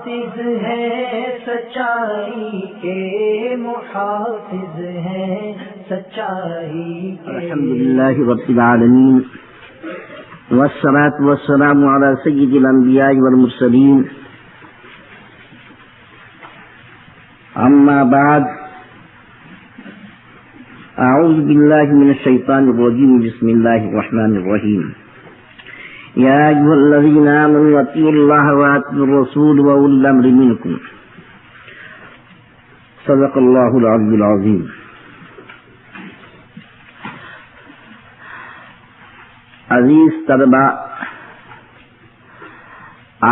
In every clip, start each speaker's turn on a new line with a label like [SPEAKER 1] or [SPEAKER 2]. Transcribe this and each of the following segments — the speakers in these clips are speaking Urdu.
[SPEAKER 1] حافظ ہیں سچائی کے، محافظ ہیں سچائی کے۔
[SPEAKER 2] الحمدللہ رب العالمین، والصلاة والسلام على سید الانبیاء والمرسلین، اما بعد، اعوذ باللہ من الشیطان الرجیم، بسم اللہ الرحمن الرحیم۔ یا ایھا الذین آمنوا اطیعوا اللہ واطیعوا الرسول واولی الامر منکم، صدق اللہ العلی العظیم۔ عزیز طلبہ،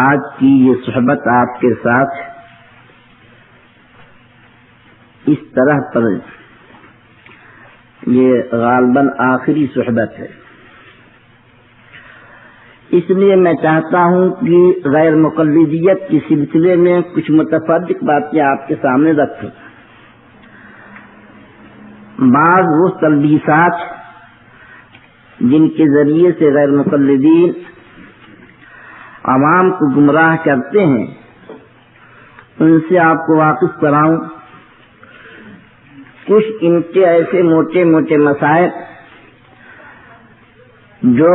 [SPEAKER 2] آج کی یہ صحبت آپ کے ساتھ اس طرح پر یہ غالباً آخری صحبت ہے، اس لیے میں چاہتا ہوں کہ غیر مقلدیت کے سلسلے میں کچھ متفرق باتیں آپ کے سامنے رکھوں۔ بعض وہ تلبیسات جن کے ذریعے سے غیر مقلدین عوام کو گمراہ کرتے ہیں، ان سے آپ کو واقف کراؤں۔ کچھ ان کے ایسے موٹے موٹے مسائل جو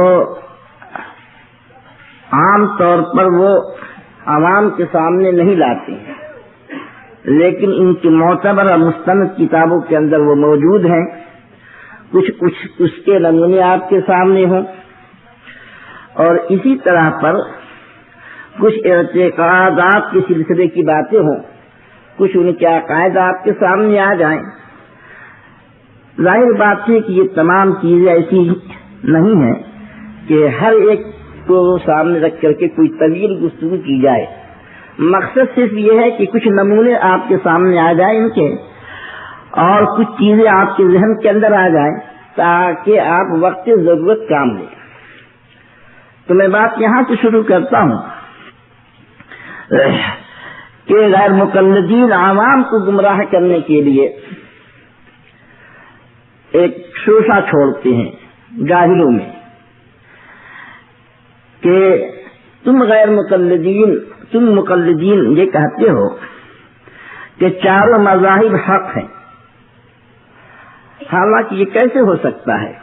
[SPEAKER 2] عام طور پر وہ عوام کے سامنے نہیں لاتے ہیں، لیکن ان کی معتبر اور مستند کتابوں کے اندر وہ موجود ہیں۔ کچھ اس کے نمونے آپ کے سامنے ہوں، اور اسی طرح پر کچھ اعتقادات کے سلسلے کی باتیں ہوں، کچھ ان کے عقائد آپ کے سامنے آ جائیں۔ ظاہر بات ہے کہ یہ تمام چیزیں ایسی نہیں ہیں کہ ہر ایک کو سامنے رکھ کر کے کوئی طویل گفتگو کی جائے۔ مقصد صرف یہ ہے کہ کچھ نمونے آپ کے سامنے آ جائیں ان کے، اور کچھ چیزیں آپ کے ذہن کے اندر آ جائیں تاکہ آپ وقت ضرورت کام لیں۔ تو میں بات یہاں سے شروع کرتا ہوں کہ غیر مقلدین عوام کو گمراہ کرنے کے لیے ایک شوشہ چھوڑتے ہیں جاہلوں میں کہ تم مقلدین یہ کہتے ہو کہ چاروں مذاہب حق ہیں۔ حالانکہ یہ کیسے ہو سکتا ہے؟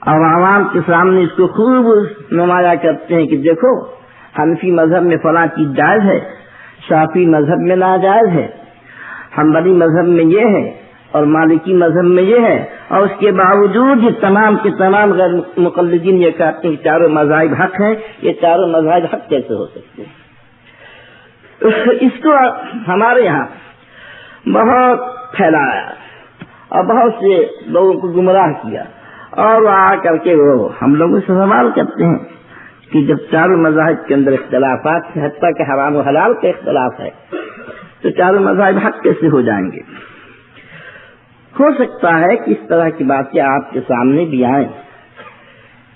[SPEAKER 2] اور عوام کے سامنے اس کو خوب نمایاں کرتے ہیں کہ دیکھو، حنفی مذہب میں فلاں چیز جائز ہے، شافعی مذہب میں ناجائز ہے، حنبلی مذہب میں یہ ہے، اور مالکی مذہب میں یہ ہے، اور اس کے باوجود یہ تمام کے تمام غیر مقلدین یہ کہتے ہیں کہ چاروں مذاہب حق ہیں۔ یہ چاروں مذاہب حق کیسے ہو سکتے ہیں؟ اس کو ہمارے یہاں بہت پھیلایا اور بہت سے لوگوں کو گمراہ کیا، اور آ کر کے وہ ہم لوگوں سے سوال کرتے ہیں کہ جب چاروں مذاہب کے اندر اختلافات ہیں، حتیٰ کہ حرام و حلال کا اختلاف ہے، تو چاروں مذاہب حق کیسے ہو جائیں گے؟ ہو سکتا ہے کہ اس طرح کی باتیں آپ کے سامنے بھی آئیں،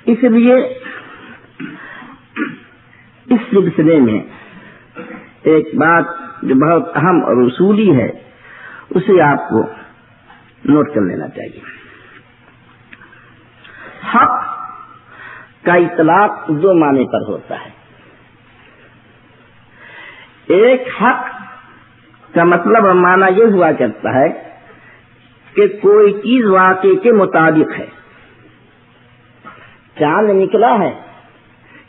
[SPEAKER 2] اس لیے اس سلسلے میں ایک بات جو بہت اہم اور اصولی ہے اسے آپ کو نوٹ کر لینا چاہیے۔ حق کا اطلاق دو معنی پر ہوتا ہے۔ ایک حق کا مطلب اور معنی یہ ہوا کرتا ہے کہ کوئی چیز واقعے کے مطابق ہے۔ چاند نکلا ہے،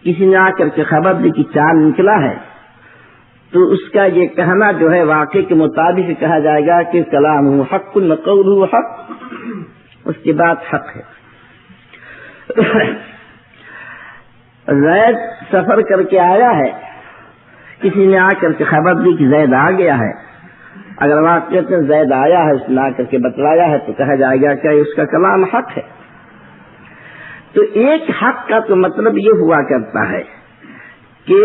[SPEAKER 2] کسی نے آ کر کے خبر دی کہ چاند نکلا ہے، تو اس کا یہ کہنا جو ہے واقعے کے مطابق کہا جائے گا کہ کلام حق قولہ حق، اس کے بعد حق ہے۔ زید سفر کر کے آیا ہے، کسی نے آ کر کے خبر دی کہ زید آ گیا ہے، اگر واقعات زید آیا ہے، اس نے آ کر کے بتلایا ہے، تو کہا جائے گا کہ اس کا کلام حق ہے۔ تو ایک حق کا تو مطلب یہ ہوا کرتا ہے کہ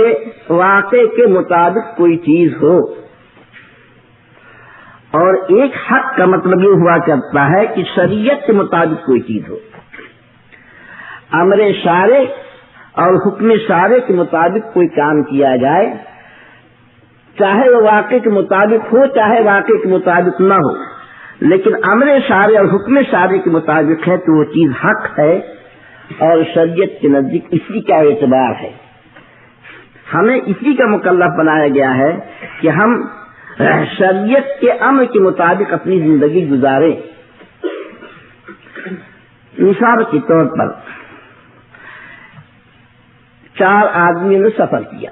[SPEAKER 2] واقعے کے مطابق کوئی چیز ہو، اور ایک حق کا مطلب یہ ہوا کرتا ہے کہ شریعت کے مطابق کوئی چیز ہو، امر شارع اور حکم شارع کے مطابق کوئی کام کیا جائے، چاہے وہ واقعے کے مطابق ہو چاہے واقعے کے مطابق نہ ہو، لیکن امر شارع اور حکم شارع کے مطابق ہے تو وہ چیز حق ہے، اور شریعت کے نزدیک اسی کا اعتبار ہے۔ ہمیں اسی کا مکلف بنایا گیا ہے کہ ہم شریعت کے امر کے مطابق اپنی زندگی گزاریں. مثال کے طور پر 4 آدمیوں نے سفر کیا,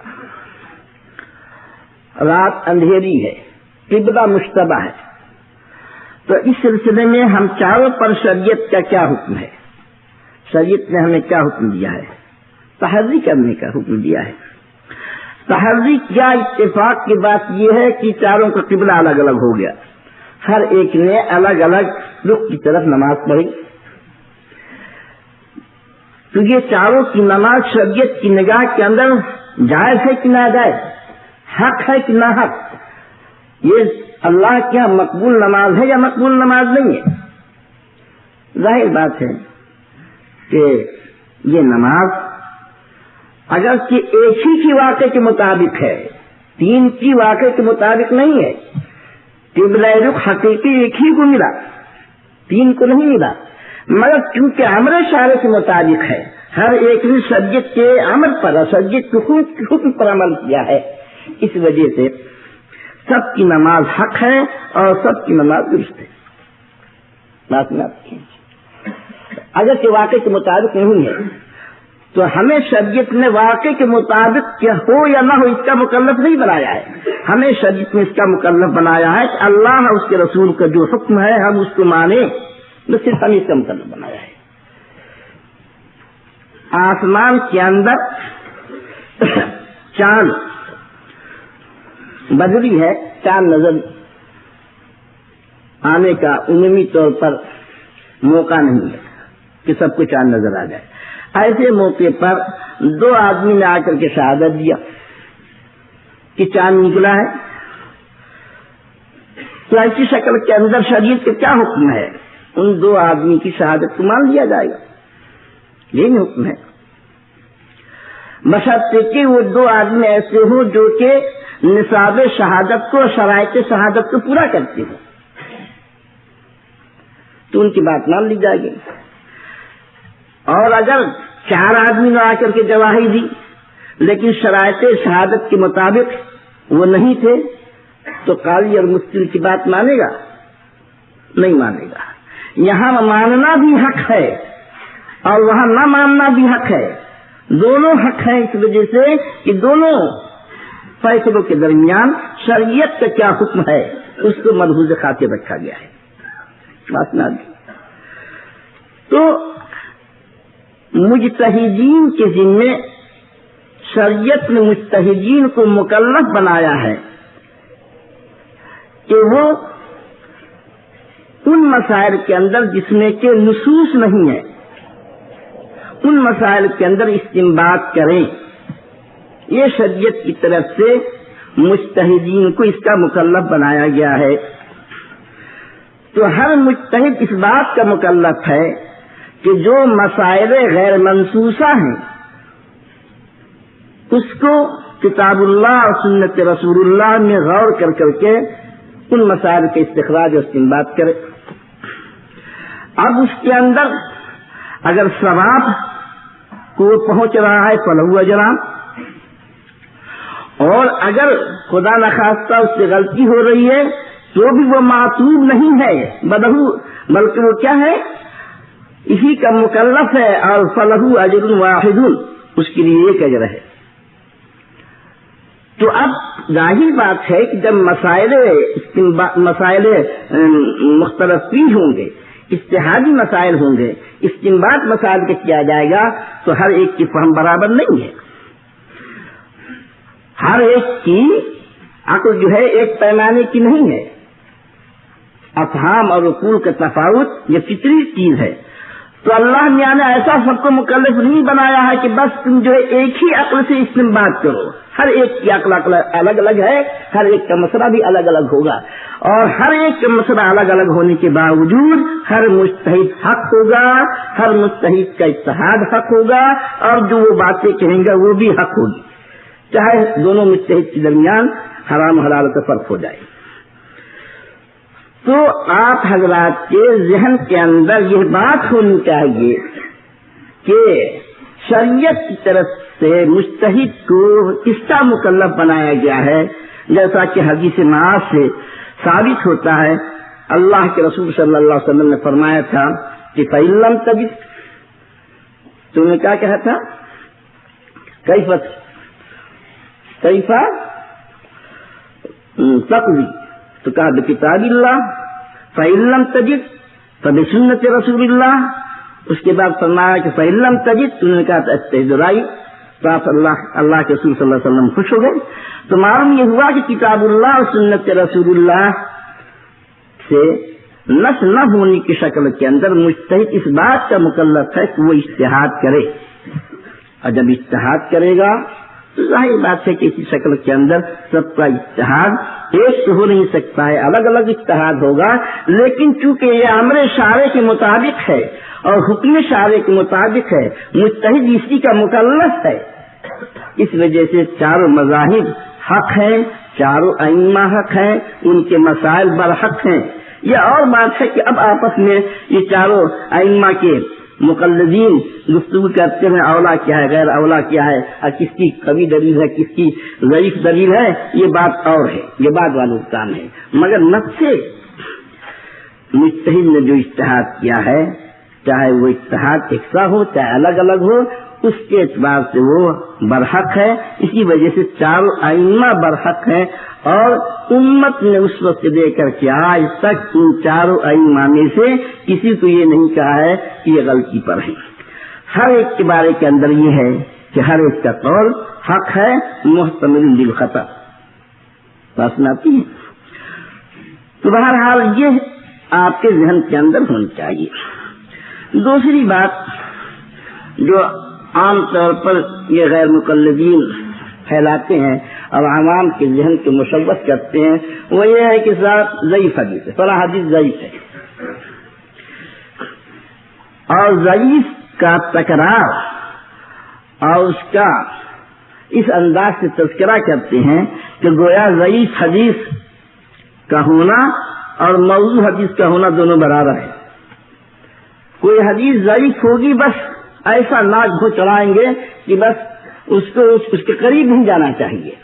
[SPEAKER 2] رات اندھیری ہے, قبلہ مشتبہ ہے, تو اس سلسلے میں ہم چاروں پر شریعت کا کیا حکم ہے؟ شریعت نے ہمیں کیا حکم دیا ہے؟ تحری کرنے کا حکم دیا ہے. تحری کیا اتفاق کی بات یہ ہے کہ چاروں کا قبلہ الگ الگ ہو گیا, ہر ایک نے الگ الگ رخ کی طرف نماز پڑھی. تو یہ چاروں کی نماز شریعت کی نگاہ کے اندر جائز ہے کہ ناجائز, حق ہے کہ نہ حق, یہ اللہ کیا مقبول نماز ہے یا مقبول نماز نہیں ہے؟ ظاہر بات ہے کہ یہ نماز اگر کہ ایک ہی کی واقعے کے مطابق ہے, 3 کی واقعے کے مطابق نہیں ہے. قبلہ رخ حقیقی ایک ہی کو ملا, 3 کو نہیں ملا, مگر کیونکہ امر شارع کے مطابق ہے, ہر ایک نے شریعت کے امر پر, شریعت کے حکم پر عمل کیا ہے, اس وجہ سے سب کی نماز حق ہے اور سب کی نماز درست ہے. بات میں اگر کہ واقعے کے مطابق نہیں ہے تو ہمیں شریعت نے واقعے کے مطابق کیا ہو یا نہ ہو اس کا مکلف نہیں بنایا ہے. ہمیں شریعت نے اس کا مکلف بنایا ہے کہ اللہ اور اس کے رسول کا جو حکم ہے ہم اس کو مانیں, تو صرف ہمیں اس کا مکلف بنایا ہے. آسمان کے اندر چاند بدری ہے, چاند نظر آنے کا عمومی طور پر موقع نہیں ہے کہ سب کو چاند نظر آ جائے. ایسے موقع پر 2 آدمی نے آ کر کے شہادت دیا کہ چاند نکلا ہے, تو ایسی شکل کے اندر شریعت کا کیا حکم ہے؟ ان 2 آدمی کی شہادت کو مان لیا جائے گا, یہی حکم ہے. بشرطے کہ وہ 2 آدمی ایسے ہوں جو کہ نصاب شہادت کو, شرائط شہادت کو پورا کرتے ہوں, تو ان کی بات مان لی جائے گی. اور اگر 4 آدمی نے آ کر کے گواہی دی لیکن شرائط شہادت کے مطابق وہ نہیں تھے, تو قاضی اور مفتی کی بات مانے گا؟ نہیں مانے گا. یہاں ماننا بھی حق ہے اور وہاں نہ ماننا بھی حق ہے, دونوں حق ہیں, اس وجہ سے کہ دونوں فیصلوں کے درمیان شریعت کا کیا حکم ہے اس کو ملحوظ خاطر رکھا گیا ہے. بات نہ تو مجتہدین کے ذمے شریعت نے مجتہدین کو مکلف بنایا ہے کہ وہ ان مسائل کے اندر جس میں کہ نصوص نہیں ہے, ان مسائل کے اندر استنباط کریں. یہ شریعت کی طرف سے مجتہدین کو اس کا مکلف بنایا گیا ہے. تو ہر مجتہد اس بات کا مکلف ہے کہ جو مسائل غیر منصوصہ ہیں اس کو کتاب اللہ اور سنت رسول اللہ میں غور کر کر کے ان مسائل کے استخراج اور استنباط کرے. اب اس کے اندر اگر ثواب کو پہنچ رہا ہے فلہو اجران, اور اگر خدا نخواستہ اس سے غلطی ہو رہی ہے تو بھی وہ معصوم نہیں ہے, بلکہ وہ کیا ہے, اسی کا مکلف ہے, اور فلہو اجر واحد, اس کے لیے 1 اجر ہے. تو اب ظاہر بات ہے کہ جب مسائل مختلف ہوں گے, اجتہادی مسائل ہوں گے, استنباط مسائل کے کیا جائے گا, تو ہر ایک کی فہم برابر نہیں ہے. ہر ایک کی عقل جو ہے ایک پیمانے کی نہیں ہے. افہام اور عقول کا تفاوت یہ فطری چیز ہے. تو اللہ میاں نے ایسا سب کو مکلف نہیں بنایا ہے کہ بس تم جو ہے ایک ہی عقل سے استنباط کرو. ہر ایک کی عقل الگ الگ ہے, ہر ایک کا مسئلہ بھی الگ الگ ہوگا, اور ہر ایک کا مسئلہ الگ الگ ہونے کے باوجود ہر مجتہد حق ہوگا, ہر مجتہد کا اجتہاد حق ہوگا, اور جو وہ باتیں کہیں گا وہ بھی حق ہوگی, چاہے دونوں مجتہد کے درمیان حرام حلال کا فرق ہو جائے. تو آپ حضرات کے ذہن کے اندر یہ بات ہونی چاہیے کہ شریعت کی طرف سے مجتہد کو اس کا مکلف بنایا گیا ہے، جیسا کہ حدیث معاذ سے ثابت ہوتا ہے۔ اللہ کے رسول صلی اللہ علیہ وسلم نے فرمایا تھا کہ فَإِن لَّمْ تَجِدْ، تم نے کیا کہا تھا؟ کیف تقضی، تو کہا بکتاب اللہ، فَإِن لَّمْ تَجِدْ فَبِسُنَّتِ رسول اللہ۔ اس کے بعد فرمایا کہ فَإِن لَّمْ تَجِدْ، تم نے کہا استحضرائی، تو آپ اللہ کے رسول صلی اللہ علیہ وسلم خوش ہو گئے۔ تو معلوم یہ ہوا کہ کتاب اللہ اور سنت رسول اللہ سے نس نہ ہونے کی شکل کے اندر مجتہد اس بات کا مکلف ہے کہ وہ اجتہاد کرے، اور جب اجتہاد کرے گا تو ظاہر بات ہے کہ اسی شکل کے اندر سب کا اجتہاد ایک تو ہو نہیں سکتا ہے، الگ الگ اجتہاد ہوگا، لیکن چونکہ یہ امر شارع کے مطابق ہے اور حکم شارع کے مطابق ہے، مجتہد اسی کا مکلف ہے، اس وجہ سے چاروں مذاہب حق ہیں، چاروں ائمہ حق ہیں، ان کے مسائل برحق ہیں۔ یہ اور بات ہے کہ اب آپس میں یہ چاروں ائمہ کے مقلدین گفتگو کرتے ہیں اولا کیا ہے، غیر اولا کیا ہے، اور کس کی قوی دلیل ہے، کس کی ضعیف دلیل ہے، یہ بات اور ہے، یہ بات والوں کا کام ہے۔ مگر نفس مجتہد نے جو اجتہاد کیا ہے، چاہے وہ اجتہاد یکساں ہو چاہے الگ الگ ہو، اس کے اعتبار سے وہ برحق ہے۔ اسی وجہ سے چاروں ائمہ برحق ہیں، اور امت نے اس وقت سے لے کر کے آج تک ان چاروں ائمہ میں سے کسی کو یہ نہیں کہا ہے کہ یہ غلطی پر ہے۔ ہر ایک کے بارے کے اندر یہ ہے کہ ہر ایک کا قول حق ہے، محتمل للخطا۔ بات سناتی ہے تو بہرحال یہ آپ کے ذہن کے اندر ہونی چاہیے۔ دوسری بات جو عام طور پر یہ غیر مقلدین پھیلاتے ہیں اور عوام کے ذہن کو مشوش کرتے ہیں، وہ یہ ہے کہ صاحب ضعیف حدیث ہے، فلاں حدیث ضعیف ہے، اور ضعیف کا تکرار اور اس کا اس انداز سے تذکرہ کرتے ہیں کہ گویا ضعیف حدیث کا ہونا اور موضوع حدیث کا ہونا دونوں برابر ہے۔ کوئی حدیث ضعیف ہوگی بس ایسا ناک گھو چڑھائیں گے کہ بس اس کے قریب نہیں جانا چاہیے۔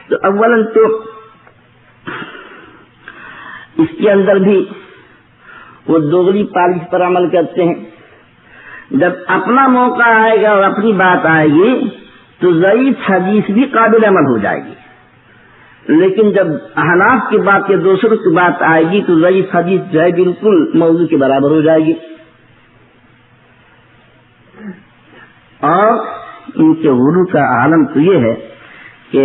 [SPEAKER 2] تو اولاً تو اس کے اندر بھی وہ دوغلی پالش پر عمل کرتے ہیں۔ جب اپنا موقع آئے گا اور اپنی بات آئے گی تو ضعیف حدیث بھی قابل عمل ہو جائے گی، لیکن جب احناف کی بات یا دوسروں کی بات آئے گی تو ضعیف حدیث جو ہے بالکل موضوع کے برابر ہو جائے گی۔ اور ان کے غلو کا عالم تو یہ ہے کہ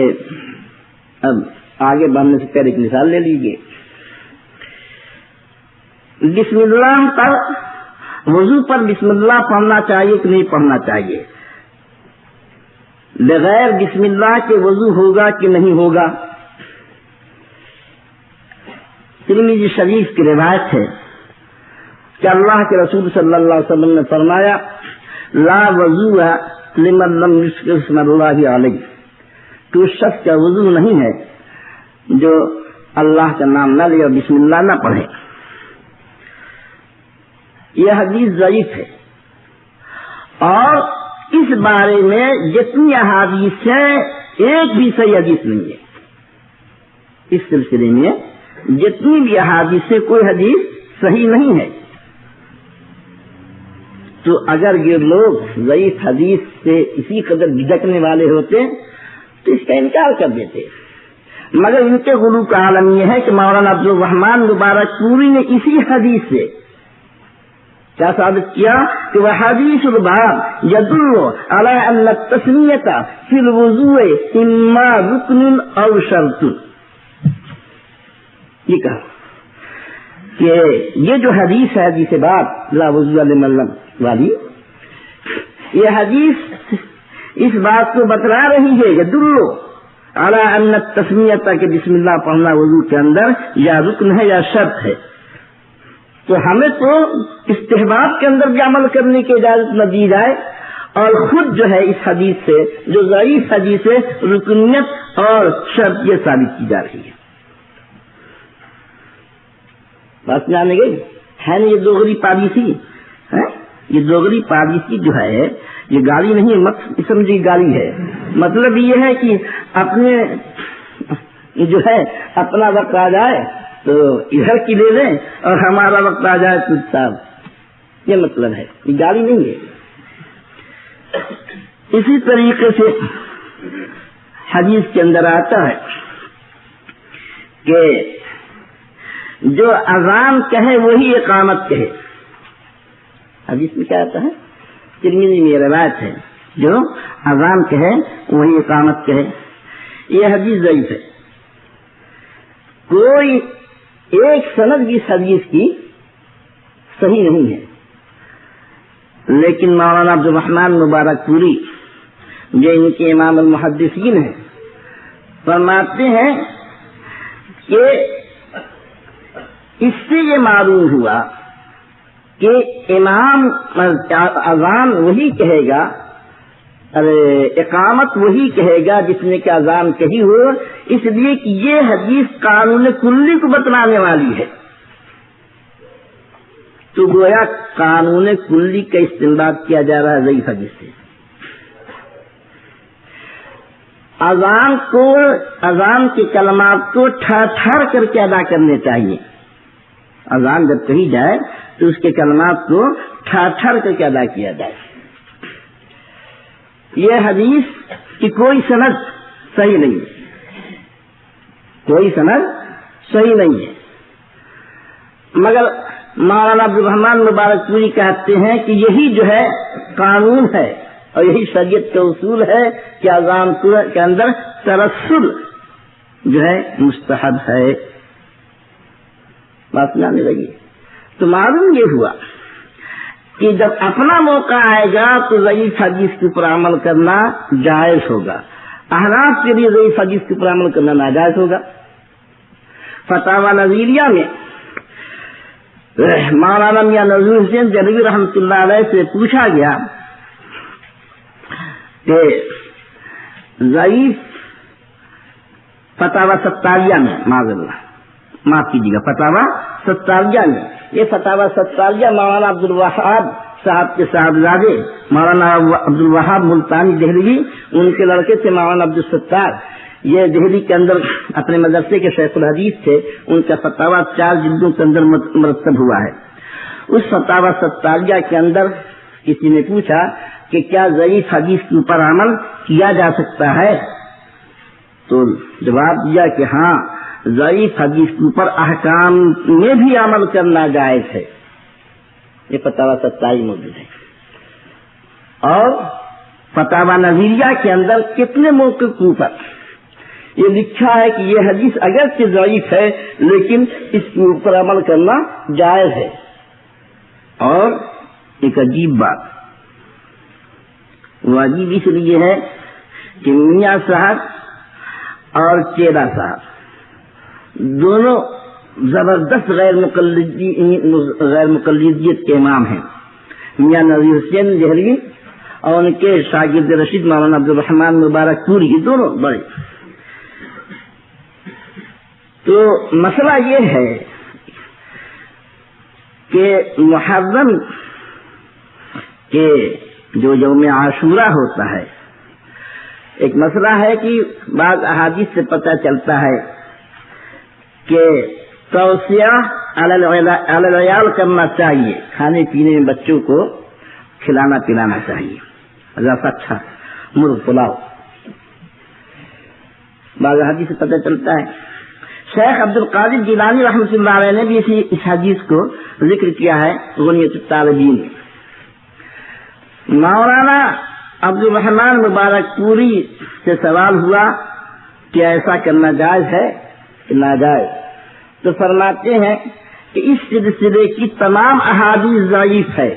[SPEAKER 2] اب آگے بڑھنے سے پہلے ایک مثال لے لیجیے۔ بسم اللہ پر وضو پر بسم اللہ پڑھنا چاہیے کہ نہیں پڑھنا چاہیے؟ بغیر بسم اللہ کے وضو ہوگا کہ نہیں ہوگا؟ ترمذی شریف کی روایت ہے کہ اللہ کے رسول صلی اللہ علیہ وسلم نے فرمایا لا وضو لمن لم یذکر اسم اللہ علیہ، تو اس شخص کا وضو نہیں ہے جو اللہ کا نام نہ لے اور بسم اللہ نہ پڑھے۔ یہ حدیث ضعیف ہے، اور اس بارے میں جتنی احادیث ہیں ایک بھی صحیح حدیث نہیں ہے۔ اس سلسلے میں جتنی بھی احادیث ہے کوئی حدیث صحیح نہیں ہے۔ تو اگر یہ لوگ ضعیف حدیث سے اسی قدر جھجکنے والے ہوتے تو اس کا انکار کر دیتے، مگر ان کے غلو کا عالم یہ ہے کہ مولانا عبد الرحمن مبارک پوری نے اسی حدیث سے کیا ثابت کیا کہ وہ حدیث الباب یدل علی ان التسمیۃ فی الوضوء اما رکن او شرط، یہ کہا کہ یہ جو حدیث ہے حدیث باب لا وضوء لمن لم والی، یہ حدیث اس بات کو بتلا رہی ہے یدل علی ان التسمیۃ کہ بسم اللہ پڑھنا وضو کے اندر یا رکن ہے یا شرط ہے۔ تو ہمیں تو استحباب کے اندر بھی عمل کرنے کی اجازت نہ دی جائے، اور خود جو ہے اس حدیث سے جو ضعیف حدیث ہے رکنیت اور شرط یہ ثابت کی جا رہی ہے۔ بات میں آنے گئی ہے نا؟ یہ دوغلی پالیسی ہے، یہ دوغلی پالیسی جو ہے یہ گالی نہیں ہے، مت سمجھیے گالی ہے، مطلب یہ ہے کہ اپنے جو ہے اپنا وقت آ جائے تو ادھر کی لے لیں اور ہمارا وقت آ جائے تو صاحب، یہ مطلب ہے، یہ گالی نہیں ہے۔ اسی طریقے سے حدیث کے اندر آتا ہے کہ جو اذان کہے وہی اقامت کہے۔ حدیث میں کیا آتا ہے؟ ترمذی میں روایت ہے، جو اذان کہے وہی اقامت کہے۔ یہ حدیث ضعیف ہے، کوئی ایک سند بھی اس حدیث کی صحیح نہیں ہے، لیکن مولانا عبد الرحمن مبارک پوری جو ان کے امام المحدثین ہیں فرماتے ہیں کہ اس سے یہ معلوم ہوا کہ امام اذان وہی کہے گا، اقامت وہی کہے گا جس نے کہ اذان کہی ہو، اس لیے کہ یہ حدیث قانون کلی کو بتلانے والی ہے۔ تو گویا قانون کلی کا استنباط کیا جا رہا ہے ضعیف حدیث سے۔ اذان کے کلمات کو ٹھہر ٹھہر کر کے ادا کرنے چاہیے۔ اذان جب کہی جائے تو اس کے کلمات کو ٹھہر ٹھہر کر کے ادا کیا جائے۔ یہ حدیث کی کوئی سند صحیح نہیں ہے، کوئی سند صحیح نہیں ہے، مگر مولانا عبد الرحمن مبارک پوری کہتے ہیں کہ یہی جو ہے قانون ہے اور یہی شریعت کا اصول ہے کہ اذان کے اندر ترسل جو ہے مستحب ہے۔ بات سنانے لگی تو معلوم یہ ہوا کہ جب اپنا موقع آئے گا تو ضعیف حدیث کے اوپر عمل کرنا جائز ہوگا، احناف کے لیے ضعیف حدیث کے اوپر عمل کرنا ناجائز ہوگا۔ فتاوی نظیریہ میں مولانا میاں نذیر حسین دہلوی رحمۃ اللہ علیہ سے پوچھا گیا کہ ضعیف فتاوی ستاریہ میں، معاف کیجیے گا، فتاوی ستاریہ میں، یہ فتاوی ستاریہ مولانا عبد الوہاب صاحب کے صاحبزادے مولانا عبد الوہاب ملتانی دہلوی، ان کے لڑکے تھے مولانا عبد الستار، یہ دہلی کے اندر اپنے مدرسے کے شیخ الحدیث تھے، ان کا فتاوی 4 جلدوں کے اندر مرتب ہوا ہے۔ اس فتاوی ستاریہ کے اندر کسی نے پوچھا کہ کیا ضعیف حدیث کے اوپر عمل کیا جا سکتا ہے، تو جواب دیا کہ ہاں، ضعیف حدیث کے اوپر احکام میں بھی عمل کرنا جائز ہے۔ یہ فتاوی ستاریہ موجود ہے، اور فتاوی نظیریہ کے اندر کتنے موقع کے اوپر یہ لکھا ہے کہ یہ حدیث اگرچہ ضعیف ہے لیکن اس کے اوپر عمل کرنا جائز ہے۔ اور ایک عجیب بات، وہ عجیب اس لیے ہے کہ میاں صاحب اور چیرا صاحب دونوں زبردست غیر مقلدیت کے امام ہیں۔ میاں نذیر حسین دہلوی اور ان کے شاگرد رشید مولانا عبد الرحمن مبارک پوری، یہ دونوں بڑے۔ تو مسئلہ یہ ہے کہ محرم کے جو یوم عاشورہ ہوتا ہے، ایک مسئلہ ہے کہ بعض احادیث سے پتہ چلتا ہے کہ توسیع علی العیال کرنا چاہیے، کھانے پینے میں بچوں کو کھلانا پلانا چاہیے، اضافہ اچھا مرغ پلاؤ، بعض احادیث سے پتہ چلتا ہے۔ شیخ عبد القادر جیلانی رحمۃ اللہ علیہ نے بھی اس حدیث کو ذکر کیا ہے غنیۃ الطالبین میں۔ مولانا عبد الرحمن مبارک پوری سے سوال ہوا کہ ایسا کرنا جائز ہے کہ ناجائز، تو فرماتے ہیں کہ اس سلسلے کی تمام احادیث ضعیف ہے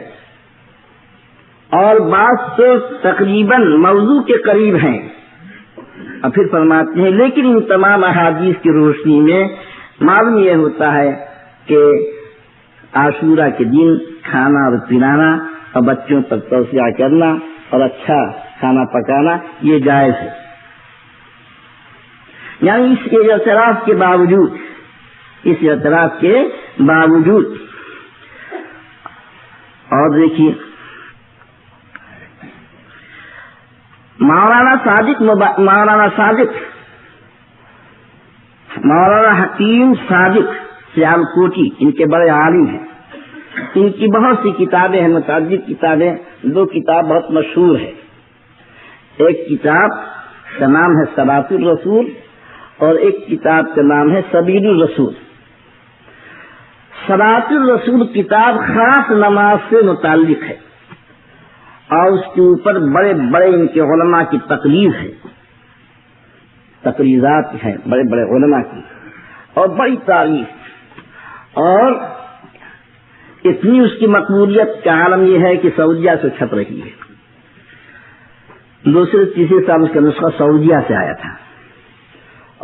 [SPEAKER 2] اور بعض تو تقریباً موضوع کے قریب ہیں۔ اور پھر فرماتے ہیں لیکن ان تمام احادیث کی روشنی میں معلوم یہ ہوتا ہے کہ عاشورہ کے دن کھانا اور پلانا اور بچوں پر توسیع کرنا اور اچھا کھانا پکانا یہ جائز ہے۔ یعنی اس کے اعتراف کے باوجود اور دیکھیے مولانا صادق مولانا حکیم صادق سیالکوٹی ان کے بڑے عالم ہیں. ان کی بہت سی کتابیں ہیں، متعدد کتابیں. دو کتاب بہت مشہور ہے. ایک کتاب کا نام ہے صلاۃ الرسول اور ایک کتاب کا نام ہے سبیل الرسول. صلاۃ الرسول کتاب خاص نماز سے متعلق ہے اور اس کے اوپر بڑے بڑے ان کے علماء کی تقریر ہے، تقریرات ہیں بڑے بڑے علماء کی اور بڑی تعریف. اور اتنی اس کی مقبولیت کا عالم یہ ہے کہ سعودیہ سے چھپ رہی ہے. دوسرے تیسرے سال اس کا نسخہ سعودیہ سے آیا تھا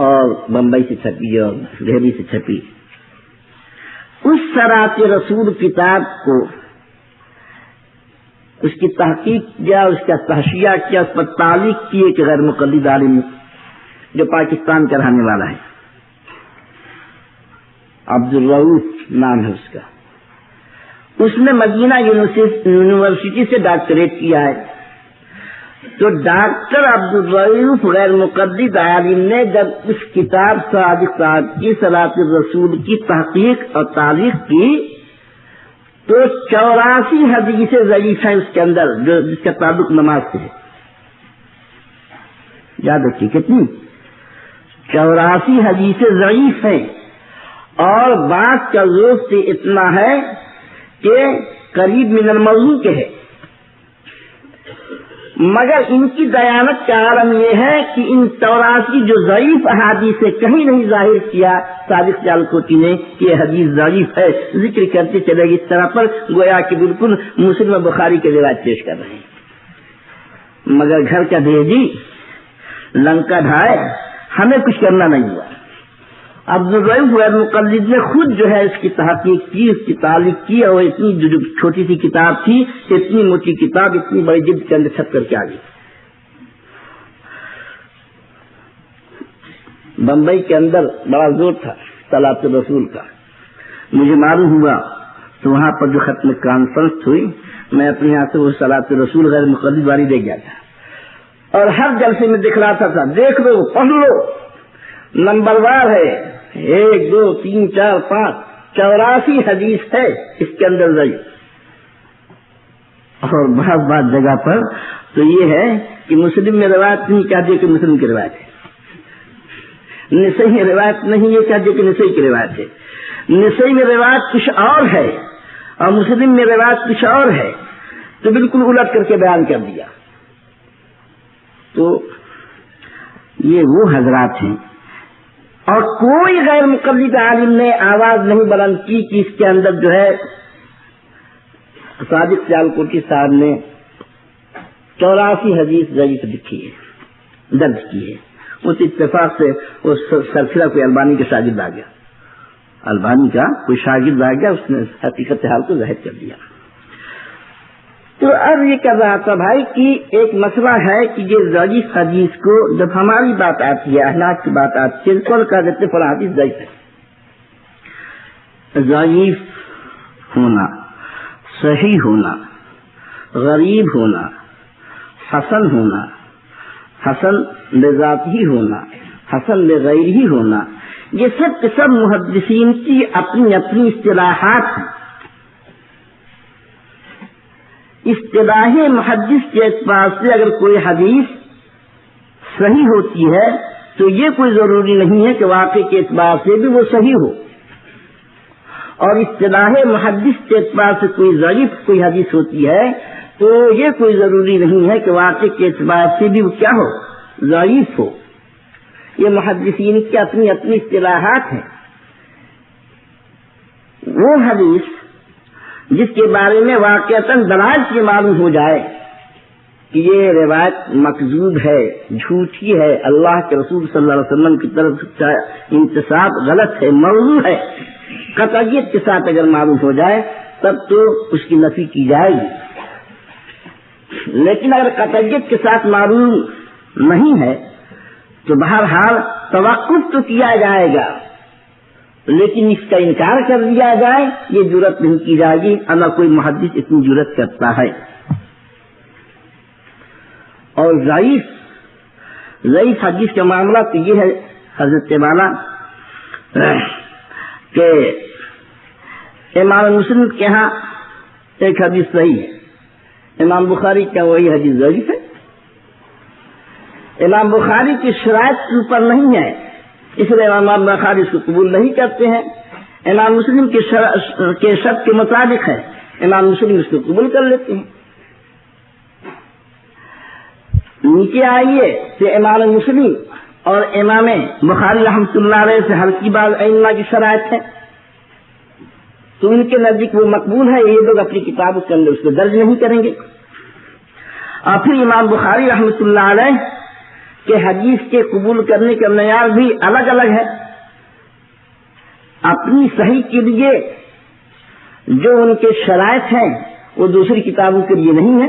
[SPEAKER 2] اور بمبئی سے چھپی اور دہلی سے چھپی. اس صلاۃ رسول کتاب کو اس کی تحقیق کیا، اس کا تحشیہ کیا، اس پر تعلیق کی ایک غیر مقلد عالم جو پاکستان کا رہنے والا ہے، عبدالرؤوف نام ہے اس کا. اس نے مدینہ یونیورسٹی سے ڈاکٹریٹ کیا ہے. تو ڈاکٹر عبدالرؤوف غیر مقلد عالم نے جب اس کتاب صادق صاحب کی صلاۃ الرسول کی تحقیق اور تعلیق کی تو 84 حدیث ضعیف ہیں اس کے اندر جس کا تعلق نماز سے ہے. یاد رکھیے کتنی 84 حدیث ضعیف ہیں اور بات کا ذوق سے اتنا ہے کہ قریب من الموضوع کے ہے. مگر ان کی دیانت کا عالم یہ ہے کہ ان 84 جو ضعیف احادیث سے کہیں نہیں ظاہر کیا صادق سیالکوٹی نے کہ یہ حدیث ضعیف ہے. ذکر کرتے چلے گی اس طرح پر گویا کہ بالکل مسلم و بخاری کے روایت پیش کر رہے ہیں. مگر گھر کا بھیجی لنکا ڈھائے ہمیں کچھ کرنا نہیں ہوا. عبدالرؤوف غیر مقلد نے خود جو ہے اس کی تحقیق کی، اس کی تعلیق کی اور اتنی جو چھوٹی سی کتاب تھی، اتنی موٹی کتاب اتنی بڑی جلد کے اندر چھپ کر کے آ گئی. بمبئی کے اندر بڑا زور تھا صلاۃ الرسول کا. مجھے معلوم ہوا تو وہاں پر جو ختم کانفرنس ہوئی میں اپنے یہاں سے وہ صلاۃ الرسول غیر مقلد والی دے گیا تھا اور ہر جلسے میں دکھلاتا تھا دیکھ لو پڑھ لو نمبر وار ہے 1 2 3 4 5 84 حدیث ہے اس کے اندر ضعیف. اور بعض جگہ پر تو یہ ہے کہ مسلم میں روایت نہیں کہتے کہ مسلم کی روایت ہے، نسائی میں روایت نہیں یہ کہتے کہ نسائی کی روایت ہے. نسائی میں روایت کچھ اور ہے اور مسلم میں روایت کچھ اور ہے تو بالکل الٹ کر کے بیان کر دیا. تو یہ وہ حضرات ہیں اور کوئی غیر مقلد عالم نے آواز نہیں بلند کی کہ اس کے اندر جو ہے صادق سیالکوٹی صاحب نے 84 حدیث ضعیف لکھی ہے، درج کی ہے. اس اتفاق سے اس سلسلہ کوئی البانی کے شاگرد آ گیا، البانی کا کوئی شاگرد آ گیا، اس نے حقیقت حال کو ظاہر کر دیا. تو اب یہ کر رہا تھا بھائی کہ ایک مسئلہ ہے کہ یہ ضعیف حدیث کو جب ہماری بات آتی ہے اخلاق کی بات آتی ہے کل کہہ دیتے فلاں حدیث ضعیف ہے. ضعیف ہونا، صحیح ہونا، غریب ہونا، حسن ہونا، حسن لذات ہی ہونا، حسن لغیر ہی ہونا، یہ سب کے سب محدثین کی اپنی اپنی اصطلاحات ہیں. اصطلاح محدث کے اعتبار سے اگر کوئی حدیث صحیح ہوتی ہے تو یہ کوئی ضروری نہیں ہے کہ واقع کے اعتبار سے بھی وہ صحیح ہو، اور اصطلاح محدث کے اعتبار سے کوئی ضعیف کوئی حدیث ہوتی ہے تو یہ کوئی ضروری نہیں ہے کہ واقع کے اعتبار سے بھی وہ کیا ہو، ضعیف ہو. یہ محدثین کی اپنی اپنی اصطلاحات ہیں. وہ حدیث جس کے بارے میں واقعتاً دلائل سے معلوم ہو جائے کہ یہ روایت مکذوب ہے، جھوٹی ہے، اللہ کے رسول صلی اللہ علیہ وسلم کی طرف سے انتساب غلط ہے، موضوع ہے، قطعیت کے ساتھ اگر معلوم ہو جائے تب تو اس کی نفی کی جائے گی. لیکن اگر قطعیت کے ساتھ معلوم نہیں ہے تو بہرحال توقف تو کیا جائے گا لیکن اس کا انکار کر دیا جائے یہ جرأت نہیں کی جائے گی. اللہ کوئی محدث اتنی جرأت کرتا ہے. اور ضعیف حدیث کا معاملہ تو یہ ہے حضرت والا کہ امام مسلم کے ہاں ایک حدیث صحیح ہے، امام بخاری کا وہی حدیث ضعیف ہے. امام بخاری کی شرائط پر نہیں ہے، اس لیے امام بخاری اس کو قبول نہیں کرتے ہیں. امام مسلم کے شرط کے مطابق ہے، امام مسلم اس کو قبول کر لیتے ہیں. نیچے آئیے کہ امام مسلم اور امام بخاری رحمۃ اللہ علیہ سے ہلکی بعض ائمہ کی شرائط ہے، تو ان کے نزدیک وہ مقبول ہے، یہ لوگ اپنی کتابوں کے اندر اس کو درج نہیں کریں گے. اور پھر امام بخاری رحمۃ اللہ علیہ کے حدیث کے قبول کرنے کا معیار بھی الگ الگ ہے. اپنی صحیح کے لیے جو ان کے شرائط ہیں وہ دوسری کتابوں کے لیے نہیں ہے.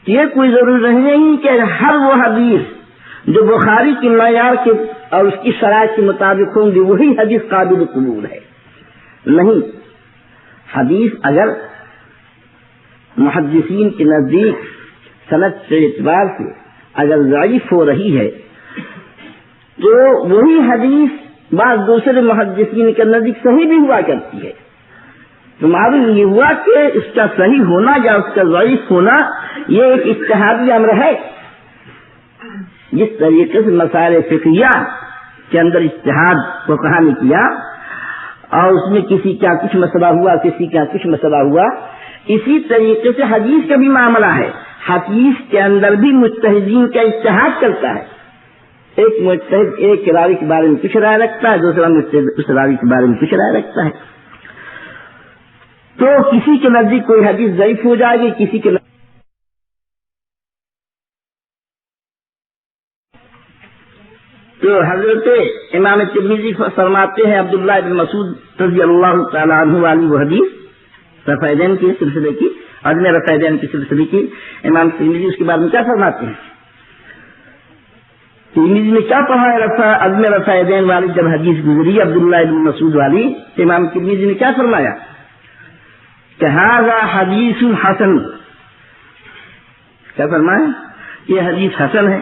[SPEAKER 2] یہ کوئی ضروری نہیں کہ ہر وہ حدیث جو بخاری کی معیار کے اور اس کی شرائط کے مطابق ہوں گی وہی حدیث قابل قبول ہے. نہیں، حدیث اگر محدثین کے نزدیک سند کے اعتبار سے اگر ضعیف ہو رہی ہے تو وہی حدیث بعض دوسرے محدثین کے نزدیک صحیح بھی ہوا کرتی ہے. تو معلوم یہ ہوا کہ اس کا صحیح ہونا یا اس کا ضعیف ہونا یہ ایک اجتہادی امر ہے. جس طریقے سے مسائل فقہیہ کے اندر اجتہاد کو کہا نے کیا اور اس میں کسی کا کچھ مسئلہ ہوا کسی کا کچھ مسئلہ ہوا، اسی طریقے سے حدیث کا بھی معاملہ ہے. حدیث کے اندر بھی مجتہدین کا اجتہاد کرتا ہے. ایک مجتہد ایک راوی کے بارے میں کچھ رائے رکھتا ہے، دوسرا مجتہد اس راوی کے بارے میں کچھ رائے رکھتا ہے. تو کسی کے نزدیک کوئی حدیث ضعیف ہو جائے گی، کسی کے تو حضرت امام ترمذی فرماتے ہیں عبداللہ بن مسعود رضی اللہ تعالیٰ عنہ والی وہ حدیث رفع کی سلسلے کی، عدم رفع کی سلسلے کی، امام ترمذی اس کے بارے میں کیا فرماتے ہیں؟ ترمذی نے کیا پڑھا ہے عدم رفع والی جب حدیث گزری عبداللہ بن مسعود والی، امام ترمذی نے کیا فرمایا کہ ھذا حدیث حسن، کیا فرمایا؟ یہ حدیث حسن ہے.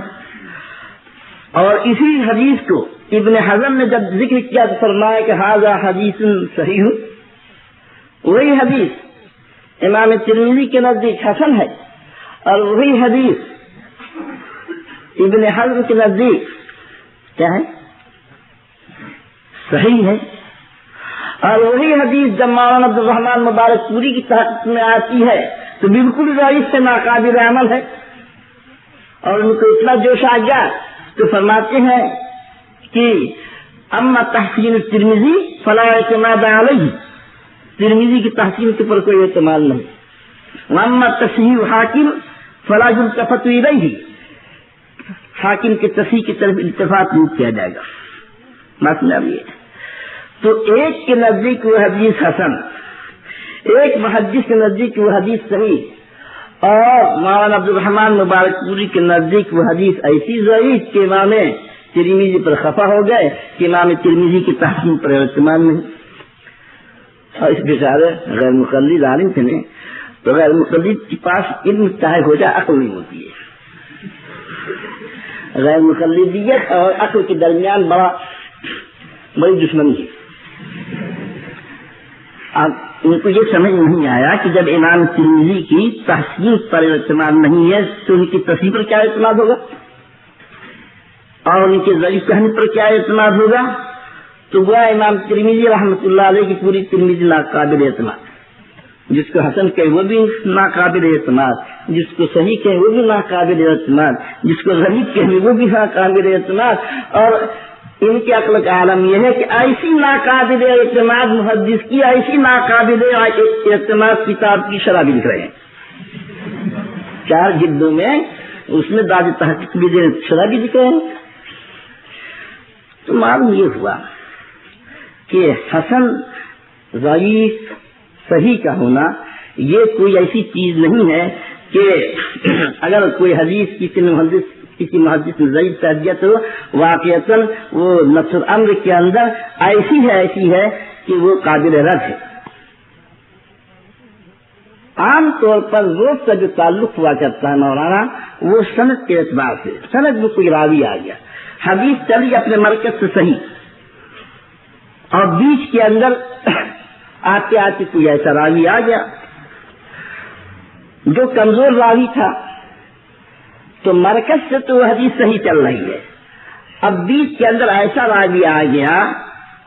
[SPEAKER 2] اور اسی حدیث کو ابن حزم نے جب ذکر کیا تو فرمایا کہ ھذا حدیث صحیح. وہی حدیث امام ترمذی کے نزدیک حسن ہے اور وہی حدیث ابن حزم کے نزدیک کیا ہے؟ صحیح ہے. اور وہی حدیث جب مولانا عبد الرحمن مبارک پوری کی تحقیق میں آتی ہے تو بالکل ضعیف سے ناقابل عمل ہے. اور ان کو اتنا جوش آ گیا تو فرماتے ہیں کہ اما تحسین ترمذی فلا اعتماد علیہ، ترمذی کی تحسین کے پر کوئی اعتماد نہیں. واما تصحیح حاکم فلا یلتفت الیہ، حاکم کے تصحیح کی طرف التفات نہیں کیا جائے گا. مطلب یہ تو ایک کے نزدیک وہ حدیث حسن، ایک محدث کے نزدیک وہ حدیث صحیح، اور مولانا عبد الرحمن مبارک پوری کے نزدیک وہ حدیث ایسی ضعیف کہ امام ترمذی پر خفا ہو گئے کہ امام ترمذی کی تحسین پر اعتماد نہیں. اور اس بیچارے غیر مقلد عالم تھے، تو غیر مقلد کے پاس علم چاہے ہو جائے عقل نہیں ہوتی ہے. غیر مقلدیت اور عقل کے درمیان بڑی دشمنی ہے. اب ان کو یہ سمجھ نہیں آیا کہ جب امام ترمذی کی تحسین پر اعتماد نہیں ہے تو ان کی تصحیح پر کیا اعتماد ہوگا اور ان کے ضعیف کہنے پر کیا اعتماد ہوگا. تو وہ امام ترمذی رحمۃ اللہ علیہ کی پوری ترمذی ناقابل اعتماد، جس کو حسن کہے وہ بھی ناقابل اعتماد، جس کو صحیح کہے وہ بھی ناقابل اعتماد، جس کو غریب کہے وہ بھی ناقابل اعتماد. اور ان کے عقل کا عالم یہ ہے کہ ایسی ناقابل اعتماد محدث کی ایسی ناقابل اعتماد کتاب کی شرح بھی لکھ رہے ہیں 4 جلدوں میں، اس میں داج تحقیق بھی شرح بھی لکھ رہے ہیں. تو معلوم یہ ہوا کہ حسن ضعیف صحیح کا ہونا یہ کوئی ایسی چیز نہیں ہے کہ اگر کوئی حدیث کسی محدث نے ضعیف کہہ دیا تو واقعتاً وہ نفس الامر کے اندر ایسی ہے کہ وہ قابل رد ہے. عام طور پر روز کا جو تعلق ہوا کرتا ہے مولانا وہ سند کے اعتبار سے، سند میں کوئی راوی آ گیا، حدیث چلی اپنے مرکز سے صحیح اور بیچ کے اندر آتے آتے کوئی ایسا راوی آ گیا جو کمزور راوی تھا، تو مرکز سے تو وہ حدیث صحیح چل رہی ہے، اب بیچ کے اندر ایسا راوی آ گیا،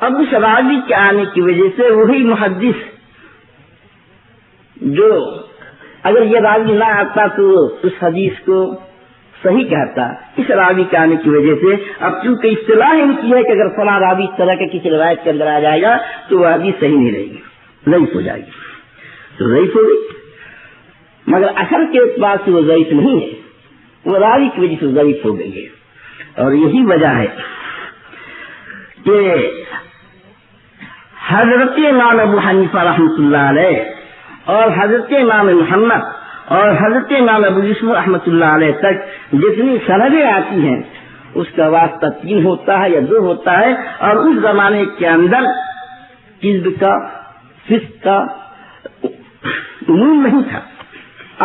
[SPEAKER 2] اب اس راوی کے آنے کی وجہ سے وہی محدث جو اگر یہ راوی نہ آتا تو اس حدیث کو صحیح کہتا، اس راوی کے آنے کی وجہ سے اب چونکہ اصطلاح ان کی ہے کہ اگر فلاں راوی اس طرح کے کسی روایت کے اندر آ جائے گا تو وہ حدیث صحیح نہیں رہے گی، ضعیف ہو جائے گی، تو ضعیف ہو گئی، مگر اصل کے اعتبار سے وہ ضعیف نہیں ہے، وہ راوی کی وجہ سے ضعیف ہو گئی ہے۔ اور یہی وجہ ہے کہ حضرت امام ابو حنیفہ رحمۃ اللہ علیہ اور حضرت امام محمد اور حضرت امام ابو یوسف رحمۃ اللہ علیہ تک جتنی سندیں آتی ہیں اس کا واسطہ 3 ہوتا ہے یا 2 ہوتا ہے، اور اس زمانے کے اندر کذب کا، فسق کا عموم نہیں تھا،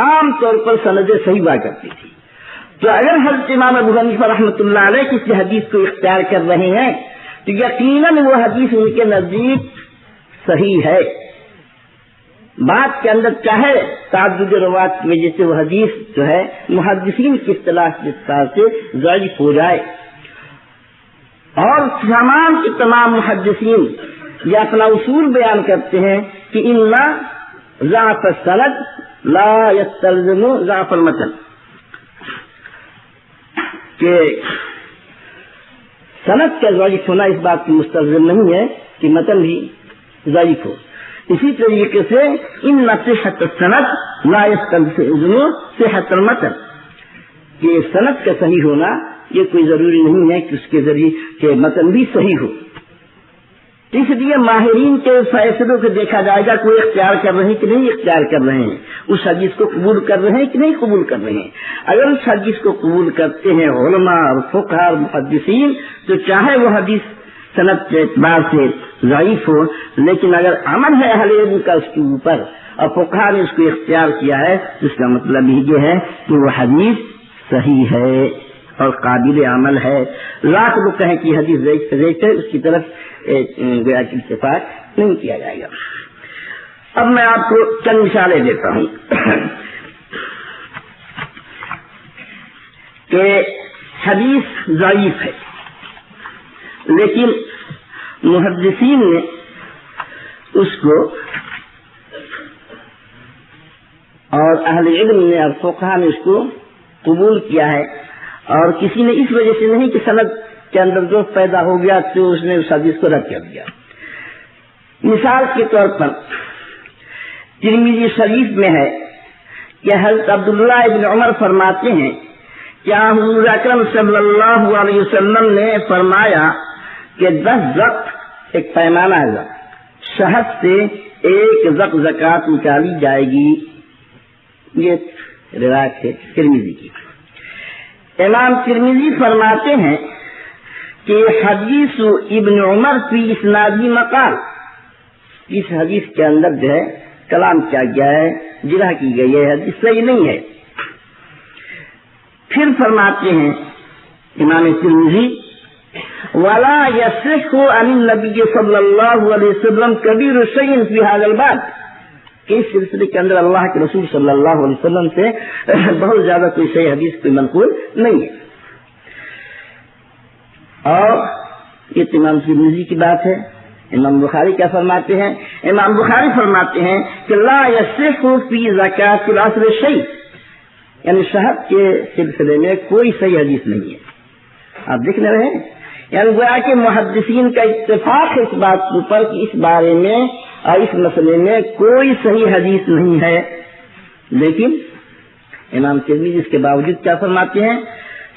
[SPEAKER 2] عام طور پر سندیں صحیح ہوا کرتی تھی، تو اگر حضرت امام ابو حنیفہ رحمۃ اللہ علیہ کسی حدیث کو اختیار کر رہے ہیں تو یقیناً وہ حدیث ان کے نزدیک صحیح ہے، بات کے اندر چاہے تعدد روایت کی وجہ سے وہ حدیث جو ہے محدثین کی اصطلاح کے حساب سے ضعیف ہو جائے، اور تمام کے تمام محدثین یہ اپنا اصول بیان کرتے ہیں کہ ان ضعف السند لا يستلزم ضعف المتن، کہ سند کا ضعیف ہونا اس بات کی مستلزم نہیں ہے کہ متن بھی ضعیف ہو، اسی طریقے سے ان صحت السند لا يستلزم صحت المتن، کہ سند کا صحیح ہونا یہ کوئی ضروری نہیں ہے کہ اس کے ذریعے کہ متن بھی صحیح ہو، اس لیے ماہرین کے فیصلوں کو دیکھا جائے گا کوئی اختیار کر رہے ہیں کہ نہیں اختیار کر رہے ہیں، اس حدیث کو قبول کر رہے ہیں کہ نہیں قبول کر رہے ہیں، اگر اس حدیث کو قبول کرتے ہیں علماء اور فقہاء اور محدثین تو چاہے وہ حدیث سند کے اعتبار سے ضعیف ہو، لیکن اگر عمل ہے اہل علم کا اس کے اوپر اور فقہاء نے اس کو اختیار کیا ہے تو اس کا مطلب یہ ہے کہ وہ حدیث صحیح ہے اور قابل عمل ہے، لاکھ لوگ کہیں کہ حدیث ضعیف ہے اس کی طرف گویا کہ اتفاق نہیں کیا جائے گا۔ اب میں آپ کو چند مثالیں دیتا ہوں کہ حدیث ضعیف ہے لیکن محدثین نے اس کو اور اہل علم نے اور فقہاء نے اس کو قبول کیا ہے، اور کسی نے اس وجہ سے نہیں کہ سند کے اندر جو پیدا ہو گیا تو اس نے اس حدیث کو رد کر دیا۔ مثال کے طور پر ترمذی شریف میں ہے کہ حضرت عبداللہ ابن عمر فرماتے ہیں کہ حضور اکرم صلی اللہ علیہ وسلم نے فرمایا کہ 10 زق ایک پیمانہ ہے، شہد سے 1 زق زکوٰۃ نکالی جائے گی، یہ روایت ہے ترمذی کی۔ امام ترمذی فرماتے ہیں کہ حدیث ابن عمر فی اسنادی مقال، اس حدیث کے اندر جو ہے کلام کیا گیا ہے، جرح کی گئی ہے، حدیث صحیح نہیں ہے۔ پھر فرماتے ہیں امام ترمذی ولا يصح عن النبي صلی اللہ علیہ وسلم کبیر شیء فی ھذا الباب، کہ اس سلسلے کے اندر اللہ کے رسول صلی اللہ علیہ وسلم سے بہت زیادہ کوئی صحیح حدیث کوئی منقول نہیں ہے۔ اور یہ امام ترمذی کی بات ہے۔ امام بخاری کیا فرماتے ہیں؟ امام بخاری فرماتے ہیں کہ لا يصح فی زکاۃ العصر شیء، یعنی شہد کے سلسلے میں کوئی صحیح حدیث نہیں ہے۔ آپ دیکھ رہے ہیں، یعنی گویا کہ محدثین کا اتفاق ہے اس بات کے اوپر کہ اس بارے میں اور اس مسئلے میں کوئی صحیح حدیث نہیں ہے، لیکن امام ترمذی اس کے باوجود کیا فرماتے ہیں؟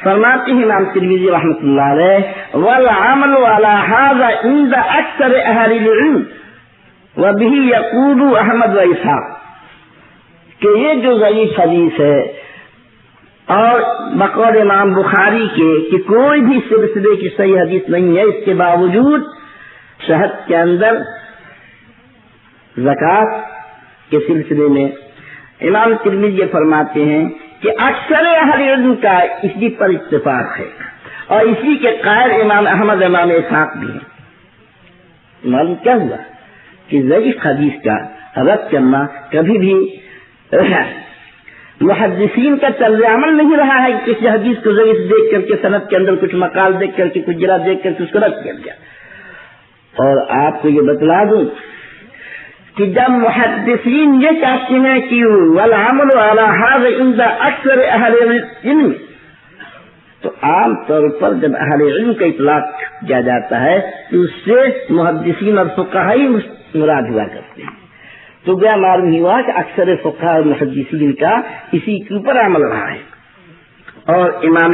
[SPEAKER 2] فرماتے ہیں امام ترمذی رحمۃ اللہ علیہ والعمل على هذا عند اکثر اہل العلم وبه يقول احمد و اسحاق، کہ یہ جو ضعیف حدیث ہے اور بقول امام بخاری کے کہ کوئی بھی سلسلے کی صحیح حدیث نہیں ہے، اس کے باوجود شہد کے اندر زکوٰۃ کے سلسلے میں امام ترمذی یہ فرماتے ہیں کہ اکثر اہل علم کا اسی پر اتفاق ہے اور اسی کے قائل امام احمد امام اسحاق بھی ہیں۔ معلوم کیا ہوا کہ ضعیف حدیث کا رد کرنا کبھی بھی محدثین کا طرز عمل نہیں رہا ہے کہ کسی حدیث کو ضعیف دیکھ کر کے سند کے اندر کچھ مقال دیکھ کر کے کچھ جرح دیکھ کر کے اس کو رد کر دیا۔ اور آپ کو یہ بتلا دوں کہ جب محدثین یہ چاہتے ہیں کہ والعمل علی ھذا عند اکثر اہل علم، تو عام طور پر جب اہل علم کا اطلاق کیا جاتا ہے تو اس سے محدثین اور فقہاء ہی مراد ہوا کرتے ہیں۔ تو گیا معلوم ہوا کہ اکثر فقہاء اور محدثین کا اسی کے اوپر عمل رہا ہے، اور امام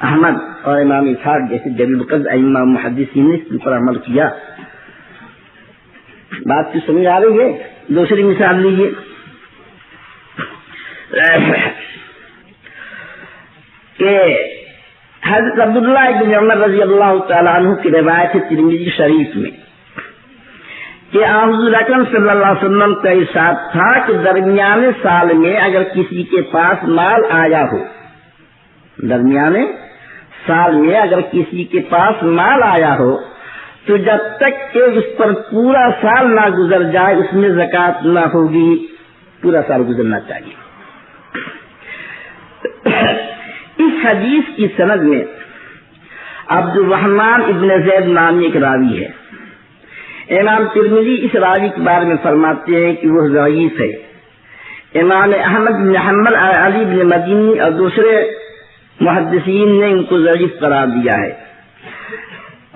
[SPEAKER 2] احمد اور امام اسحاق جیسے جلیل القدر ائمہ محدثین نے اس کے اوپر عمل کیا۔ بات کی سمجھ آ رہی ہے؟ دوسری مثال لیجیے، کہ حضرت عبداللہ بن عمر رضی اللہ تعالیٰ عنہ کی روایت ہے ترمذی شریف میں کہ حضور اکرم صلی اللہ علیہ وسلم کا ارشاد تھا کہ درمیانے سال میں اگر کسی کے پاس مال آیا ہو، درمیانے سال میں اگر کسی کے پاس مال آیا ہو تو جب تک کہ اس پر پورا سال نہ گزر جائے اس میں زکوٰۃ نہ ہوگی، پورا سال گزرنا چاہیے۔ اس حدیث کی سند میں عبد الرحمن ابن زید نامی ایک راوی ہے۔ امام ترمذی اس راوی کے بارے میں فرماتے ہیں کہ وہ ضعیف ہے۔ امام احمد بن حنبل، علی بن مدینی اور دوسرے محدثین نے ان کو ضعیف قرار دیا ہے،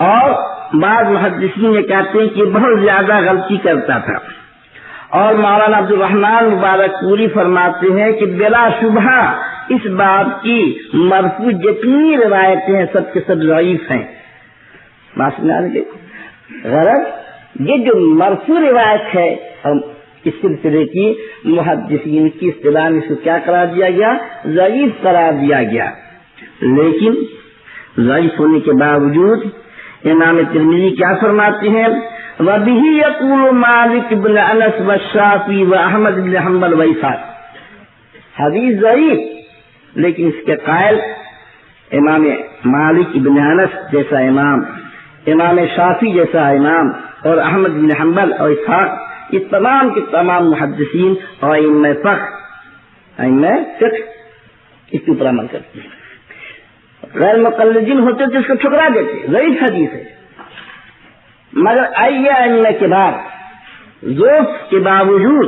[SPEAKER 2] اور بعض محدثین یہ کہتے ہیں کہ بہت زیادہ غلطی کرتا تھا۔ اور مولانا عبد الرحمن مبارک پوری فرماتے ہیں کہ بلا شبہ اس بات کی مرفوع جتنی روایتیں ہیں سب کے سب ضعیف ہیں۔ غرض یہ جو مرفوع روایت ہے اور اس سلسلے کی محدثین کی اصطلاح میں اس کو کیا قرار دیا گیا؟ ضعیف قرار دیا گیا۔ لیکن ضعیف ہونے کے باوجود امام ترمذی کیا فرماتے ہیں؟ وَبِهِ يَقُولُ مَالِكُ بْنُ أَنَسَ وَالشَّافِعِي وَأَحْمَدُ بْنُ حنبل وَإِسحاق، حدیث ضعیف لیکن اس کے قائل امام مالک ابن انس جیسا امام، امام شافعی جیسا امام، اور احمد بن حنبل اور اسحاق، یہ تمام کے تمام محدثین اور ائمہ فقہ اس کے اوپر عمل کرتے ہیں۔ غیر مقلدین ہوتے تو اس کو ٹھکرا دیتے، ضعیف حدیث ہے، مگر ائمہ کے بعد ذوق کے باوجود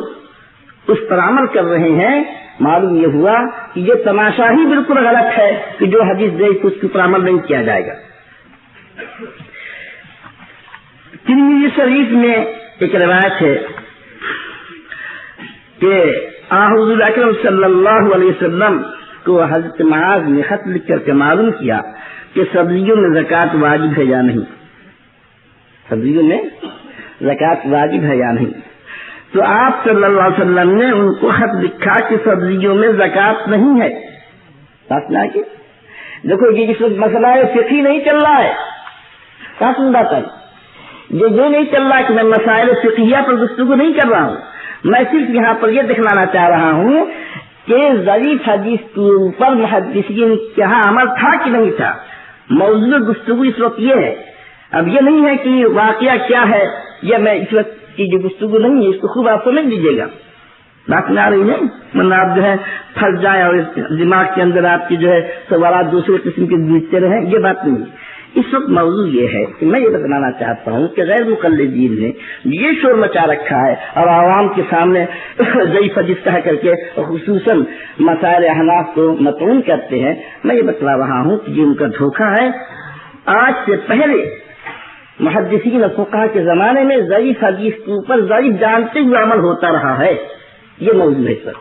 [SPEAKER 2] اس پر عمل کر رہے ہیں۔ معلوم یہ ہوا کہ یہ تماشا ہی بالکل غلط ہے کہ جو حدیث ضعیف اس کے اوپر عمل نہیں کیا جائے گا۔ ترمذی شریف میں ایک روایت ہے کہ حضور اکرم صلی اللہ علیہ وسلم کو حضرت معاذ نے خط لکھ کر کے معلوم کیا کہ سبزیوں میں زکوٰۃ واجب ہے یا نہیں، سبزیوں میں زکوٰۃ واجب ہے یا نہیں۔ تو آپ صلی اللہ علیہ وسلم نے ان کو خط لکھا کہ سبزیوں میں زکوٰۃ نہیں ہے۔ بات نہ کہ دیکھو یہ جس وقت مسئلہ ہے فقہی نہیں چل رہا ہے، کیا سن بات ہے، یہ نہیں چل رہا کہ میں مسائل فقہیہ پر گفتگو نہیں کر رہا ہوں، میں صرف یہاں پر یہ دکھلانا چاہ رہا ہوں کہ ضعیف حدیث کے اوپر محدثین کے یہاں عمل تھا کہ نہیں تھا۔ موضوع گفتگو اس وقت یہ ہے، اب یہ نہیں ہے کہ واقعہ کیا ہے، یہ میں اس وقت کی جو گفتگو نہیں ہے اس کو خوب آپ سمجھ لیجیے گا، بات میں آ رہی ہے، ورنہ آپ جو ہے پھنس جائیں اور دماغ کے اندر آپ کی جو ہے سوالات دوسرے قسم کے گونجتے رہیں، یہ بات نہیں ہے۔ اس وقت موضوع یہ ہے کہ میں یہ بتلانا چاہتا ہوں کہ غیر مقلدین نے یہ شور مچا رکھا ہے اور عوام کے سامنے ضعیف حدیث کہہ کر کے خصوصاً مسائل احناف کو مطعون کرتے ہیں، میں یہ بتلا رہا ہوں کہ یہ ان کا دھوکہ ہے۔ آج سے پہلے محدثین اور فقہاء کے زمانے میں ضعیف حدیث کے اوپر ضعیف جانتے ہوئے عمل ہوتا رہا ہے، یہ موضوع ہے سر۔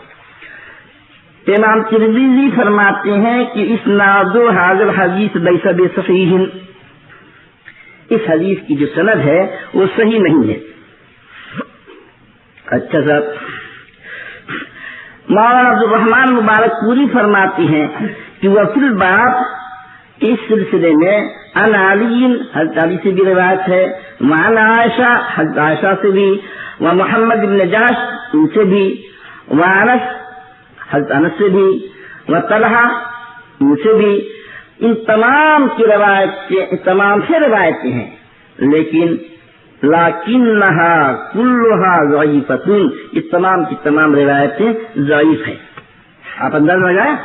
[SPEAKER 2] امام ترمذی فرماتے ہیں کہ اسناد حاضر حدیث لیس بصحیح، اس حدیث کی جو سند ہے وہ صحیح نہیں ہے۔ اچھا صاحب، مولانا عبد الرحمن مبارک پوری فرماتے ہیں کہ وہ فی الباب اس سلسلے میں عن علی، حضرت علی سے بھی روایت ہے، وعن عائشہ، حضرت عائشہ سے بھی، و محمد بن جاش ان سے بھی، وانس حضرت انس سے بھی، و طلحہ ان سے بھی، ان تمام کی روایتیں، تمام سے روایتیں ہیں، لیکن لکنھا کلھا ضعیفۃ، یہ تمام کی تمام روایتیں ضعیف ہیں. آپ انداز لگائیں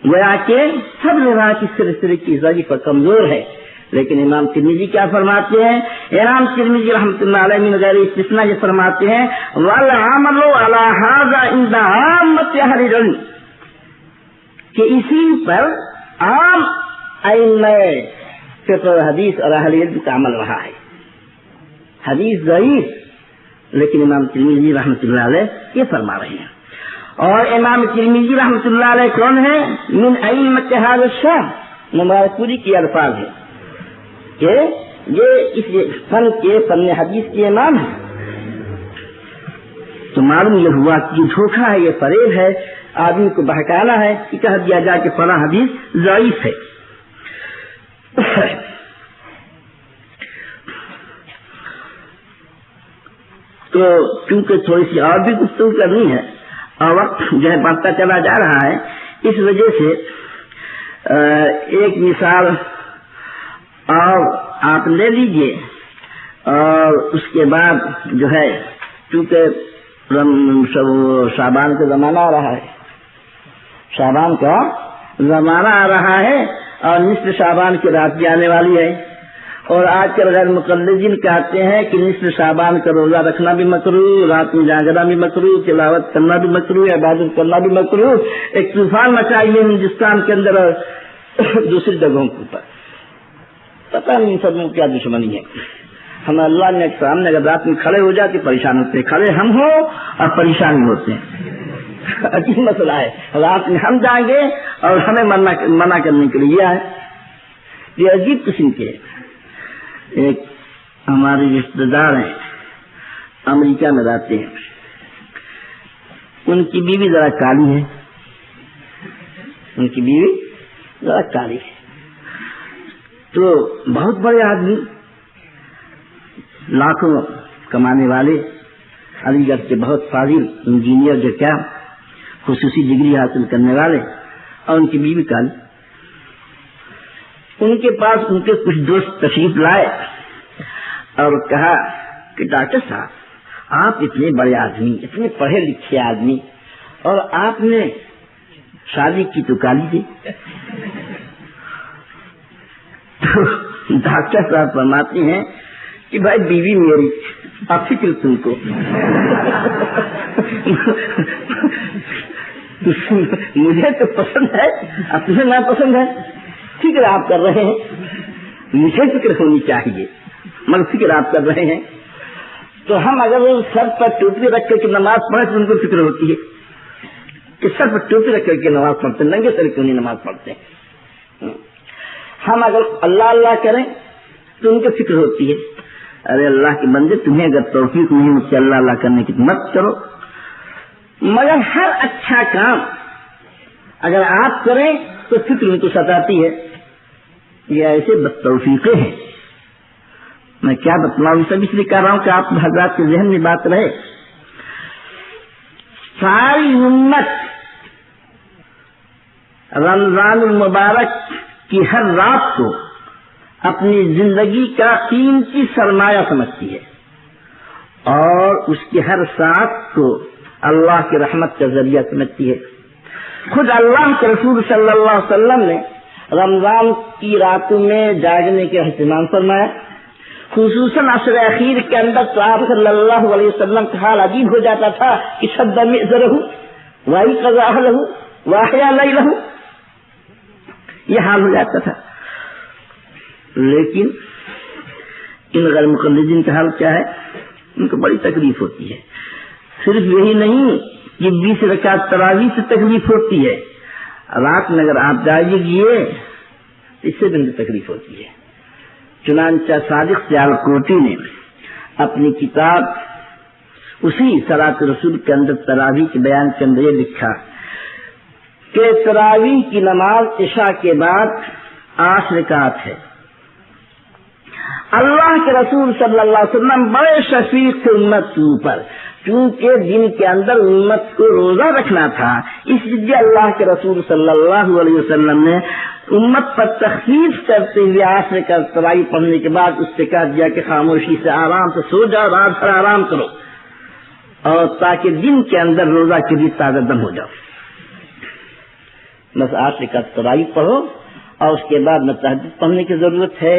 [SPEAKER 2] گویا کہ سب روایت اس سلسلے کی ضعیف اور کمزور ہے. لیکن امام ترمذی کیا فرماتے ہیں؟ امام ترمذی رحمۃ اللہ علیہ من غیر استثناء یہ فرماتے ہیں والعمل علی ھذا عند عامۃ اہل العلم، کہ اسی پر عام ائمہ فقہ و حدیث اور اہل علم کا عمل رہا ہے. حدیث ضعیف، لیکن امام ترمذی رحمۃ اللہ علیہ یہ فرما رہے ہیں. اور امام ترمذی رحمۃ اللہ علیہ کون ہے؟ من ائمۃ ھذا الشام، مبارک پوری کے الفاظ ہے کہ یہ اس فن حدیث کے امام ہیں. تو معلوم یہ ہوا کہ یہ دھوکہ ہے، یہ فریب ہے، آدمی کو بہکانا ہے کہ کہہ دیا جائے کہ فلاں حدیث ضعیف ہے. تو کیونکہ تھوڑی سی اور بھی گفتگو کرنی ہے اور وقت جو ہے بڑھتا چلا جا رہا ہے، اس وجہ سے ایک مثال اور آپ لے لیجئے، اور اس کے بعد جو ہے چونکہ شعبان کا زمانہ آ رہا ہے، شعبان کا زمانہ آ رہا ہے اور نصف شعبان کی رات بھی آنے والی ہے. اور آج کل غیر مقلدین کہتے ہیں کہ نصف شعبان کا روزہ رکھنا بھی مکروہ، رات میں جاگنا بھی مکروہ، تلاوت کرنا بھی مکروہ، عبادت کرنا بھی مکروہ. ایک طوفان مچائی ہے ہندوستان کے اندر اور دوسری جگہوں کے اوپر. پتہ نہیں ان سب میں کیا دشمنی ہے. ہم اللہ نے سامنے اگر رات میں کھڑے ہو جاتے پریشان ہوتے، کھڑے ہم ہو اور پریشان ہوتے ہیں. عجیب مسئلہ ہے، رات میں ہم جائیں گے اور ہمیں منع کرنے کے لیے آئے. یہ عجیب قسم کے. ایک ہمارے رشتے دار ہیں، امریکہ میں رہتے ہیں، ان کی بیوی ذرا کالی ہے، ان کی بیوی ذرا کالی ہے. تو بہت بڑے آدمی، لاکھوں کمانے والے، علی گڑھ کے بہت فاضل انجینئر جو کیا خصوصی ڈگری حاصل کرنے والے، اور ان کی بیوی کالی. ان کے پاس ان کے کچھ دوست تشریف لائے اور کہا کہ ڈاکٹر صاحب آپ اتنے بڑے آدمی، اتنے پڑھے لکھے آدمی، اور آپ نے شادی کی تو کالی دی. تو ڈاکٹر صاحب فرماتے ہیں کہ بھائی بیوی میری، آپ فکر تم کو مجھے تو پسند ہے، اپنے نہ پسند ہے. فکر آپ کر رہے ہیں، مجھے فکر ہونی چاہیے مگر فکر آپ کر رہے ہیں. تو ہم اگر سر پر ٹوپی رکھ کر کے نماز پڑھیں تو ان کو فکر ہوتی ہے کہ سر پر ٹوپی رکھ کر کے نماز پڑھتے ہیں، ننگے سر کیوں نہیں نماز پڑھتے ہیں. ہم اگر اللہ اللہ کریں تو ان کو فکر ہوتی ہے ارے اللہ کے بندے تمہیں اگر توفیق نہیں مجھ سے اللہ اللہ کرنے کی مت کرو. مگر ہر اچھا کام اگر آپ کریں تو فکر ان کو ستاتی ہے. یہ ایسے بدتوفیقے ہیں. میں کیا بتلاؤں، سب اس لیے کہہ رہا ہوں کہ آپ حضرات کے ذہن میں بات رہے. ساری امت رمضان المبارک کی ہر رات کو اپنی زندگی کا قیمتی سرمایہ سمجھتی ہے اور اس کی ہر ساتھ کو اللہ کی رحمت کا ذریعہ سمجھتی ہے. خود اللہ کے رسول صلی اللہ علیہ وسلم نے رمضان کی راتوں میں جاگنے کے اہتمام فرمایا. خصوصاً عشر اخیر کے اندر تو آپ صلی اللہ علیہ وسلم کا حال عجیب ہو جاتا تھا کہ شد مئزرہ وایقظ اہلہ واحیا لیلہ، یہ حال ہو جاتا تھا. لیکن ان غیر مقلدین کا حال کیا ہے؟ ان کو بڑی تکلیف ہوتی ہے. صرف یہی نہیں کہ 20 رکعت تراویح سے تکلیف ہوتی ہے، رات میں اگر آپ جاگیے اس سے بھی تکلیف ہوتی ہے. چنانچہ صادق سیالکوٹی نے اپنی کتاب اسی صلاۃ رسول کے اندر تراویح کے بیان کے اندر یہ لکھا کہ تراویح کی نماز عشاء کے بعد 8 رکعت ہے. اللہ کے رسول صلی اللہ علیہ وسلم بڑے شفیق تھے امت کے اوپر. چونکہ دن کے اندر امت کو روزہ رکھنا تھا، اس لیے اللہ کے رسول صلی اللہ علیہ وسلم نے امت پر تخفیف کرتے ہوئے عصر کا تراویح پڑھنے کے بعد اس سے کہا دیا کہ خاموشی سے آرام سے سو جاؤ، رات بھر آرام کرو، اور تاکہ دن کے اندر روزہ کے لیے تازہ دم ہو جاؤ۔ بس عصر کا تراویح پڑھو، اور اس کے بعد نہ تہجد پڑھنے کی ضرورت ہے،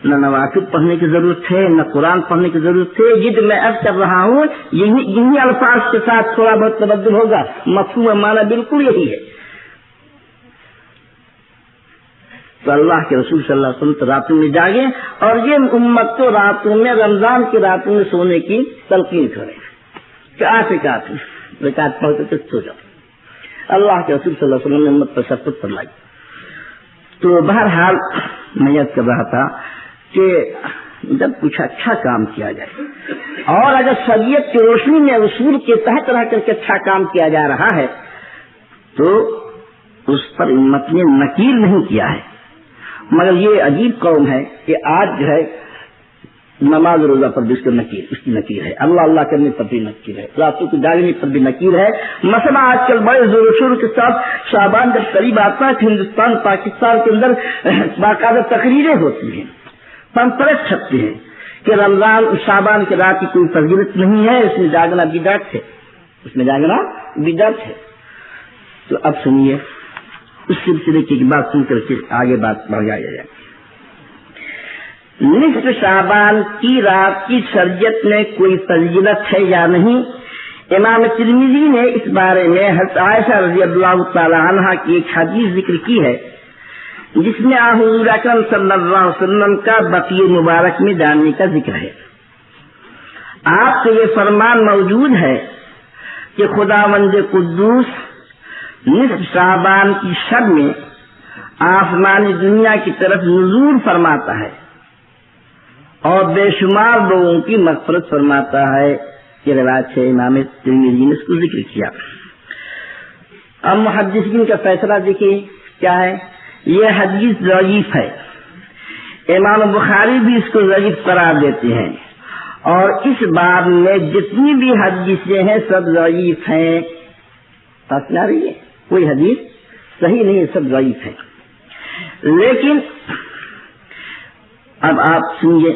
[SPEAKER 2] نہ نوافل پڑھنے کی ضرورت ہے، نہ قرآن پڑھنے کی ضرورت ہے۔ یہ جو میں عرض کر رہا ہوں یہی الفاظ کے ساتھ تھوڑا بہت تبدل ہوگا، مفہوم معنی بالکل یہی ہے۔ تو اللہ کے رسول صلی اللہ علیہ وسلم راتوں میں جاگے اور یہ امت کو راتوں میں، رمضان کی راتوں میں سونے کی تلقین کرے کہ آٹھ رکعت پڑھ کر سو جاؤ۔ اللہ کے رسول صلی اللہ علیہ وسلم نے امت پر شفقت فرمائی۔ تو بہرحال میں یاد کر رہا تھا کہ جب کچھ اچھا کام کیا جائے اور اگر شریعت کی روشنی میں اصول کے تحت رہ کر کے اچھا کام کیا جا رہا ہے تو اس پر امت نے نکیر نہیں کیا ہے۔ مگر یہ عجیب قوم ہے کہ آج جو ہے نماز روزہ پر بھی اس کی نکیر ہے، اللہ اللہ کرنے پر بھی نکیر ہے، راتوں کو جاگنے پر بھی نکیر ہے۔ مثلا آج کل بڑے زور و شور کے ساتھ شعبان جب قریب آتا ہے کہ ہندوستان پاکستان کے اندر باقاعدہ تقریریں ہوتی ہیں، پمپلیٹ چھپتے ہیں کہ رمضان شعبان کی رات کی کوئی فضیلت نہیں ہے، اس میں جاگنا بدعت ہے، اس میں جاگنا بدعت ہے۔ تو اب سنیے اس سلسلے کی بات سن کر کے آگے بات بڑھایا جائے۔ نصف شعبان کی رات کی شریعت میں کوئی فضیلت ہے یا نہیں؟ امام ترمذی نے اس بارے میں حضرت عائشہ رضی اللہ تعالی عنہا کی ایک حدیث ذکر کی ہے جس میں حضور اکرم صلی اللہ علیہ وسلم کا بقیع مبارک میں جانے کا ذکر ہے۔ آپ سے یہ فرمان موجود ہے کہ خداوند قدوس نصف شعبان کی شب میں آسمانی دنیا کی طرف نزول فرماتا ہے اور بے شمار لوگوں کی مغفرت فرماتا ہے۔ یہ روایت ہے، امام ترمذی نے اس کو ذکر کیا۔ اب محدثین کا فیصلہ دیکھیے کیا ہے۔ یہ حدیث ضعیف ہے، امام بخاری بھی اس کو ضعیف قرار دیتے ہیں، اور اس باب میں جتنی بھی حدیثیں ہیں سب ضعیف ہیں۔ بات آ رہی ہے، کوئی حدیث صحیح نہیں ہے، سب ضعیف ہے۔ لیکن اب آپ سنیے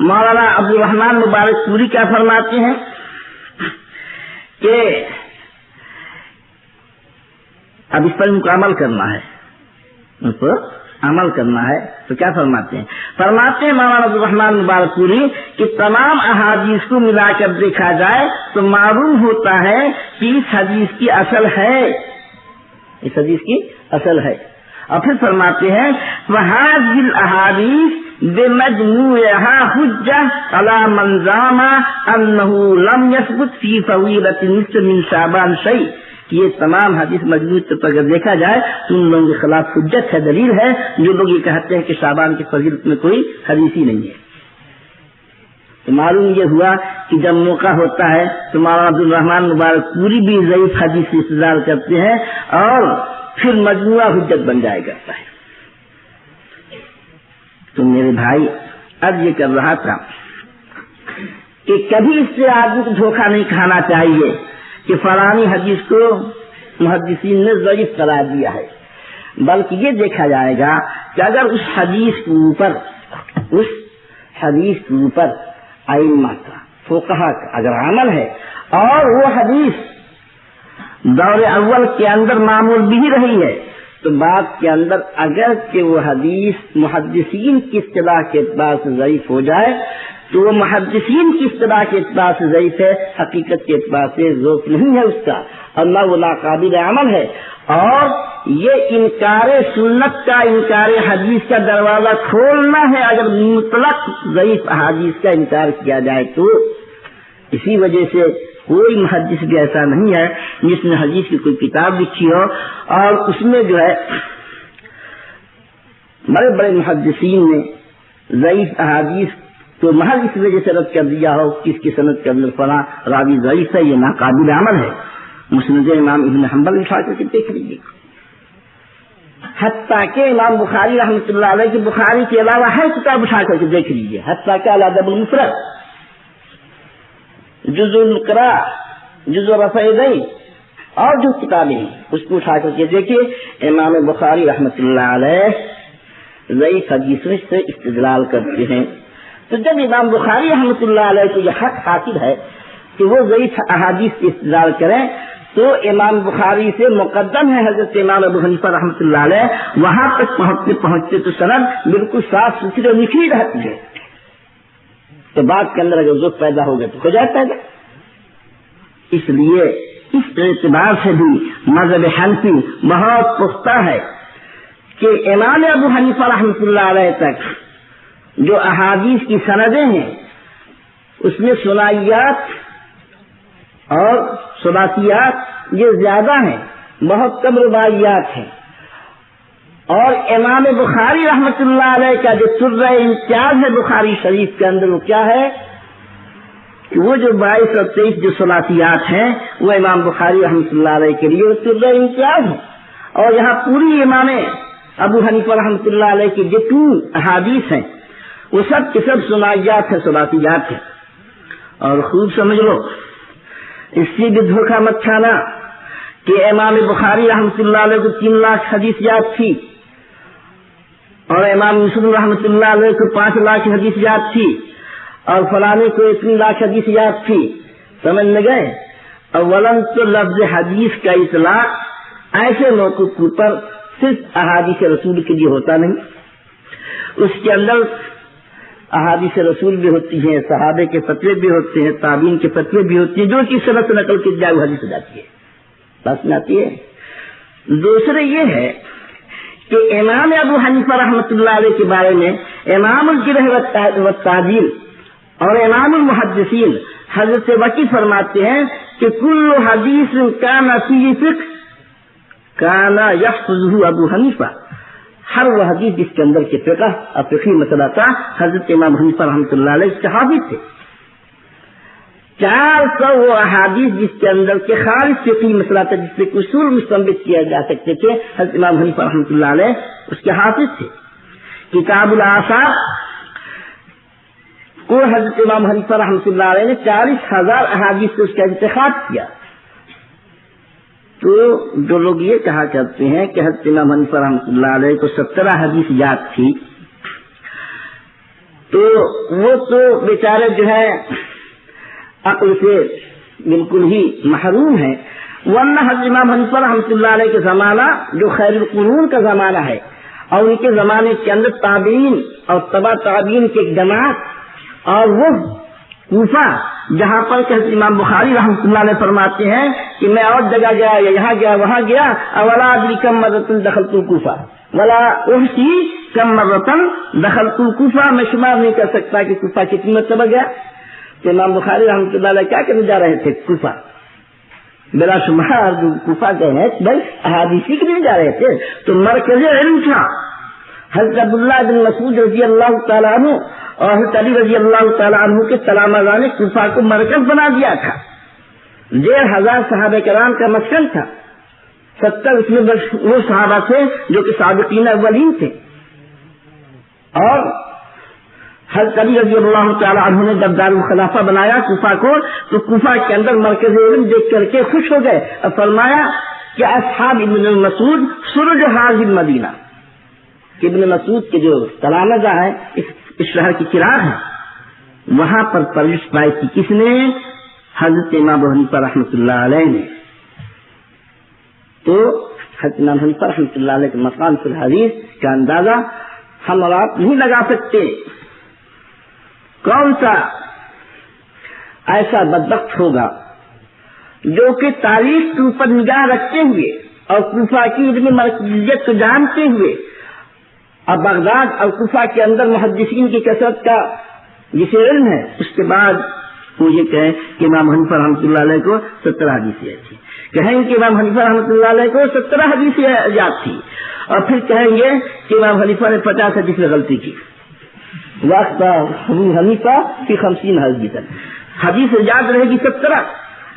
[SPEAKER 2] مولانا عبد الرحمان مبارک پوری کیا فرماتے ہیں کہ اب اس پر مکمل کرنا ہے، اس پر عمل کرنا ہے، تو کیا فرماتے ہیں؟ فرماتے ہیں مولانا عبد الرحمان مبارک پوری کہ تمام احادیث کو ملا کر دیکھا جائے تو معلوم ہوتا ہے کہ اس حدیث کی اصل ہے، اس حدیث کی اصل ہے۔ اور پھر فرماتے ہیں وَهَذِهِ الْأَحَادِيث بِمَجْمُوعِهَا حُجَّةٌ عَلَى مَنْ زَعَمَ أَنَّهُ لَمْ يَثْبُتْ فِي فَضِيلَةِ نِصْفِ مِنْ شَعْبَانَ شَيْءٌ، کہ یہ تمام حدیث مجموعی طور پر اگر دیکھا جائے تو ان لوگوں کے خلاف حجت ہے، دلیل ہے، جو لوگ یہ کہتے ہیں کہ شعبان کی فضیلت میں کوئی حدیث ہی نہیں ہے۔ تو معلوم یہ ہوا کہ جب موقع ہوتا ہے تو مولانا عبد الرحمان مبارک پوری بھی ضعیف حدیث سے استدلال کرتے ہیں اور پھر مجموعہ حجت بن جائے کرتا ہے۔ تو میرے بھائی اب یہ کر رہا تھا کہ کبھی اس سے آدمی کو دھوکہ نہیں کھانا چاہیے کہ فلانی حدیث کو محدثین نے ضعیف قرار دیا ہے، بلکہ یہ دیکھا جائے گا کہ اگر اس حدیث کے اوپر ائمہ کا، فقہا کا اگر عمل ہے اور وہ حدیث دور اول کے اندر معمول بھی رہی ہے تو بات کے اندر اگر کہ وہ حدیث محدثین کی اصطلاح کے اعتبار سے ضعیف ہو جائے تو وہ محدثین کی اصطلاح کے اعتبار سے ضعیف ہے، حقیقت کے اعتبار سے ذوق نہیں ہے اس کا، اللہ وہ ناقابل عمل ہے۔ اور یہ انکار سنت کا، انکار حدیث کا دروازہ کھولنا ہے اگر مطلق ضعیف احادیث کا انکار کیا جائے تو۔ اسی وجہ سے کوئی محدث بھی ایسا نہیں ہے جس نے حدیث کی کوئی کتاب لکھی ہو اور اس میں جو ہے بڑے بڑے محدثین نے ضعیف احادیث تو محض اس وجہ سے رد کر دیا ہو کہ اس کی سند کے اندر فلاں راوی ضعیف ہے، یہ ناقابل عمل ہے۔ مسند امام ابن حنبل اٹھا کر کے دیکھ لیجیے، حتیٰ کہ امام بخاری رحمۃ اللہ علیہ کی بخاری کے علاوہ ہر کتاب اٹھا کر کے دیکھ لیجیے، حتیٰ کہ الادب المفرد جز القرا، جز رفع یدین اور جو کتابیں ہیں اس کو اٹھا کر کے دیکھیے. امام بخاری رحمۃ اللہ علیہ ضعیف حدیثوں سے استدلال کرتے ہیں. تو جب امام بخاری رحمۃ اللہ علیہ کو یہ حق حاصل ہے کہ وہ ضعیف احادیث سے استدلال کریں تو امام بخاری سے مقدم ہے حضرت امام ابو حنیفہ رحمۃ اللہ علیہ. وہاں تک پہنچتے تو سند بالکل صاف ستھری اور نکھری رہتی ہے. تو بات کے اندر اگر ضعف پیدا ہو گیا تو ہو جاتا ہے. اس لیے اس اعتبار سے بھی مذہب حنفی بہت پختہ ہے کہ امام ابو حنیفہ رحمۃ اللہ علیہ تک جو احادیث کی سندیں ہیں اس میں ثنائیات اور ثلاثیات یہ زیادہ ہیں، بہت کم رباعیات ہیں. اور امام بخاری رحمۃ اللہ علیہ کا جو سرہ امتیاز ہے بخاری شریف کے اندر وہ کیا ہے کہ وہ جو 22 اور 23 جو ثلاثیات ہیں وہ امام بخاری رحمۃ اللہ علیہ کے لیے سرہ امتیاز ہے. اور یہاں پوری امام ابو حنیفہ رحمۃ اللہ علیہ کی جتنی احادیث ہیں وہ سب کے سب ثنائیات ہیں، ثلاثیات ہیں. اور خوب سمجھ لو، اس سے بھی دھوکہ مت کھانا کہ امام بخاری رحمۃ اللہ علیہ کو 3 لاکھ حدیث یاد تھی اور امام مسلم رحمۃ اللہ علیہ کو 5 لاکھ حدیث یاد تھی اور فلانے کو 3 لاکھ حدیث یاد تھی. سمجھ میں گئے؟ اولاً تو لفظ حدیث کا اطلاق ایسے موقع پر صرف احادیث رسول کے لیے ہوتا نہیں، اس کے اندر احادیث رسول بھی ہوتی ہیں، صحابے کے فتوے بھی ہوتے ہیں، تابعین کے فتوے بھی ہوتے ہیں، جو چیز سند سے نقل کی جائے وہ حدیث ہو جاتی ہے. بس میں آتی ہے. دوسرے یہ ہے کہ امام ابو حنیفہ رحمۃ اللہ علیہ کے بارے میں امام الجرح والتعدیل اور امام المحدثین حضرت وکی فرماتے ہیں کہ کل حدیث کان فیہ فقہ کان یحفظہ ابو حنیفہ. ہر وہ حدیث جس کے اندر کے فقہ اور فقہی مسئلہ تھا حضرت امام حنیفہ رحمۃ اللہ علیہ اس کے حافظ تھے. 400 وہ احادیث جس کے اندر کے خالص فقہی مسئلہ تھا جس سے اصول مستنبط کیا جا سکتے تھے حضرت امام حنیفہ رحمۃ اللہ علیہ اس کے حافظ تھے. کتاب الاثار کو حضرت امام حنیفہ رحمۃ اللہ علیہ نے 40,000 احادیث سے اس کا انتخاب کیا. تو جو لوگ یہ کہا کرتے ہیں کہ حضرت امام حنیفہ رحمۃ اللہ علیہ کو 17 حدیث یاد تھی تو وہ تو بیچارے جو ہے عقل سے بالکل ہی محروم ہیں. ورنہ حضرت امام حنیفہ رحمۃ اللہ علیہ کے زمانہ جو خیر القرون کا زمانہ ہے اور ان کے زمانے کے اندر تابعین اور تبع تابعین کے جماعت اور وہ کوفہ جہاں پر کہ امام بخاری رحمۃ اللہ علیہ فرماتے ہیں کہ میں اور جگہ گیا یا یہاں گیا وہاں گیا اولا ادری کم مرتن دخلت الکوفہ ولا احصی کم مرتن دخلت الکوفہ. میں شمار نہیں کر سکتا کہ کوفہ کتنی مرتبہ گیا. تو امام بخاری رحمۃ اللہ علیہ کیا کرنے جا رہے تھے؟ کوفہ. بلا شمار جو کوفہ گئے ہیں بھائی احادیث کے لیے جا رہے تھے. تو مرکز علم تھا. حضرت عبداللہ بن مسعود رضی اللہ تعالیٰ عنہ اور حضرت علی رضی اللہ تعالیٰ عنہ کے تلامذہ نے کوفہ کو مرکز بنا دیا تھا. 1,500 صحابہ کرام کا مسکن تھا. 70 اس میں وہ صحابہ تھے جو کہ سابقین اولین تھے. اور حضرت علی رضی اللہ تعالیٰ عنہ نے جب دارالخلافہ بنایا کوفہ کو تو کوفہ کے اندر مرکز علم دیکھ کر کے خوش ہو گئے اور فرمایا کہ اصحاب ابن مسعود سرج حاضر المدینہ. کہ ابن مسعود کے جو تلامذہ ہیں اس شہر کی چراغ ہے وہاں پر پرورش پائی تھی. کس نے؟ حضرت امام ابو حنیفہ رحمۃ اللہ علیہ نے. تو حضرت امام حنیفہ رحمۃ اللہ علیہ کے مقام فی الحدیث کا اندازہ ہم اور آپ نہیں لگا سکتے. کون سا ایسا بدبخت ہوگا جو کہ تاریخ کے اوپر نگاہ رکھتے ہوئے اور کوفہ کی علمی مرکزیت کو جانتے ہوئے اور بغداد اور کوفہ کے اندر محدثین کی کثرت کا جسے علم ہے اس کے بعد وہ یہ کہیں کہ امام حنیفہ رحمۃ اللہ علیہ کو 17 حدیثیں تھی. کہیں کہ امام حنیفہ رحمۃ اللہ علیہ کو 17 حدیثیں یاد تھی اور پھر کہیں گے کہ امام حنیفہ نے 50 حدیث میں غلطی کی. وقت حنیفہ کی 50 حدیث حدیث یاد رہے گی 17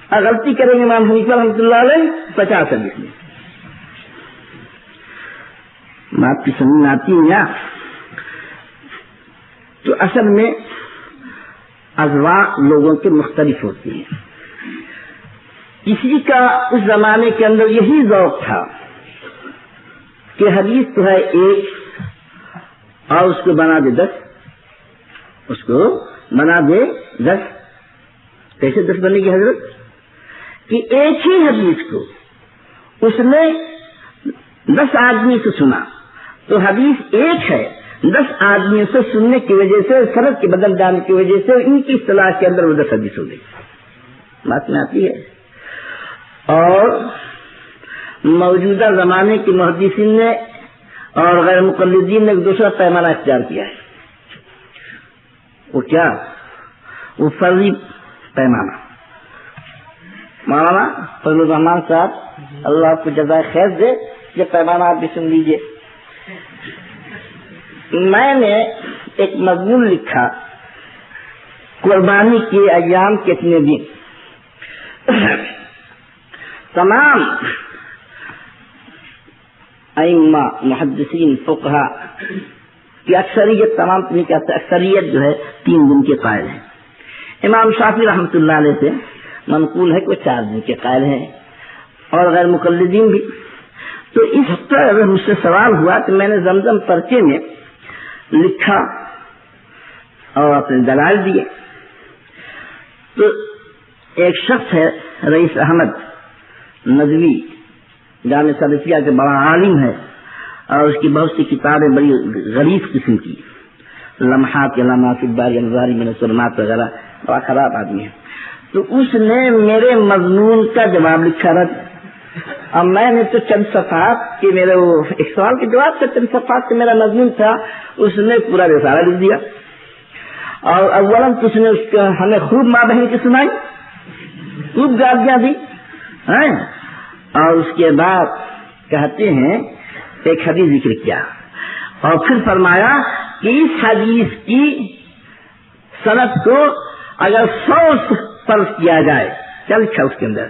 [SPEAKER 2] اور غلطی کریں گے امام حنیفہ رحمۃ اللہ علیہ 50 حدیث میں. بات کی سمجھ آتی ہے یا؟ تو اصل میں اذواق لوگوں کے مختلف ہوتی ہیں. کسی کا اس زمانے کے اندر یہی ذوق تھا کہ حدیث تو ہے ایک اور اس کو بنا دے 10. اس کو بنا دے 10. کیسے 10 بنے گی حضرت؟ کہ ایک ہی حدیث کو اس نے 10 آدمی سے سنا تو حدیث ایک ہے. 10 آدمیوں سے سننے کی وجہ سے سند کے بدل جانے کی وجہ سے ان کی اصطلاح کے اندر وہ 10 حدیث ہو گئی. بات میں آتی ہے. اور موجودہ زمانے کے محدثین نے اور غیر مقلدین نے ایک دوسرا پیمانہ اختیار کیا ہے. وہ کیا؟ وہ فرضی پیمانہ. مولانا فضل الرحمان صاحب اللہ آپ کو جزائے خیر دے، یہ پیمانہ آپ بھی سن لیجیے. میں نے ایک مضمون لکھا قربانی کے ایام کتنے دن. تمام ائمہ محدثین فقہا کی اکثریت، تمام نہیں کہتے، اکثریت جو ہے 3 دن کے قائل ہیں. امام شافعی رحمۃ اللہ علیہ سے منقول ہے کہ وہ 4 دن کے قائل ہیں اور غیر مقلدین بھی. تو اس پر اگر مجھ سے سوال ہوا کہ میں نے زمزم پرچے میں لکھا اور اپنے دلائل دیے. تو ایک شخص ہے رئیس احمد ندوی، جامع سلفیہ کے بڑا عالم ہے اور اس کی بہت سی کتابیں بڑی غریب قسم کی، لمحات علامہ فباری انظاری میں نصرمات وغیرہ، بڑا خراب آدمی ہے. تو اس نے میرے مضمون کا جواب لکھا رہا. اب میں نے تو چند صفحات کہ میرے وہ ایک سوال کے جواب سے چند صفحات سے میرا مضمون تھا، اس نے پورا رسالہ لکھ دیا. اور اولاً تو اس نے اس کا ہمیں خوب ماں بہن کی سنائی، خوب گالیاں دی، اور اس کے بعد کہتے ہیں ایک حدیث ذکر کیا اور پھر فرمایا کہ اس حدیث کی سند کو اگر 100 فرض کیا جائے، چل اس کے اندر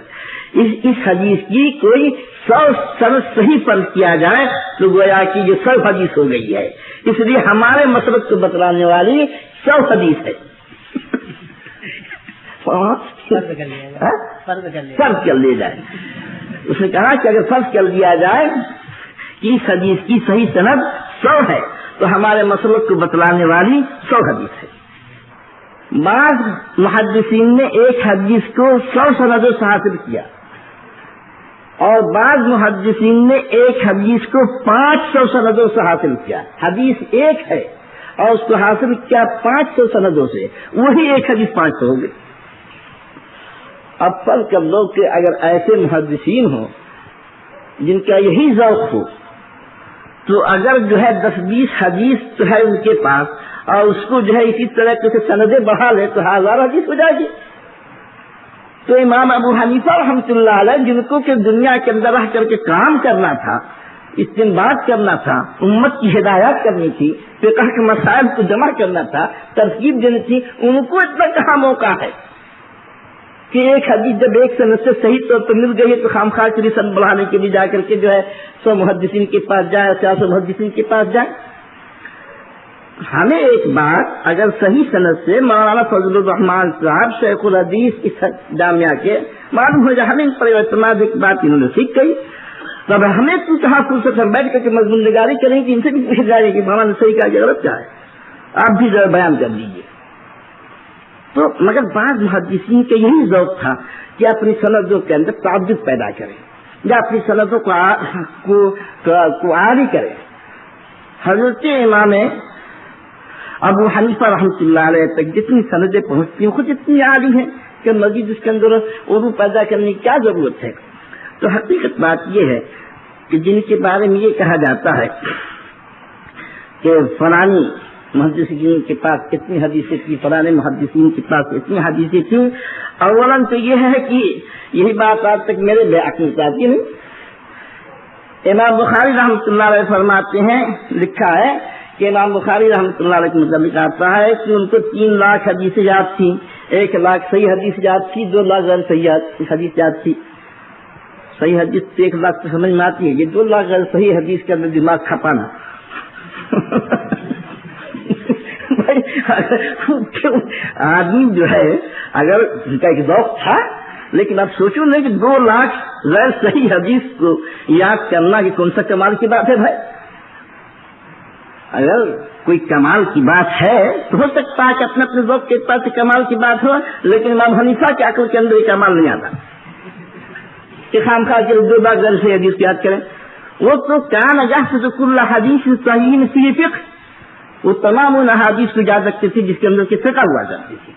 [SPEAKER 2] اس حدیث کی کوئی 100 سند صحیح فرض کیا جائے تو گویا کہ یہ 100 حدیث ہو گئی ہے. اس لیے ہمارے مسلک کو بتلانے والی 100 حدیث ہے. فرض کر لیا جائے. اس نے کہا کہ اگر فرض کر دیا جائے کہ اس حدیث کی صحیح سند 100 ہے تو ہمارے مسلک کو بتلانے والی 100 حدیث ہے. بعض محدثین نے ایک حدیث کو 100 سندوں سے حاصل کیا اور بعض محدثین نے ایک حدیث کو 500 سندوں سے حاصل کیا. حدیث ایک ہے اور اس کو حاصل کیا 500 سندوں سے، وہی ایک حدیث 500 ہو گئی. اب فرض کر لو کہ اگر ایسے محدثین ہوں جن کا یہی ذوق ہو تو اگر جو ہے 10-20 حدیث تو ہے ان کے پاس اور اس کو جو ہے اسی طرح سے سندیں بڑھا لے تو 1000 حدیث ہو جائے گی. تو امام ابو حنیفہ رحمۃ اللہ علیہ جن کو کہ دنیا کے اندر رہ کر کے کام کرنا تھا، استنباط کرنا تھا، امت کی ہدایات کرنی تھی، فقہ کے مسائل کو جمع کرنا تھا، ترکیب دینی تھی، ان کو اتنا کہاں موقع ہے کہ ایک حدیث جب ایک سند سے صحیح طور پر مل گئی ہے تو خامخواہ کے لیے سند بڑھانے کے لیے جا کر کے جو ہے 100 محدثین کے پاس جائے، 400 محدثین کے پاس جائے. ہمیں ایک بات اگر صحیح سند سے مولانا فضل الرحمان صاحب شیخ الحدیث اس جامعہ کے معلوم ہو جائے، ہمیں ان پر اعتماد ایک بات انہوں نے سیکھ گئی، تب ہمیں تو کہاں فرصت ہے بیٹھ کر کے مضمون نگاری کریں گے، ان سے بھی پوچھ جائے کہ مولانا نے صحیح کہا کہ غلط کیا ہے، آپ بھی ذرا بیان کر لیجیے. تو مگر بعض محدثین کا یہی ذوق تھا کہ اپنی سندوں کے اندر تعدد پیدا کریں یا اپنی سندوں کو عاری کریں. حضرت امام ابو حنیفہ رحمۃ اللہ علیہ تک جتنی سندیں پہنچتی ہیں خود اتنی عالی ہیں کہ مزید اس کے اندر عروج پیدا کرنے کی کیا ضرورت ہے. تو حقیقت بات یہ ہے کہ جن کے بارے میں یہ کہا جاتا ہے کہ فلانی محدثین کے پاس اتنی حدیثیں تھی، فلانے محدثین کے پاس اتنی حدیثیں تھیں، اولاً تو یہ ہے کہ یہی بات آج تک میرے بیان میں آتی نہیں. امام بخاری رحمۃ اللہ علیہ فرماتے ہیں، لکھا ہے کہ امام بخاری رحمۃ اللہ علیہ کے مطابق آتا ہے کہ ان کو 3 لاکھ حدیثیں یاد تھیں، 1 لاکھ صحیح حدیث یاد تھی، 2 لاکھ غیر صحیح حدیث یاد تھی. صحیح حدیث 1 لاکھ تو سمجھ میں آتی ہے، یہ 2 لاکھ غیر صحیح حدیث کے اندر دماغ کھپانا. آدمی جو ہے اگر ان کا ایک ذوق تھا، لیکن اب سوچو نہیں کہ 2 لاکھ غیر صحیح حدیث کو یاد کرنا کہ کون سا کمال کی بات ہے بھائی؟ اگر کوئی کمال کی بات ہے تو ہو سکتا ہے کہ اپنے اپنے ذوق کے اعتبار سے کمال کی بات ہو، لیکن امام حنیفہ کی عقل کے اندر یہ کمال نہیں آتا کہ خام خواہ کے 2 لاکھ غیر صحیح حدیث یاد کریں. وہ تو کان یحفظ کل حدیث صحیح فی فقہ، وہ تمام ان احادیث کو یاد رکھتے تھے جس کے اندر کی فقہ ہوا کرتی تھی.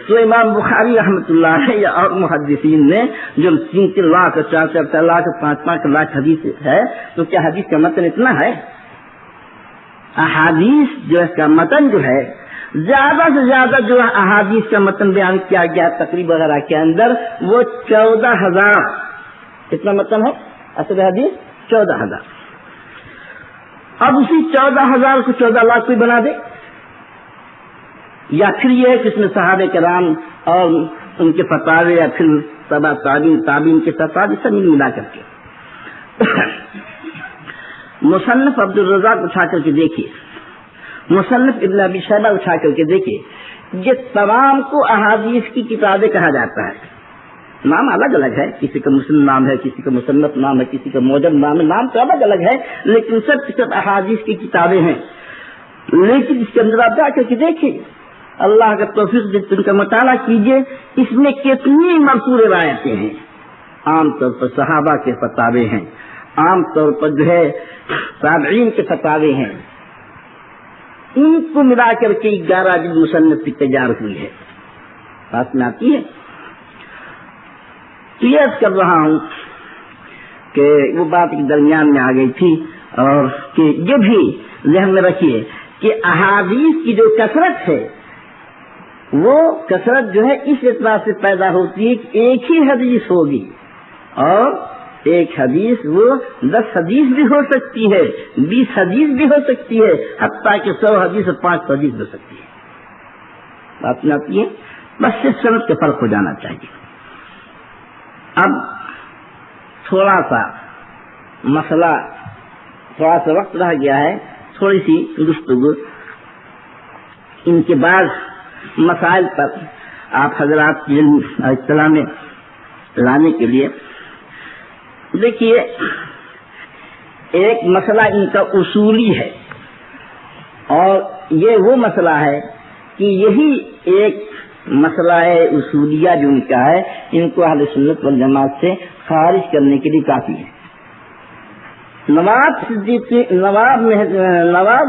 [SPEAKER 2] تو امام بخاری رحمۃ اللہ علیہ یا اور محدثین نے جو 3 لاکھ 4 لاکھ 5 لاکھ حدیث ہے، تو کیا حدیث کا متن اتنا ہے؟ احادیث جو اس کا متن جو ہے زیادہ سے زیادہ جو احادیث کا متن بیان کیا گیا تقریب وغیرہ کے اندر وہ 14,000 کتنا متن ہے اصل حدیث 14,000. اب اسی 14,000 کو 14 لاکھ کوئی بنا دے، یا پھر یہ ہے کہ اس میں صحابہ کرام اور ان کے فتاوے یا پھر تبع تابعین کے فتاوے سب ملا کر کے مصنف عبد الرزاق اٹھا کر کے دیکھیے، مصنف ابن ابی شیبہ اٹھا کر کے دیکھیے، یہ تمام کو احادیث کی کتابیں کہا جاتا ہے. نام الگ الگ ہے، کسی کا مسلم نام ہے، کسی کا مصنف نام ہے، کسی کا موجب نام ہے، نام تو الگ الگ ہے، لیکن سب احادیث کی کتابیں ہیں. لیکن اس کے اندر آپ جا کر کے دیکھیے، اللہ کا توفیق ان کا مطالعہ کیجیے، اس میں کتنی مرفوع روایتیں ہیں. عام طور پر صحابہ کے فتاوے ہیں، عام طور پر جو ہے تابعین کے فتاوے ہیں. ان کو ملا کر کے 11 جلد مصنف کی تیار ہوئی ہے. بات میں آتی ہے. تو یہ کر رہا ہوں کہ وہ بات درمیان میں آ گئی تھی، اور کہ یہ بھی ذہن میں رکھیے کہ احادیث کی جو کثرت ہے وہ کثرت جو ہے اس اعتبار سے پیدا ہوتی ہے کہ ایک ہی حدیث ہوگی، اور ایک حدیث وہ 10 حدیث بھی ہو سکتی ہے، 20 حدیث بھی ہو سکتی ہے، حتیٰ کہ 100 حدیث اور 500 حدیث ہو سکتی ہے. بات میں آتی ہے، بس صرف سند کے فرق ہو جانا چاہیے. اب تھوڑا سا مسئلہ، تھوڑا سا وقت رہ گیا ہے، تھوڑی سی گفتگو ان کے بعد مسائل پر آپ حضرات کی اطلاع میں لانے کے لیے. دیکھیے، ایک مسئلہ ان کا اصولی ہے، اور یہ وہ مسئلہ ہے کہ یہی ایک مسئلہ ہے اصولیہ جو ان کا ہے، ان کو اہل سنت والجماعت سے خارج کرنے کے لیے کافی ہے. نواب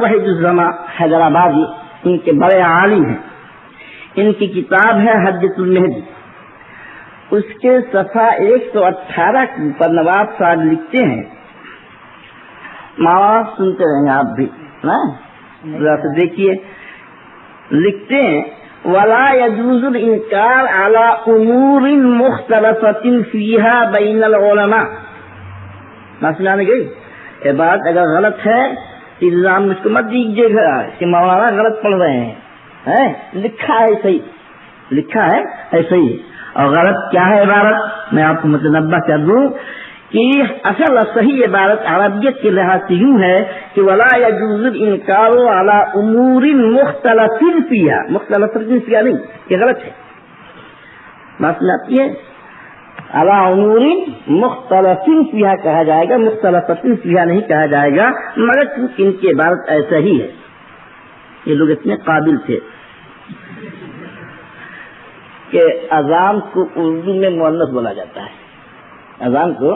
[SPEAKER 2] وحید الزما حیدرآبادی ان کے بڑے عالم ہیں. ان کی کتاب ہے حجۃ المہدی. اس کے صفحہ 118 پر نواب صاحب لکھتے ہیں، نواب سنتے رہیں آپ بھی ذرا سے دیکھیے، لکھتے ہیں ولا يجوز الانکار على امور مختلفۃ فيها بین العلماء. مسئلہ نہیں گئی، یہ بات اگر غلط ہے الزام مجھ کو مت دیجیے گا کہ مولانا غلط پڑھ رہے ہیں. لکھا ہے صحیح، لکھا ہے ایسے ہی، اور غلط کیا ہے عبارت میں آپ کو متنبہ کر دوں کہ اصل صحیح عبارت عربیت کے لحاظ سے یوں ہے کہ ولا يجوز الانکار علی امور مختلف فیہا، مختلف فیہا نہیں، یہ غلط ہے. بات میں آتی ہے، علی امور مختلف فیہا کہا جائے گا، مختلف فیہا نہیں کہا جائے گا، مگر چونکہ ان کی عبارت ایسا ہی ہے. یہ لوگ اتنے قابل تھے کہ اذان کو اردو میں مؤنث بولا جاتا ہے، اذان کو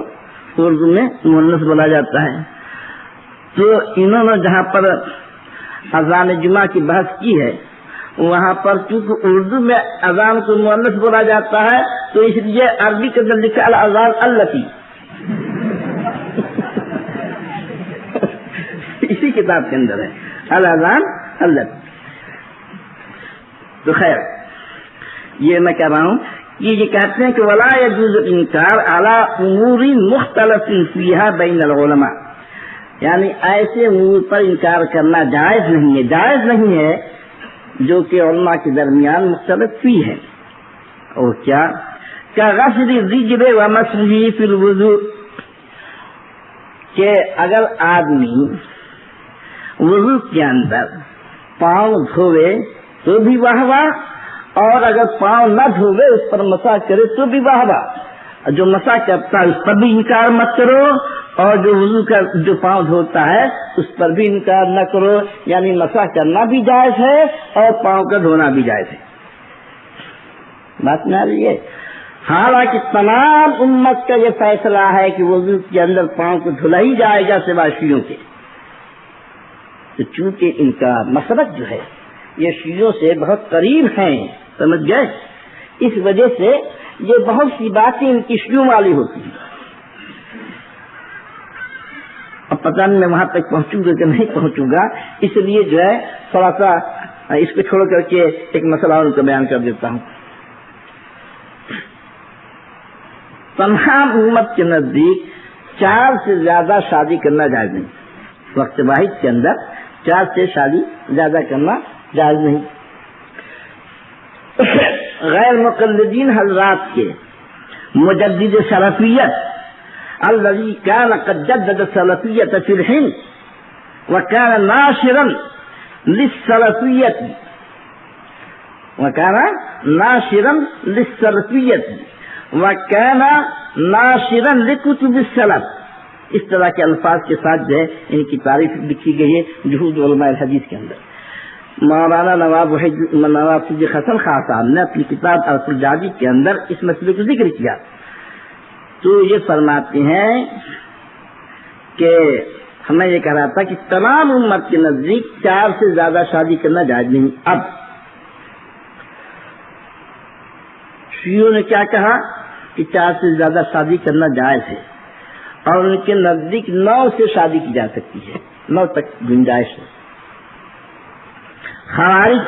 [SPEAKER 2] اردو میں مؤنث بولا جاتا ہے. تو انہوں نے جہاں پر اذان جمعہ کی بحث کی ہے، وہاں پر چونکہ اردو میں اذان کو مؤنث بولا جاتا ہے، تو اس لیے عربی کے اندر لکھا الاذان التی اسی کتاب کے اندر ہے الاذان التی. تو خیر، یہ میں کہہ رہا ہوں کہ یہ کہتے ہیں کہ ولا يجوز الانکار علی امور مختلف فیہا بین العلماء، یعنی ایسے امور پر انکار کرنا جائز نہیں ہے، جائز نہیں ہے جو کہ علماء کے درمیان مختلف فی ہے. اور کیا کہ غسل الرجل ومسحہ فی الوضوء، کہ اگر آدمی وضو کے اندر پاؤں دھوے تو بھی واہ واہ، اور اگر پاؤں نہ دھوے اس پر مسح کرے تو بھی واہ واہ۔ جو مسح کرتا ہے اس پر بھی انکار مت کرو، اور جو وضو کا جو پاؤں دھوتا ہے اس پر بھی انکار نہ کرو، یعنی مسح کرنا بھی جائز ہے اور پاؤں کا دھونا بھی جائز ہے۔ بات میں آ رہی ہے؟ حالانکہ تمام امت کا یہ فیصلہ ہے کہ وضو کے اندر پاؤں کو دھلا ہی جائے گا سوائے شیعوں کے، تو چونکہ ان کا مسلک جو ہے یہ شیعوں سے بہت قریب ہیں، سمجھ گئے، اس وجہ سے یہ بہت سی باتیں ان کی شیعوں والی ہوتی ہیں۔ اب پتہ نہیں میں وہاں تک پہنچوں گا کہ نہیں پہنچوں گا، اس لیے جو ہے تھوڑا سا اس کو چھوڑ کر کے ایک مسئلہ ان کا بیان کر دیتا ہوں۔ تمام امت کے نزدیک 4 سے زیادہ شادی کرنا جائز نہیں، وقت واحد کے اندر 4 سے شادی زیادہ کرنا جائز نہیں۔ غیر مقلدین حضرات کے مجدد سلفیت الذي كان قد جدد السلفية في الهند وكان ناشرا لكتب السلف، اس طرح کے الفاظ کے ساتھ جو ہے ان کی تعریف لکھی گئی ہے جہود علماء الحدیث کے اندر۔ مولانا نواب صدیق حسن خان صاحب نے اپنی کتاب عرف الجادی کے اندر اس مسئلے کو ذکر کیا، تو یہ فرماتے ہیں کہ ہمیں یہ کہہ رہا تھا کہ تمام امت کے نزدیک 4 سے زیادہ شادی کرنا جائز نہیں۔ اب شیعوں نے کیا کہا کہ 4 سے زیادہ شادی کرنا جائز ہے، اور ان کے نزدیک 9 سے شادی کی جا سکتی ہے، 9 تک گنجائش ہے۔ خوارج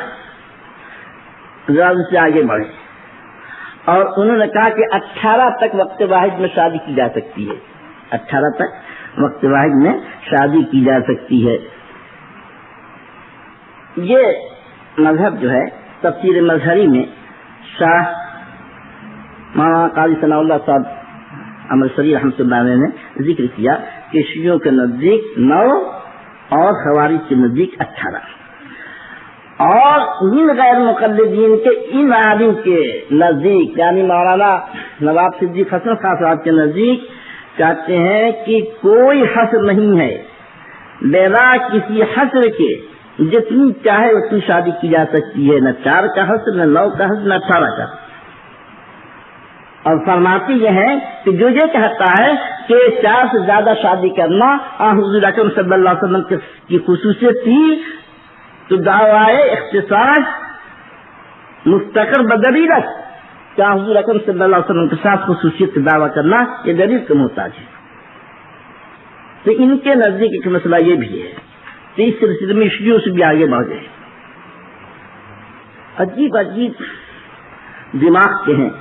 [SPEAKER 2] زیادہ سے آگے بڑھے اور انہوں نے کہا کہ 18 تک وقت واحد میں شادی کی جا سکتی ہے، 18 تک وقت واحد میں شادی کی جا سکتی ہے۔ یہ مذہب جو ہے تفسیر مظہری میں شاہ مولانا قاضی ثناء اللہ صاحب امرسری رحمۃ اللہ علیہ نے ذکر کیا کہ شیعوں کے نزدیک 9 اور خوارج کے نزدیک 18، اور ان غیر مقلدین کے ان عالم کے نزدیک یعنی مولانا نواب صدیق حسن خان صاحب کے نزدیک کہتے ہیں کہ کوئی حصر نہیں ہے، بلا کسی حصر کے جتنی چاہے اتنی شادی کی جا سکتی ہے، نہ 4 کا حصر، نہ 9 کا حصر، نہ 18 کا۔ اور فرماتی یہ ہے کہ جو یہ کہتا ہے کہ 4 سے زیادہ شادی کرنا حضور اکرم صلی اللہ علیہ وسلم کی خصوصیت تھی، تو دعوائے اختصاص مفتقر بدلیلت، کیا حضور اکرم صلی اللہ علیہ وسلم کے ساتھ خصوصیت کا دعویٰ کرنا یہ دلیل کا محتاج ہے۔ تو ان کے نزدیک ایک مسئلہ یہ بھی ہے، تو اس سلسلے میں شیعوں سے بھی آگے بڑھ گئے، عجیب عجیب دماغ کے ہیں۔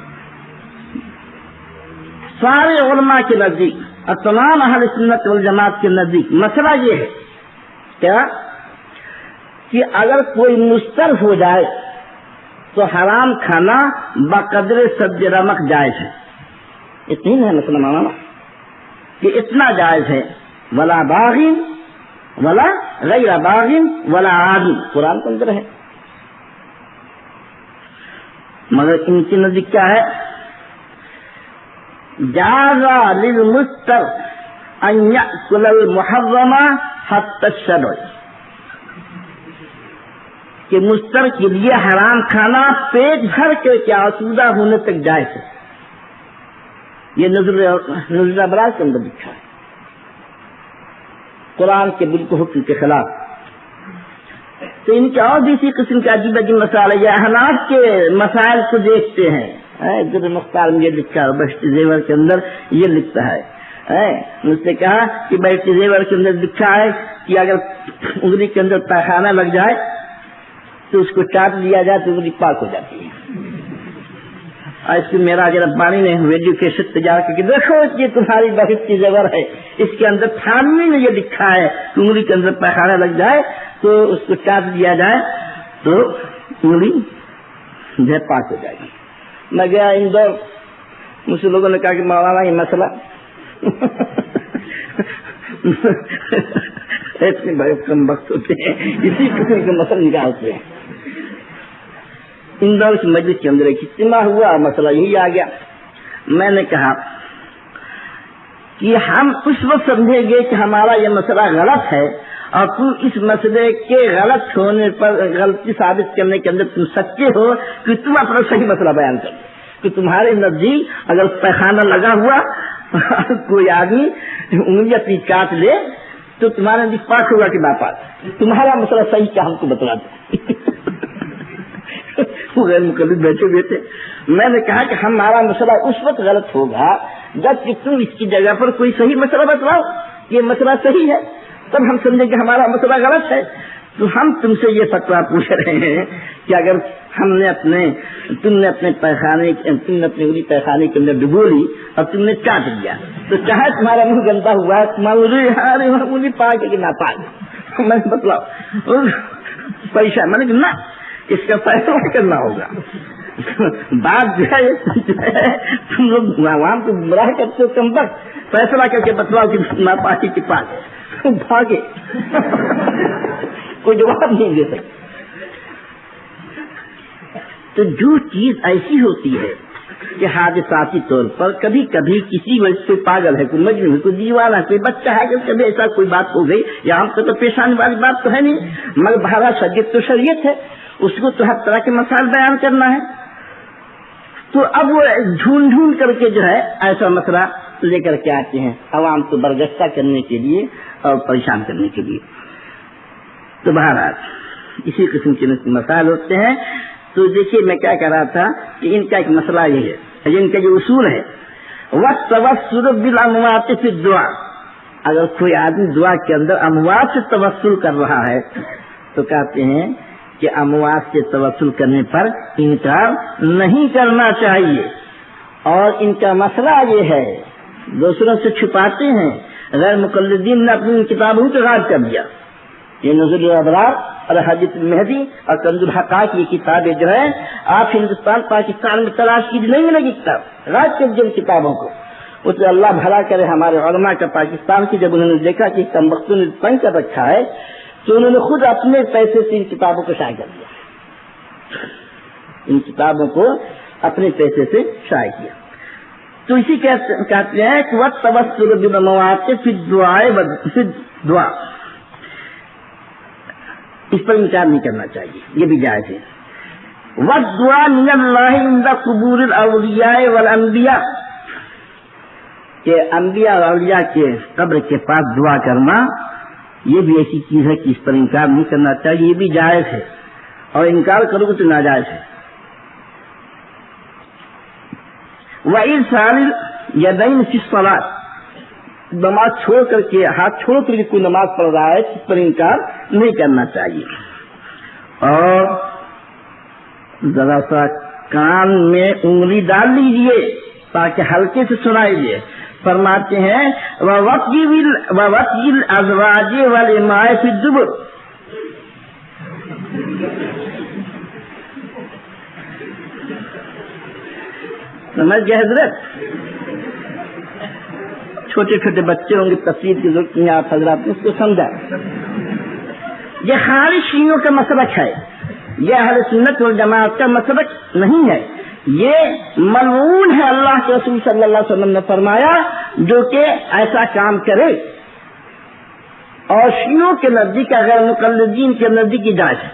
[SPEAKER 2] سارے علماء کے نزدیک اور تمام اہل سنت والجماعت کے نزدیک مسئلہ یہ ہے کیا کہ اگر کوئی مستر ہو جائے تو حرام کھانا بقدر سد رمق جائز ہے۔ اتنی ہے مسئلہ مولانا کہ اتنا جائز ہے، ولا باغین ولا غیر باغین ولا عادی، قرآن کے اندر ہے۔ مگر ان کے نزدیک کیا ہے؟ جازا للمستر ان یأکل المحرم حتی الشرع، کہ مستر کے لیے حرام کھانا پیٹ بھر کے کیا آسودہ ہونے تک جائز ہے۔ یہ نزل ابرار کے اندر لکھا ہے، قرآن کے بالکل حکم کے خلاف۔ تو ان کے اور بھی اسی قسم کے عجیب عجیب مسائل، یہ احناف کے مسائل کو دیکھتے ہیں۔ در مختار میں یہ لکھا ہے، بہشتی زیور کے اندر یہ لکھتا ہے، مجھ سے کہا کہ بہشتی زیور کے اندر لکھا ہے کہ اگر انگلی کے اندر پیخانہ لگ جائے تو اس کو چاٹ لیا جائے تو انگلی پاک ہو جاتی ہے۔ اور اس کی میرا اگر ابانی نے ویڈیو کیسٹ تیار کر کے دیکھو یہ تمہاری بہشتی زیور ہے، اس کے اندر تھانوی نے یہ لکھا ہے کہ انگلی کے اندر پیخانہ لگ جائے تو اس کو چاٹ لیا جائے تو انگلی جو پاک ہو جائے گی۔ میں گیا اندور، مجھ سے لوگوں نے کہا کہ مولانا یہ مسئلہ اتنے بڑے کم وقت ہوتے ہیں اسی قسم کے مسئلہ نکالتے ہیں. اندور کی مجلس کے اندر ایک اجتماع ہوا اور مسئلہ یہی آ گیا. میں نے کہا کہ ہم اس وقت سمجھیں گے کہ ہمارا یہ مسئلہ غلط ہے اور تم اس مسئلے کے غلط ہونے پر غلطی ثابت کرنے کے اندر تم سچے ہو کہ تم اپنا صحیح مسئلہ بیان کرو کہ تمہارے نزدیک اگر پیخانہ لگا ہوا کوئی آدمی انگلی اپنی کاٹ لے تو تمہارے نزدیک پاک ہوگا کہ ناپاک. تمہارا مسئلہ صحیح کیا ہم کو بتلا دو. غیر مقلد بیٹھے ہوئے تھے. میں نے کہا کہ ہمارا مسئلہ اس وقت غلط ہوگا جب کہ تم اس کی جگہ پر کوئی صحیح مسئلہ بتلاؤ یہ مسئلہ صحیح ہے تب ہم سمجھیں کہ ہمارا مسئلہ غلط ہے. تو ہم تم سے یہ فتویٰ پوچھ رہے ہیں کہ اگر تم نے اپنے پیخانے تم نے اپنی انگلی پیخانے کے اندر ڈبو لی اور تم نے کاٹ دیا تو چاہے تمہارا منہ گندا ہوا تمہاری انگلی پاک ہے کہ نہ پاک میں نے بتلاؤ پیسہ میں نے کہا نہ اس کا فیصلہ کرنا ہوگا. بات جو ہے تم لوگ عوام کو گمراہ کرتے ہو کم وقت فیصلہ کر کے بتلاؤ کہ نہ پاکی کے پاس بھاگے کوئی جواب نہیں دے سکتے. تو جو چیز ایسی ہوتی ہے کہ حادثاتی طور پر کبھی کبھی کسی وجہ سے پاگل ہے کوئی مجنون ہے کوئی دیوانہ کوئی بچہ ہے کہ کبھی ایسا کوئی بات ہو گئی یا ہم کو تو پیش آنے والی بات تو ہے نہیں مگر بہرحال شریعت تو شریعت ہے اس کو تو ہر طرح کے مسائل بیان کرنا ہے. تو اب وہ ڈھونڈ کر کے جو ہے ایسا مسئلہ لے کر کے آتے ہیں عوام کو برگشتہ کرنے کے لیے اور پریشان کرنے کے لیے. تو بہرحال اسی قسم کے مسائل ہوتے ہیں. تو دیکھیے میں کیا کہہ رہا تھا کہ ان کا ایک مسئلہ یہ ہے ان کا جو اصول ہے والتوسل بالاموات فی الدعاء. اگر کوئی آدمی دعا کے اندر اموات سے توسل کر رہا ہے تو کہتے ہیں کہ اموات سے توسل کرنے پر انکار نہیں کرنا چاہیے. اور ان کا مسئلہ یہ ہے دوسروں سے چھپاتے ہیں. غیر مقلدین نے اپنی کتابوں کو غائب کر دیا. یہ نزول الابرار اور حدیث المہدی اور کنز الحقائق یہ کتابیں جو ہے آپ ہندوستان پاکستان میں تلاش کیجیے نہیں ملے گی کتاب غائب کر دیا کتابوں کو. اس سے اللہ بھلا کرے ہمارے علماء کا پاکستان کی جب انہوں نے دیکھا کہ کمبختوں نے تنگ کر رکھا ہے تو انہوں نے خود اپنے پیسے سے ان کتابوں کو شائع کر دیا. ان کتابوں کو اپنے پیسے سے شائع کیا. تو اسی کہتے ہیں کہ وقت توسل بالاموات فی الدعاء اس پر انکار نہیں کرنا چاہیے یہ بھی جائز ہے. والدعاء من اللہ عند قبور الاولیاء والانبیاء کہ انبیاء اور اولیاء کے قبر کے پاس دعا کرنا یہ بھی ایسی چیز ہے کہ اس پر انکار نہیں کرنا چاہیے یہ بھی جائز ہے اور انکار کرو گے تو ناجائز ہے. وَإِرْسَالِ الْيَدَيْنِ فِي الصَّلَاةِ نماز چھوڑ کر کے ہاتھ چھوڑ کر کے کوئی نماز پڑھ رہا ہے اس پر انکار نہیں کرنا چاہیے. اور ذرا سا کان میں انگلی ڈال لیجیے تاکہ ہلکے سے سنائی دے. فرماتے ہیں وَوَطْيِ الْأَزْوَاجِ وَالْإِمَاءِ فِي الدُّبُرِ سمجھ گئے حضرت. چھوٹے چھوٹے بچے ہوں گے تفسیر کی ضرورت نہیں آپ حضرات نے اس کو سمجھا. یہ خالی شیعوں کا مسلک ہے یہ اہل سنت والجماعت کا مسلک نہیں ہے. یہ ملعون ہے اللہ کے رسول صلی اللہ علیہ وسلم نے فرمایا جو کہ ایسا کام کرے. اور شیعوں کے نزدیک غیر مقلدین کے نزدیک جائز ہے.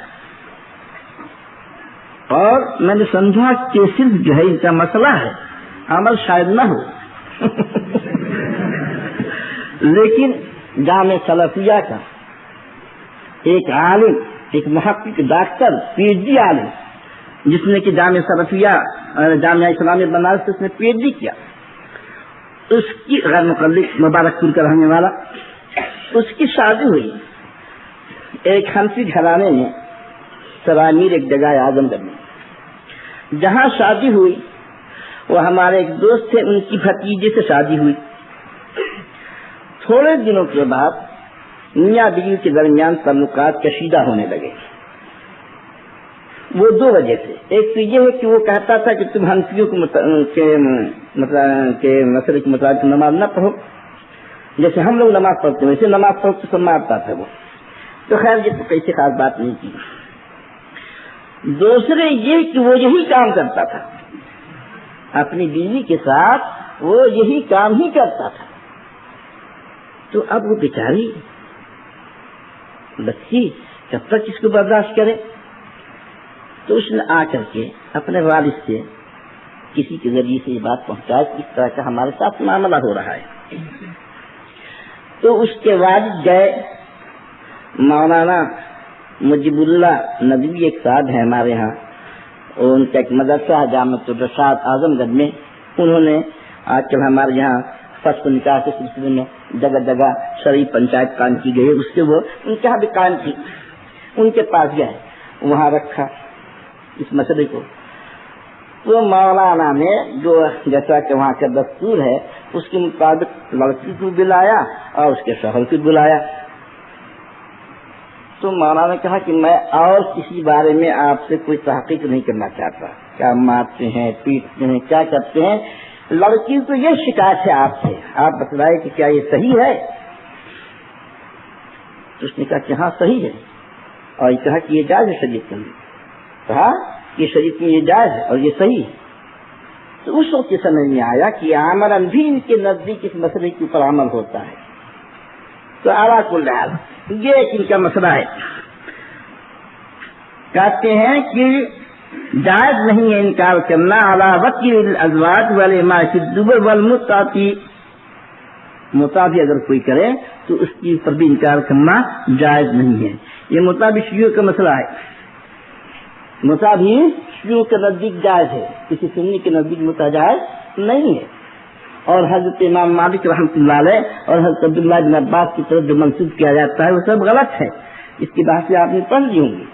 [SPEAKER 2] اور میں نے سمجھا کہ صرف جو ہے ان کا مسئلہ ہے عمل شاید نہ ہو لیکن جامع سلفیہ کا ایک عالم ایک محقق ڈاکٹر پی ایچ ڈی عالم جس نے کہ جامع سلفیہ جامعہ اسلامیہ بنارس سے اس نے پی ایچ ڈی کیا اس کی غیر مقلد مبارک پور کا رہنے والا اس کی شادی ہوئی ایک ہنسی گھرانے میں سرائے میر ایک جگہ اعظم گڑھ میں. جہاں شادی ہوئی وہ ہمارے ایک دوست تھے ان کی بھتیجے سے شادی ہوئی. تھوڑے دنوں کے بعد میاں بیوی کے درمیان تعلقات کشیدہ ہونے لگے. وہ دو وجہ سے ایک تو یہ ہے کہ وہ کہتا تھا کہ تم ہنسیوں کے مسئلے کے مطابق نماز نہ پڑھو جیسے ہم لوگ نماز پڑھتے ہیں ویسے نماز پڑھو تو سب مارتا تھا وہ تو خیر یہ تو کیسی خاص بات نہیں کی. دوسرے یہ کہ وہ یہی کام کرتا تھا, اپنی بیوی کے ساتھ وہ یہی کام ہی کرتا تھا. تو اب وہ بیچاری بچی کب تک اس کو برداشت کرے؟ تو اس نے آ کر کے اپنے والد سے کسی کے ذریعے سے یہ بات پہنچائی کہ اس طرح کا ہمارے ساتھ معاملہ ہو رہا ہے. تو اس کے والد گئے, مولانا مجیب اللہ ندوی ایک صاحب ہے ہمارے ہاں, اور ان کا ایک مدرسہ ہے جامعۃ الرشاد اعظم گڑھ میں. انہوں نے آج کل ہمارے یہاں فسخ نکاح کے سلسلے میں جگہ جگہ شرعی پنچایت قائم کی گئی ہے, اس سے وہ ان کے یہاں بھی قائم کی. ان کے پاس گئے, وہاں رکھا اس مسئلے کو. تو مولانا نے جو جیسا کہ وہاں کا دستور ہے اس کے مطابق لڑکی کو بلایا اور اس کے شوہر کو بلایا. تو مولانا نے کہا کہ میں اور کسی بارے میں آپ سے کوئی تحقیق نہیں کرنا چاہتا, کیا مارتے ہیں, پیٹتے ہیں, کیا کرتے ہیں. لڑکی تو یہ شکایت ہے آپ سے, آپ بتلائے کہ کیا یہ صحیح ہے؟ تو اس نے کہا کہ ہاں صحیح ہے, اور یہ کہا کہ یہ جائز ہے شریعت کے اندر. کہا کہ شریعت میں یہ جائز ہے اور یہ صحیح ہے. تو اس وقت یہ سمجھ میں آیا کہ عملاً بھی ان کے نزدیک اس مسئلے کے اوپر عمل ہوتا ہے. تو اعلیٰ کل حال یہ ایک ان کا مسئلہ ہے. کہتے ہیں کہ جائز نہیں ہے انکار کرنا علی وکیل الازواج والاماء فی الدبر والمتعاطی. متعاطی اگر کوئی کرے تو اس کی پر بھی انکار کرنا جائز نہیں ہے. یہ مطابق شیوع کا مسئلہ ہے. مطابق شیوع کے نزدیک جائز ہے, کسی سنی کے نزدیک متجائز نہیں ہے. اور حضرت امام مالک رحمۃ اللہ علیہ اور حضرت عبداللہ بن عباس کی طرف جو منسوب کیا جاتا ہے وہ سب غلط ہے. اس کی بات سے آپ نے پڑھ لی ہوں گی.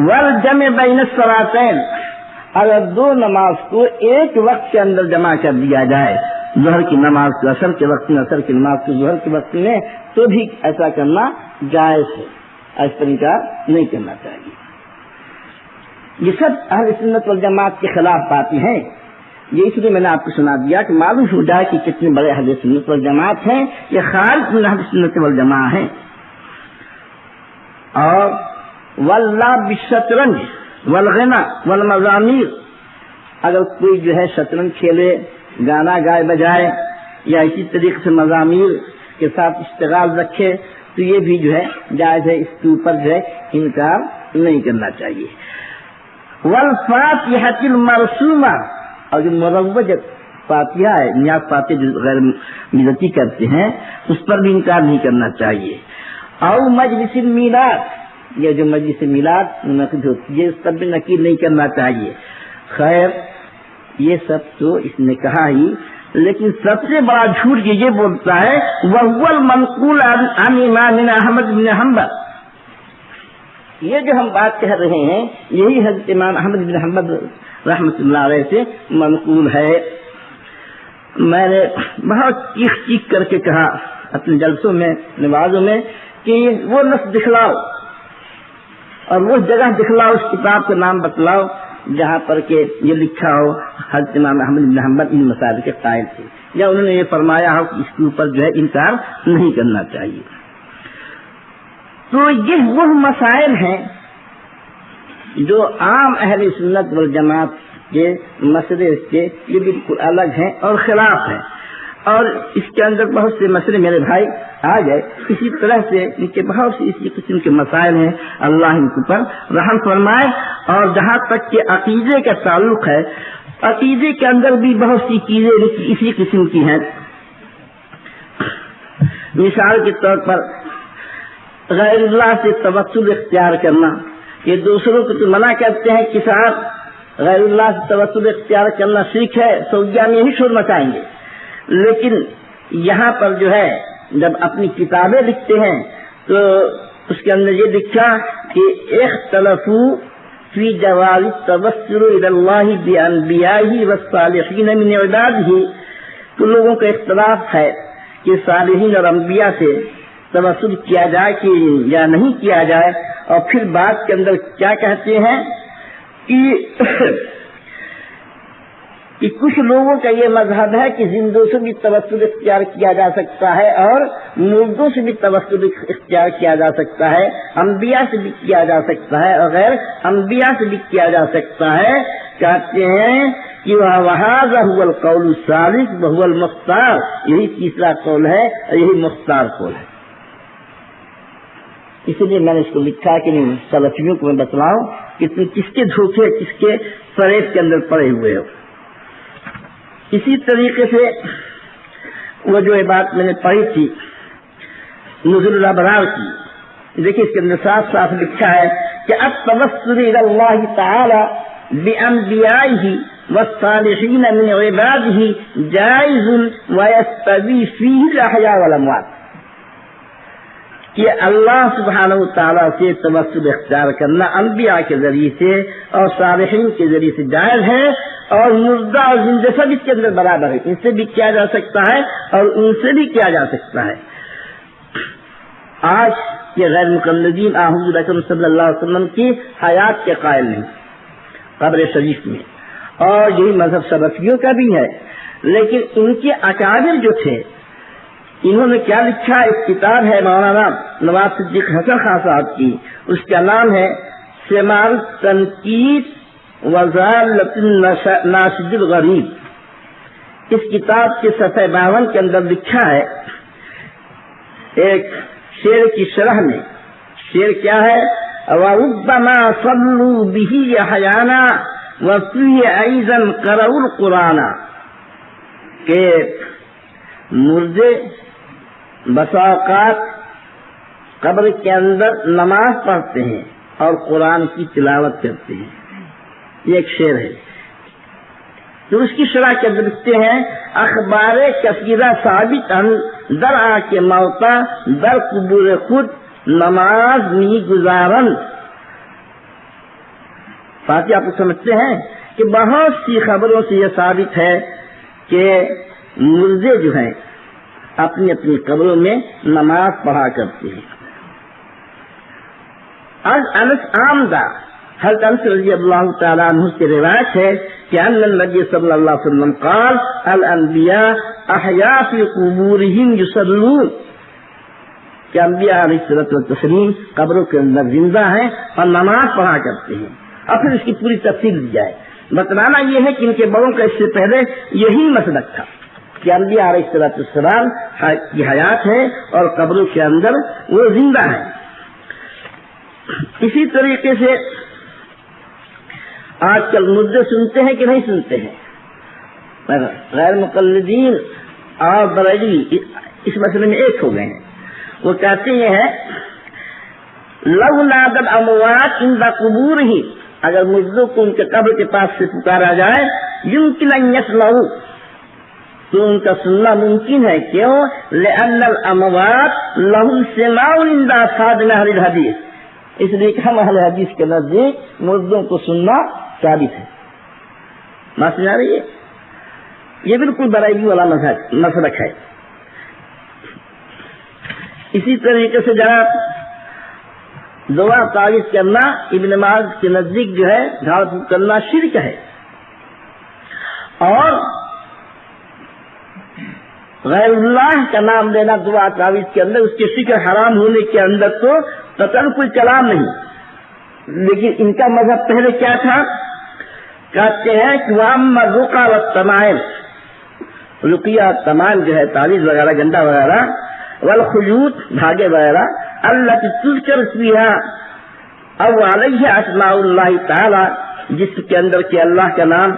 [SPEAKER 2] والجمع بین الصلاتین, اگر دو نماز کو ایک وقت کے اندر جمع کر دیا جائے, ظہر کی نماز کو عصر کے وقت میں, عصر کی نماز کو ظہر کے وقت میں, تو بھی ایسا کرنا جائز ہے. اس پر انکار نہیں کرنا چاہیے. یہ سب اہل سنت والجماعت کے خلاف باتیں ہیں. یہ اس لیے میں نے آپ کو سنا دیا کہ معلوم ہو جائے کہ کتنے بڑے اہل سنت والجماعت ہیں. یہ خالص من اہل سنت والجماعت ہیں. اور واللعب بالشطرنج والغنا والمزامیر, اگر کوئی جو ہے شطرنج کھیلے, گانا گائے بجائے, یا اسی طریقے سے مزامیر کے ساتھ اشتغال رکھے, تو یہ بھی جو ہے جائز ہے. اس کے اوپر جو ہے انکار نہیں کرنا چاہیے. والفاتحة المرسومہ, اور جو مروج فاتحہ ہے, نیاز فاتح جو غیر ملتی کرتے ہیں, اس پر بھی انکار نہیں کرنا چاہیے. اور مجلس المیلاد, یہ جو مجلس میلاد منعقد ہوتی ہے, اس پر بھی نقید نہیں کرنا چاہیے. خیر یہ سب تو اس نے کہا ہی, لیکن سب سے بڑا جھوٹ یہ بولتا ہے وَهُوَ الْمَنْقُولُ عَنْ إِمَامِنَا أَحْمَدُ بْنِ حنبل. یہ جو ہم بات کہہ رہے ہیں یہی حضرت امام احمد بن حنبل رحمۃ اللہ علیہ سے منقول ہے. میں نے بہت چیخ چیخ کر کے کہا اپنے جلسوں میں, نمازوں میں, کہ وہ نص دکھلاؤ اور وہ جگہ دکھلاؤ, اس کتاب کا نام بتلاؤ جہاں پر کہ یہ لکھا ہو حضرت امام احمد بن حنبل ان مسائل کے قائل تھے, یا انہوں نے یہ فرمایا ہو کہ اس کے اوپر جو ہے انکار نہیں کرنا چاہیے. تو یہ وہ مسائل ہیں جو عام اہل سنت والجماعت کے مسئلے سے یہ بالکل الگ ہیں اور خلاف ہیں. اور اس کے اندر بہت سے مسئلے میرے بھائی آ گئے. اسی طرح سے ان کے بہت سے اسی قسم کے مسائل ہیں, اللہ ان کے پر رحم فرمائے. اور جہاں تک کہ عقیدے کا تعلق ہے, عقیدے کے اندر بھی بہت سی چیزیں اسی قسم کی ہیں. مثال کے طور پر غیر اللہ سے توسل اختیار کرنا. یہ دوسروں کو تو منع کرتے ہیں کہ صاحب غیر اللہ سے توسل اختیار کرنا شرک ہے, سعودیہ میں ہی شور مچائیں گے. لیکن یہاں پر جو ہے جب اپنی کتابیں لکھتے ہیں تو اس کے اندر یہ لکھا کہ اختلفوا فی جواز التوسل الی اللہ بانبیائہ والصالحین من عبادہ. تو لوگوں کا اختلاف ہے کہ صالحین اور انبیاء سے توسل کیا جائے کہ یا نہیں کیا جائے. اور پھر بات کے اندر کیا کہتے ہیں کہ کہ کچھ لوگوں کا یہ مذہب ہے کہ زندوں سے بھی توسل اختیار کیا جا سکتا ہے اور مردوں سے بھی توسل اختیار کیا جا سکتا ہے، انبیاء سے بھی کیا جا سکتا ہے اور غیر انبیاء سے بھی کیا جا سکتا ہے. کہتے ہیں کہ وَهَذَا هُوَ الْقَوْلُ الثَّالِثُ وَهُوَ الْمُخْتَارُ، یہی تیسرا قول ہے اور یہی مختار قول ہے. اسی لیے میں نے اس کو لکھا کہ سلفیوں کو میں بتلاؤں کہ تم کس کے دھوکے کس کے فریب کے اندر پڑے ہوئے ہو. اسی طریقے سے وہ جو بات میں نے پڑھی تھی نزول الابرار کی، دیکھیے اس کے اندر صاف صاف لکھا ہے کہ التوسل الى اللہ تعالی بانبیائہ والصالحین من عبادہ جائز ویستوی فیہ الاحیاء والاموات، کہ اللہ سبحانہ وتعالیٰ سے توسل اختیار کرنا انبیاء کے ذریعے سے اور صالحین کے ذریعے سے جائز ہے، اور مردہ اور زندہ سب اس کے اندر برابر ہے، ان سے بھی کیا جا سکتا ہے اور ان سے بھی کیا جا سکتا ہے. آج یہ غیر مقلدین حضور اکرم صلی اللہ علیہ وسلم کی حیات کے قائل نہیں قبر شریف میں، اور یہی مذہب سلفیوں کا بھی ہے. لیکن ان کے اکابر جو تھے انہوں نے کیا لکھا، ایک کتاب ہے مولانا نواز صدیق حسن خان صاحب کی، اس کا نام ہے ثمار تنقید وزالت الناشد الغریب. اس کتاب کے صفحہ 52 کے اندر لکھا ہے ایک شعر کی شرح میں، شعر کیا ہے، وَرُبَّمَا صَلُّوا بِهِ أَحْيَانًا وَفِيهِ أَيْضًا قَرَأُوا الْقُرْآنَ، کہ مردے بسا اوقات قبر کے اندر نماز پڑھتے ہیں اور قرآن کی تلاوت کرتے ہیں. یہ ایک شعر ہے. تو اس کی شرح کے اندر لکھتے ہیں اخبار کثیرہ ثابت در آ کے موتا در قبور خود نماز نی گزارن. فاتح آپ سمجھتے ہیں کہ بہت سی خبروں سے یہ ثابت ہے کہ مردے جو ہیں اپنی اپنی قبروں میں نماز پڑھا کرتے ہیں. انس آمدہ حضرت انس رضی اللہ تعالیٰ عنہ سے روایت ہے کہ ان النبی صلی اللہ علیہ وسلم قال الانبیاء احیاء فی قبورہم یصلون، کہ انبیاء علیہ الصلوۃ والتسلیم قبروں کے اندر زندہ ہیں اور نماز پڑھا کرتے ہیں. اور پھر اس کی پوری تفصیل دی جائے. بتلانا یہ ہے کہ ان کے بڑوں کا اس سے پہلے یہی مسلک تھا کہ انبیاء علیہ الصلوۃ والسلام کی حیات ہے اور قبروں کے اندر وہ زندہ ہیں. اسی طریقے سے آج کل مردے سنتے ہیں کہ نہیں سنتے ہیں؟ غیر مقلدین اور بریلوی اس مسئلے میں ایک ہو گئے ہیں. وہ کہتے ہیں لو نادى الاموات عند قبورهم، اگر مردوں کو ان کے قبر کے پاس سے پکارا جائے يمكن ان يسمعوا، تو ان کا سننا ممکن ہے. کیوں؟ لأن الاموات لهم سماع عند اصحاب اهل الحديث، اس لیے کہ ہم اہل حدیث کے نزدیک مردوں کو سننا ثابت ہے. مسئلہ آ رہی ہے؟ یہ بالکل برائیگی والا مسلک ہے. اسی طریقے سے جناب دعا تعریف کرنا ابن ماز کے نزدیک جو ہے جھاڑ پھونک کرنا شرک ہے، اور غیر اللہ کا نام لینا دعا تعویذ کے اندر اس کے شکر حرام ہونے کے اندر تو قطعاً کوئی کلام نہیں. لیکن ان کا مذہب پہلے کیا تھا؟ کہتے ہیں کہ وَأَمَّا الرُّقَى وَالتَّمَائِمُ، رقیہ تمائم جو ہے تعویذ وغیرہ گنڈا وغیرہ، والخیوط دھاگے وغیرہ، التي تذکر فيها او علیہ اسماء اللہ تعالی، جس کے اندر کہ اللہ کا نام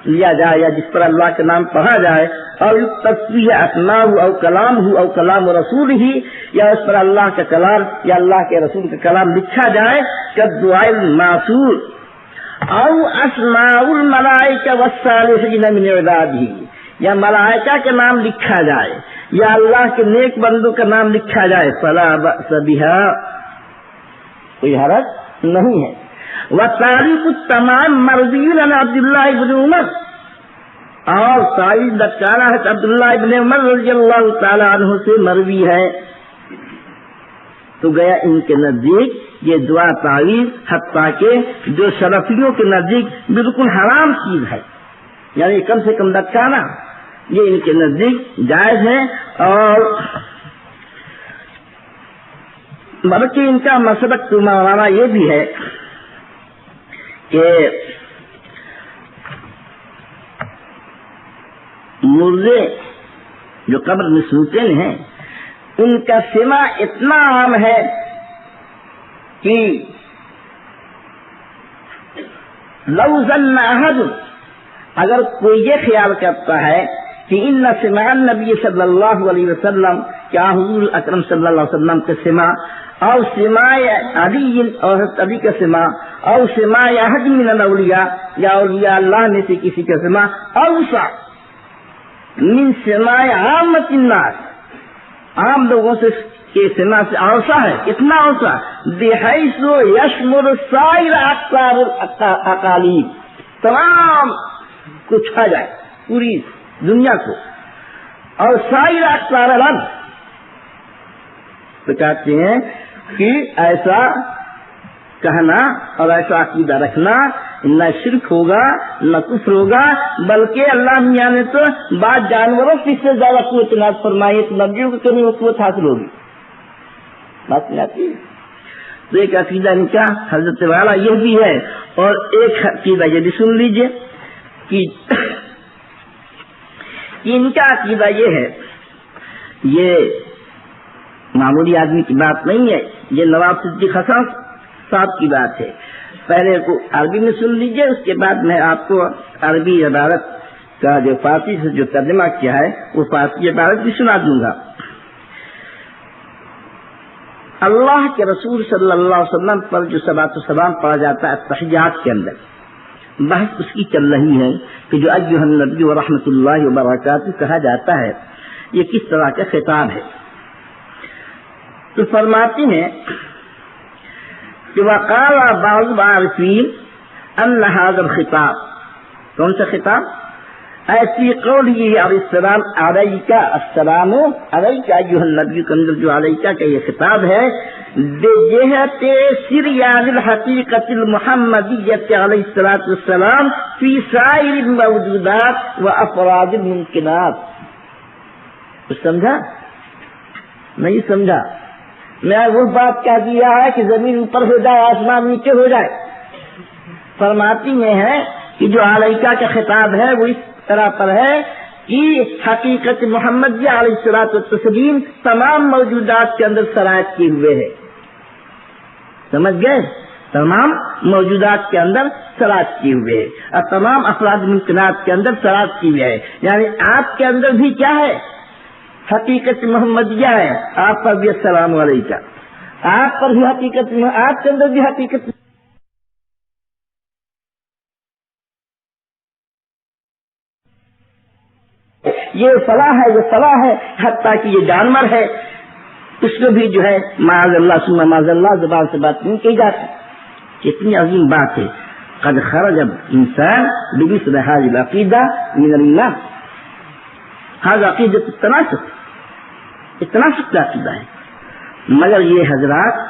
[SPEAKER 2] لیا جائے یا جس پر اللہ کا نام پڑھا جائے، اور تصویح اسماء او کلام ہو او کلام رسول ہی، یا اس پر اللہ کا کلام یا اللہ کے رسول کا کلام لکھا جائے کہ دعاء المعصور، او اسماء الملائکہ والصالحین من عبادہ، یا ملائکہ کے نام لکھا جائے یا اللہ کے نیک بندوں کا نام لکھا جائے، فلا بأس بها، کوئی حرج نہیں ہے. وتاریخ التمام مروی عن عبداللہ ابن عمر، اور تعریف لٹکانا ہے عبداللہ ابن عمر رضی اللہ تعالی عنہ سے مروی ہے. تو گیا ان کے نزدیک یہ دعا تعریف حتیٰ کہ جو سلفیوں کے نزدیک بالکل حرام چیز ہے، یعنی کم سے کم لٹکانا یہ ان کے نزدیک جائز ہے، اور بلکہ ان کا مسلک مانا یہ بھی ہے کہ مردے جو قبر میں سوتے ہیں ان کا سماع اتنا عام ہے کہ لو ظن احد، اگر کوئی یہ خیال کرتا ہے کہ ان سماع النبی صلی اللہ علیہ وسلم، کیا حضور اکرم صلی اللہ علیہ وسلم کا سماع اور سماع علی اور علی کا سماع اور سماع احد من الاولیاء یا اولیاء اللہ میں سے کسی کا سماع اوسع من سماع عامۃ الناس، عام لوگوں سے کے سماع سے اوسع ہے، اتنا اوسع بحیث یشمل سائر اقطار الاقالیم، تمام کو چھا جائے پوری دنیا کو، اور سائر اقطار الارض، تو کہتے ہیں کہ ایسا کہنا اور ایسا عقیدہ رکھنا نہ شرک ہوگا نہ کفر ہوگا، بلکہ اللہ میاں نے تو بعض جانوروں کی سے زیادہ قوت عنایت فرمائی ہے، تو نبیوں کو کبھی وہ قوت حاصل ہوگی، بات نہیں آتی۔ تو ایک عقیدہ ان کا حضرت والا یہ بھی ہے، اور ایک عقیدہ یہ بھی سن لیجئے کہ ان کا عقیدہ یہ ہے، یہ معمولی آدمی کی بات نہیں ہے، یہ نواب صدیق حسن صاحب کی بات ہے۔ پہلے کو عربی میں سن لیجئے، اس کے بعد میں آپ کو عربی عبارت کا جو فارسی سے جو ترجمہ کیا ہے وہ فارسی عبارت بھی سنا دوں گا۔ اللہ کے رسول صلی اللہ علیہ وسلم پر جو صلاۃ و سلام پڑھا جاتا ہے تحیات کے اندر، بحث اس کی چل رہی ہے کہ جو ایھا النبی ورحمۃ اللہ وبرکاتہ کہا جاتا ہے یہ کس طرح کا خطاب ہے۔ تو فرماتے ہیں کہ وقال بعض العارفین ان هذا الخطاب، کون سا خطاب؟ ایسی قوله علیہ السلام علیک السلام علیک ایھا النبی کے اندر جو علیک کا یہ خطاب ہے بجہت سریان الحقیقت المحمدیت علیہ الصلوۃ والسلام فی سائر الموجودات و افراد الممکنات۔ کچھ سمجھا؟ نہیں سمجھا؟ میں وہ بات کہہ دیا ہے کہ زمین اوپر ہو جائے آسمان نیچے ہو جائے، فرماتی میں ہے کہ جو علیکہ کا خطاب ہے وہ اس طرح پر ہے کہ حقیقت محمدیہ علیہ الصلوۃ والتسلیم تمام موجودات کے اندر سرایت کیے ہوئے ہے، سمجھ گئے؟ تمام موجودات کے اندر سرایت کیے ہوئے ہے اور تمام افراد ممکنات کے اندر سرایت کیے ہوئے ہے، یعنی آپ کے اندر بھی کیا ہے؟ حقیقت محمدیہ ہے، آپ پر بھی السلام علیکم، آپ پر بھی حقیقت، آپ کے اندر بھی حقیقت۔ یہ فلاح ہے، یہ فلاح ہے، حتیٰ کہ یہ جانور ہے، اس کو بھی جو ہے معاذ اللہ ثم معاذ اللہ زبان سے بات نہیں کی جاتی۔ کتنی عظیم بات ہے، قد خرج انسان بمثل هذه العقیدہ من اللہ، هذا عقیدۃ التناسخ، التناسخ کا عقیدہ ہے، مگر یہ حضرات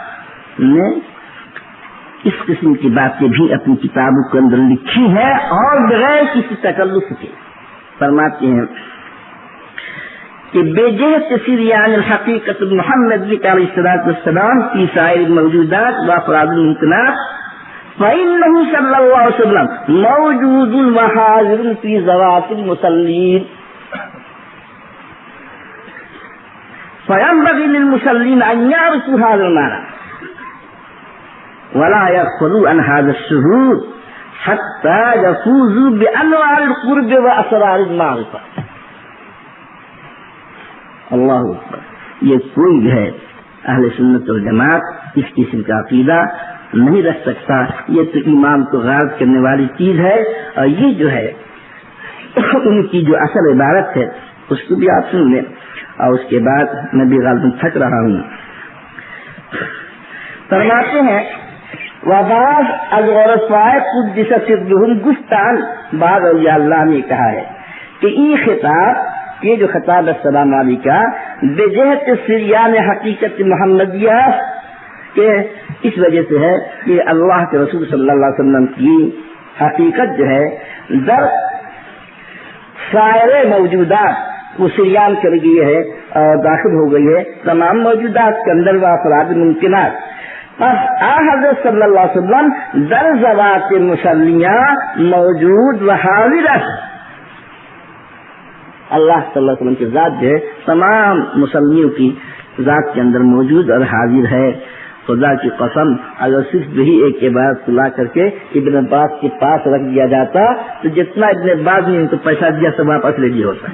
[SPEAKER 2] نے اس قسم کی باتیں بھی اپنی کتابوں کے اندر لکھی ہے اور بغیر کسی تکلف کے۔ فرماتے ہیں کہ بجہت سریان الحقیقت محمد علیہ الصلوۃ والسلام فی سائر الموجودات و افراد الممکنات فإنه صلی اللہ علیہ وسلم موجود و حاضر فی ذوات المصلین فينبغي للمصلين أن يعرفوا هذا المعنى ولا يغفلوا عن هذا الشهود حتى يفوزوا بأنواع القرب وأسرار المعرفة۔ اللہ اکبر، یہ کوئی جو ہے اہل سنت والجماعت اس قسم کا عقیدہ نہیں رکھ سکتا، یہ تو ایمان کو غارت کرنے والی چیز ہے، اور یہ جو ہے ان کی جو اصل عبارت ہے اس کو بھی آپ سن لیں، اور اس کے بعد میں بھی غالباً تھک رہا ہوں۔ فرماتے ہیں وبعض العرفاء قدس سرهم گفتان، بعض اولیاء اللہ نے کہا ہے کہ یہ خطاب، یہ جو خطاب السلام علیکہ بجہت سریان حقیقت محمدیہ کہ اس وجہ سے ہے کہ اللہ کے رسول صلی اللہ علیہ وسلم کی حقیقت جو ہے در سارے موجودات وہ سریان کر گئی ہے اور داخل ہو گئی ہے تمام موجودات کے اندر و افراد ممکنات. بس حضرت صلی اللہ علیہ وسلم در ذوات مسلیہ موجود و حاضر ہے. اللہ صلی اللہ علیہ وسلم کی ذات جو ہے تمام مسلیوں کی ذات کے اندر موجود اور حاضر ہے. خدا کی قسم اگر صرف یہی ایک عبادت لا کر کے ابن عباس کے پاس رکھ دیا جاتا تو جتنا ابن عباس نے ان کو پیسہ دیا سب واپس لے لیا ہوتا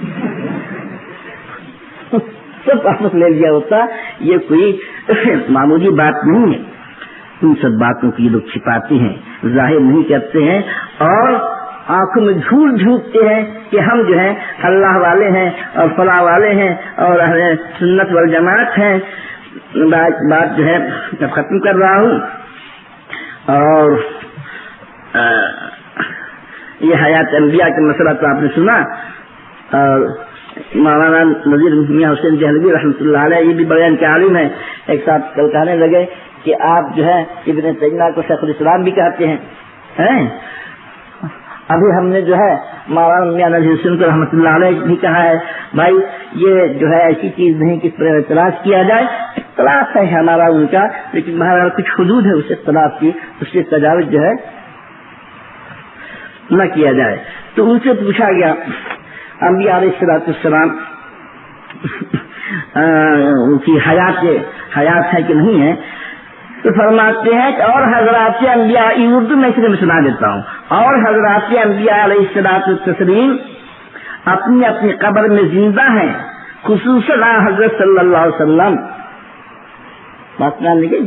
[SPEAKER 2] سب واپس لے لیا ہوتا. یہ کوئی معمولی بات نہیں ہے. ان سب باتوں کی لوگ چھپاتے ہیں, ظاہر نہیں کرتے ہیں اور آنکھوں میں جھوٹ جھوٹتے ہیں کہ ہم جو ہیں اللہ والے ہیں اور فلاح والے ہیں اور اہل سنت والجماعت ہیں. بات جو ہے میں ختم کر رہا ہوں. اور یہ حیات انبیاء کا مسئلہ تو آپ نے سنا, اور مولانا نذیر میاں حسین دہلوی رحمۃ اللہ علیہ یہ بھی بیان کے عالم ہے. ایک ساتھ کل کہنے لگے کہ آپ جو ہے ابن تیمیہ کو شیخ الاسلام بھی کہتے ہیں. ابھی ہم نے جو ہے مولانا میاں نذیر حسین کو رحمۃ اللہ علیہ بھی کہا ہے بھائی یہ جو ہے ایسی چیز نہیں کہ اس پر اعتراض کیا جائے. اختلاف ہے ہمارا ان کا, لیکن ہمارا کچھ حدود ہے اس اختلاف کی, اس سے تجاوز جو ہے نہ کیا جائے. تو ان سے پوچھا گیا انبیاء علیہ السلام کی حیات ہے کہ نہیں ہے, تو فرماتے ہیں کہ اور حضرات انبیاء, اردو میں صرف سنا دیتا ہوں, اور حضرات انبیاء علیہ السلام اپنی اپنی قبر میں زندہ ہیں, خصوصاً حضرت صلی اللہ علیہ وسلم. بات مان گئی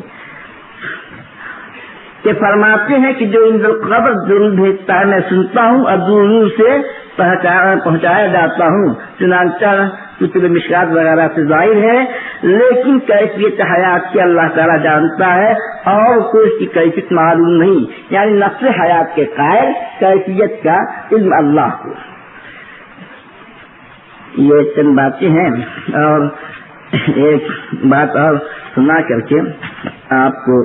[SPEAKER 2] کہ فرماتے ہیں کہ جو ان قبر درود بھیجتا ہے میں سنتا ہوں اور دور دور سے پہنچایا جاتا ہوں. چنانچہ کتب مشکات وغیرہ سے ظاہر ہے, لیکن کیفیت حیات کی اللہ تعالیٰ جانتا ہے اور کوئی اس کی کیفیت معلوم نہیں. یعنی نفس حیات کے قائل, کیفیت کا علم اللہ کو. یہ چند باتیں ہیں. اور ایک بات اور سنا کر کے آپ کو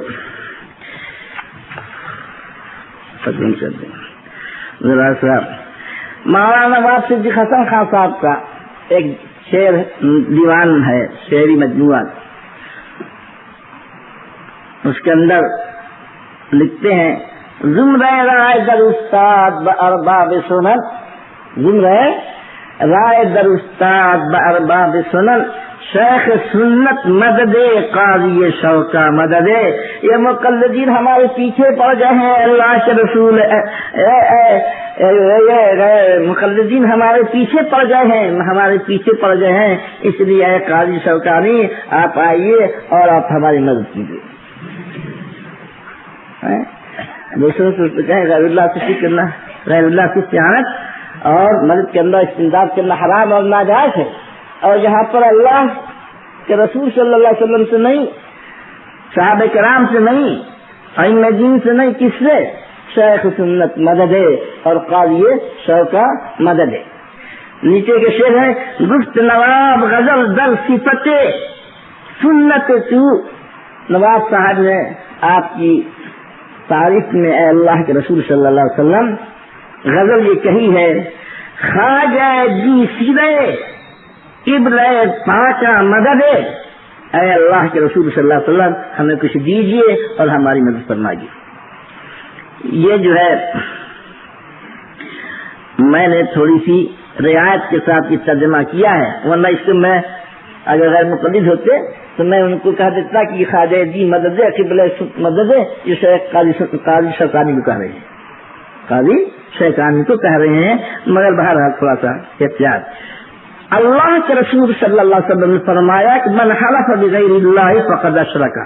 [SPEAKER 2] ختم کر دیں. ذرا سا مولانا نواب صدیق حسن خان صاحب کا ایک شعر دیوان ہے, شعری مجموعہ, اس کے اندر لکھتے ہیں زمرہ رائے در استاد بارباب سنن, زمرہ رائے در استاد بارباب سنن, شیخ سنت مدد قاضی شوقہ مدد. یہ مقلدین ہمارے پیچھے پڑ گئے ہیں, اللہ کے رسول مقلدین ہمارے پیچھے پڑ گئے ہیں, اس لیے اے قاضی شوقانی آپ آئیے اور آپ ہماری مدد کیجیے. دوسروں سے کہیں غیر اللہ سے کرنا, غیر اللہ سے استعانت اور مدد کے اندر استمداد کرنا حرام اور ناجائز ہے. اور جہاں پر اللہ کے رسول صلی اللہ علیہ وسلم سے نہیں, صحابہ کرام سے نہیں, ائمہ دین سے نہیں, کس سے؟ شیخ سنت مدد ہے اور قاضی شوقہ مدد ہے. نیچے کے شعر ہے گفت نواب غزل در صفت سنت تو. نواب صاحب نے آپ کی تعریف میں اے اللہ کے رسول صلی اللہ علیہ وسلم غزل یہ کہی ہے, خواجہ جی سیرے قبلہ پاکہ مدد, اے اللہ کے رسول صلی اللہ علیہ وسلم ہمیں کچھ دیجیے اور ہماری مدد فرمائیے. یہ جو ہے میں نے تھوڑی سی رعایت کے ساتھ یہ ترجمہ کیا ہے, ورنہ اس کو میں اگر غیر مقلد ہوتے تو میں ان کو کہہ دیتا کہ خواجہ جی مدد ہے, قبلہ مدد ہے. یہ شیخ قاضی شوقانی کو کہہ رہے ہیں, قاضی شوقانی کو کہہ رہے ہیں, مگر بہرحال تھوڑا سا احتیاط. اللہ کے رسول صلی اللہ علیہ وسلم نے فرمایا کہ من حلف بغیر اللہ فقد اشرک,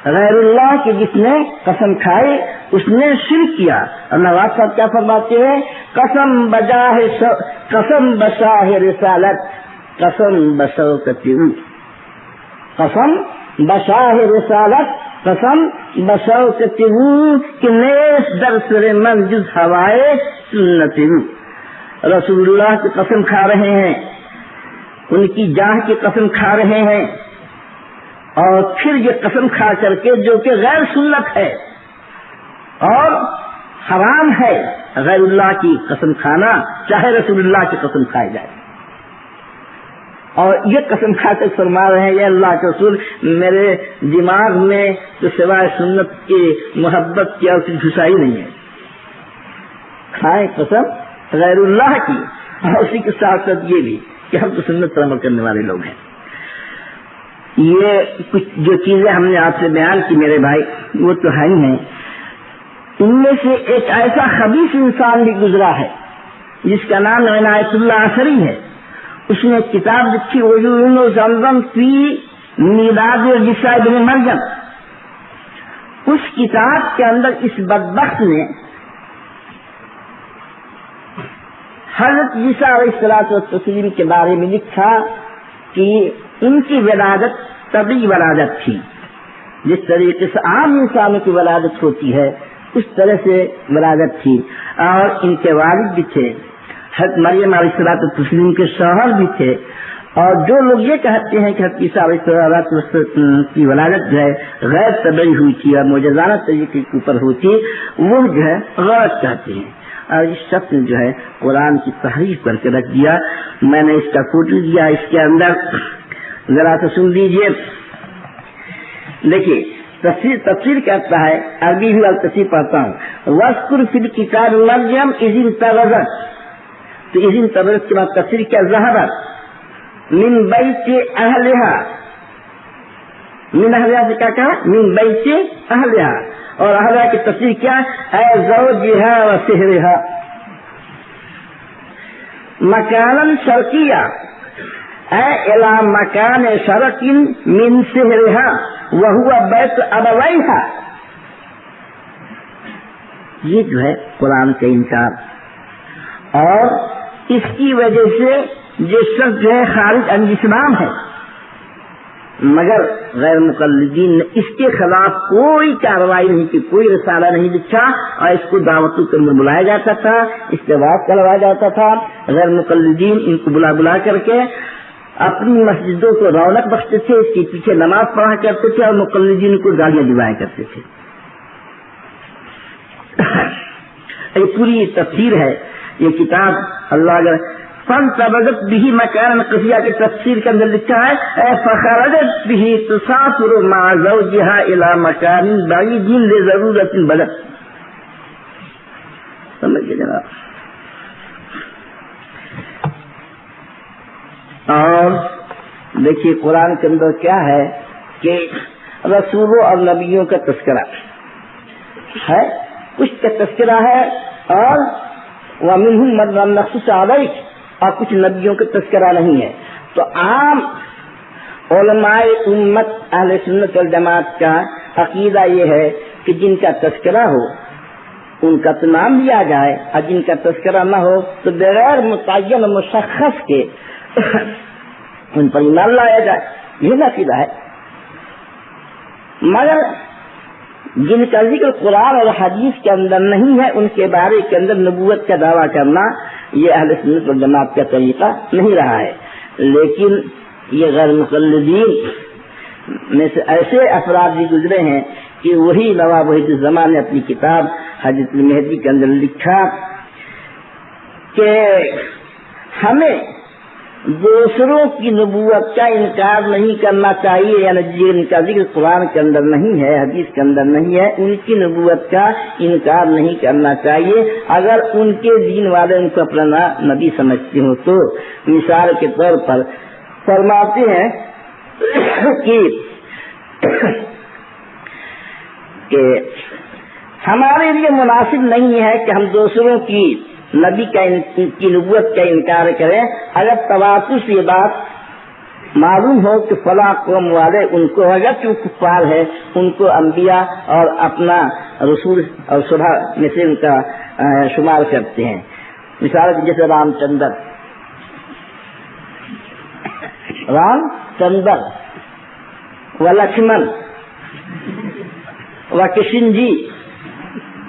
[SPEAKER 2] غیر اللہ کی جس نے قسم کھائی اس نے شرک کیا. اور نواز صاحب کیا فرماتے ہیں, قسم بشاہ رسالت, قسم بشوکت, قسم بشاہ رسالت, قسم بشوکت کہ نیس در سر من جز ہوائے سنت. رسول اللہ کی قسم کھا رہے ہیں, ان کی جاہ کی قسم کھا رہے ہیں, اور پھر یہ قسم کھا کر کے جو کہ غیر سنت ہے اور حرام ہے غیر اللہ کی قسم کھانا، چاہے رسول اللہ کی قسم کھائی جائے. اور یہ قسم کھا کے فرما رہے ہیں، یہ اللہ کے رسول میرے دماغ میں تو سوائے سنت کی محبت کی اور کچھ گھسائی نہیں ہے. کھائیں قسم غیر اللہ کی، اور اسی کے ساتھ ساتھ یہ بھی کہ ہم تو سنت پر عمل کرنے والے لوگ ہیں. یہ کچھ جو چیزیں ہم نے آپ سے بیان کی میرے بھائی، وہ تو ہے ہی ہیں. ان میں سے ایک ایسا خبیث انسان بھی گزرا ہے جس کا نام عنایت اللہ اثری ہے. اس نے کتاب لکھی وجوہ زمزم فی میلاد عیسی ابن مریم. اس کتاب کے اندر اس بدبخت نے حضرت عیسیٰ علیہ الصلوۃ والتسلیم کے بارے میں لکھا کہ ان کی ولادت طبیعی ولادت تھی، جس طریقے سے عام انسانوں کی ولادت ہوتی ہے اس طرح سے ولادت تھی. اور ان کے والد بھی تھے، حضرت مریم علیہ الصلوۃ والتسلیم کے شوہر بھی تھے. اور جو لوگ یہ کہتے ہیں کہ حضرت عیسیٰ علیہ السلام کی ولادت جو ہے غیر طبیعی ہوئی تھی اور معجزانہ طریقے کے اوپر ہوئی تھی، وہ جو ہے غلط کہتے ہیں. اور اس شخص نے جو ہے قرآن کی تحریف کر کے رکھ دیا. میں نے اس کا فوٹو دیا، اس کے اندر ذرا سے سن لیجیے. دیکھیے تفسیر کہتا ہے، عربی بھی اور تفسیر پڑھتا ہوں. وَاذْكُرْ فِي الْكِتَابِ مَرْيَمَ إِذِ انْتَبَذَتْ. تو اذ انتبذت کے بعد تفسیر کیا؟ ذهبت من بیت اہلها. من اہلها سے کیا کہا؟ من بیت اہلها. اور اہلها کی تفسیر کیا؟ اے زوجها و سحرها. مکانا شرقیہ اے الى مکان شرق من سحرها وهو بیت ابویها. یہ جو ہے قرآن کا انکار، اور اس کی وجہ سے یہ شخص جو ہے خارج عن اسلام ہے. مگر غیر مقلدین نے اس کے خلاف کوئی کارروائی نہیں کی، کوئی رسالہ نہیں لکھا، اور اس کو دعوتوں کے اندر بلایا جاتا تھا، استغاثہ کروایا جاتا تھا. غیر مقلدین ان کو بلا کر کے اپنی مسجدوں کو رونق بخشتے تھے، اس کے پیچھے نماز پڑھا کرتے تھے، اور مقلدین کو گالیاں دلایا کرتے تھے. یہ پوری تفسیر ہے. یہ کتاب اللہ اگر فانتبذت به مکانا قصیہ کی تفسیر کے اندر لکھا ہے فخرجت به تسافر مع زوجها الى مکان بعید لضرورت بدت. سمجھئے جناب. اور دیکھیے قرآن کے اندر کیا ہے کہ رسولوں اور نبیوں کا تذکرہ ہے، کچھ کا تذکرہ ہے، اور وَمِنْهُمْ مَنْ لَمْ نَقْصُصْ عَلَيْكَ، اور کچھ نبیوں کا تذکرہ نہیں ہے. تو عام علماء امت اہل سنت والجماعت کا عقیدہ یہ ہے کہ جن کا تذکرہ ہو ان کا تو نام لیا جائے، اور جن کا تذکرہ نہ ہو تو بغیر متعین و مشخص کے ان پر ایمان لایا جائے. یہ عقیدہ ہے. مگر جن کا ذکر قرآن اور حدیث کے اندر نہیں ہے ان کے بارے کے اندر نبوت کا دعویٰ کرنا یہ اہل سنت والجماعت کا طریقہ نہیں رہا ہے. لیکن یہ غیر مقلدین میں سے ایسے افراد بھی گزرے ہیں کہ وہی نواب وحید الزمان نے اپنی کتاب حجت المہدی کے اندر لکھا کہ ہمیں دوسروں کی نبوت کا انکار نہیں کرنا چاہیے، یعنی جن کا ذکر قرآن کے اندر نہیں ہے، حدیث کے اندر نہیں ہے، ان کی نبوت کا انکار نہیں کرنا چاہیے. اگر ان کے دین والے ان کو اپنا نبی سمجھتے ہو تو مثال کے طور پر فرماتے ہیں کہ ہمارے لیے مناسب نہیں ہے کہ ہم دوسروں کی نبی کی نبوت کا انکار کریں اگر تواتر سے یہ بات معلوم ہو کہ فلاں قوم والے ان کو اگر جو کفار ہے ان کو انبیاء اور اپنا رسول اور صبح میں سے ان کا شمار کرتے ہیں. مثال جیسے رام چندر و لکشمن و کشن جی،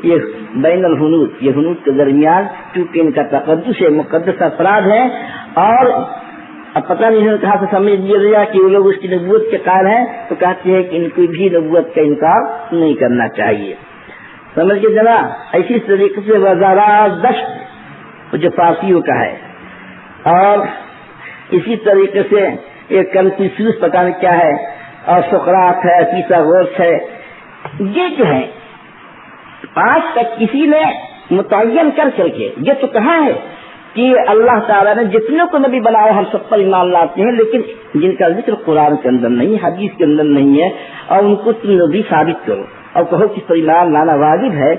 [SPEAKER 2] یہ بین الحنود، یہ حنود کے درمیان چونکہ ان کا تقدس ہے، مقدس افراد ہیں، اور اب پتہ نہیں کہاں سے سمجھ لیا گیا کہ وہ لوگ اس کی نبوت کے قائل ہیں تو کہتے ہیں کہ ان کو بھی نبوت کا انکار نہیں کرنا چاہیے. سمجھ کے جنا. اسی طریقے سے وزارات دشت جو فارسیوں کا ہے، اور اسی طریقے سے ایک کنفیوشیس پتہ نہیں کیا ہے، اور سقراط ہے، پیثاگورس ہے. یہ جو ہے آج تک کسی نے متعین کر کے یہ تو کہا ہے کہ اللہ تعالیٰ نے جتنے کو نبی بنایا ہم سب پر ایمان لاتے ہیں، لیکن جن کا ذکر قرآن کے اندر نہیں، حدیث کے اندر نہیں ہے، اور ان کو تم نبی ثابت کرو اور کہو کہ پر ایمان لانا واجب ہے.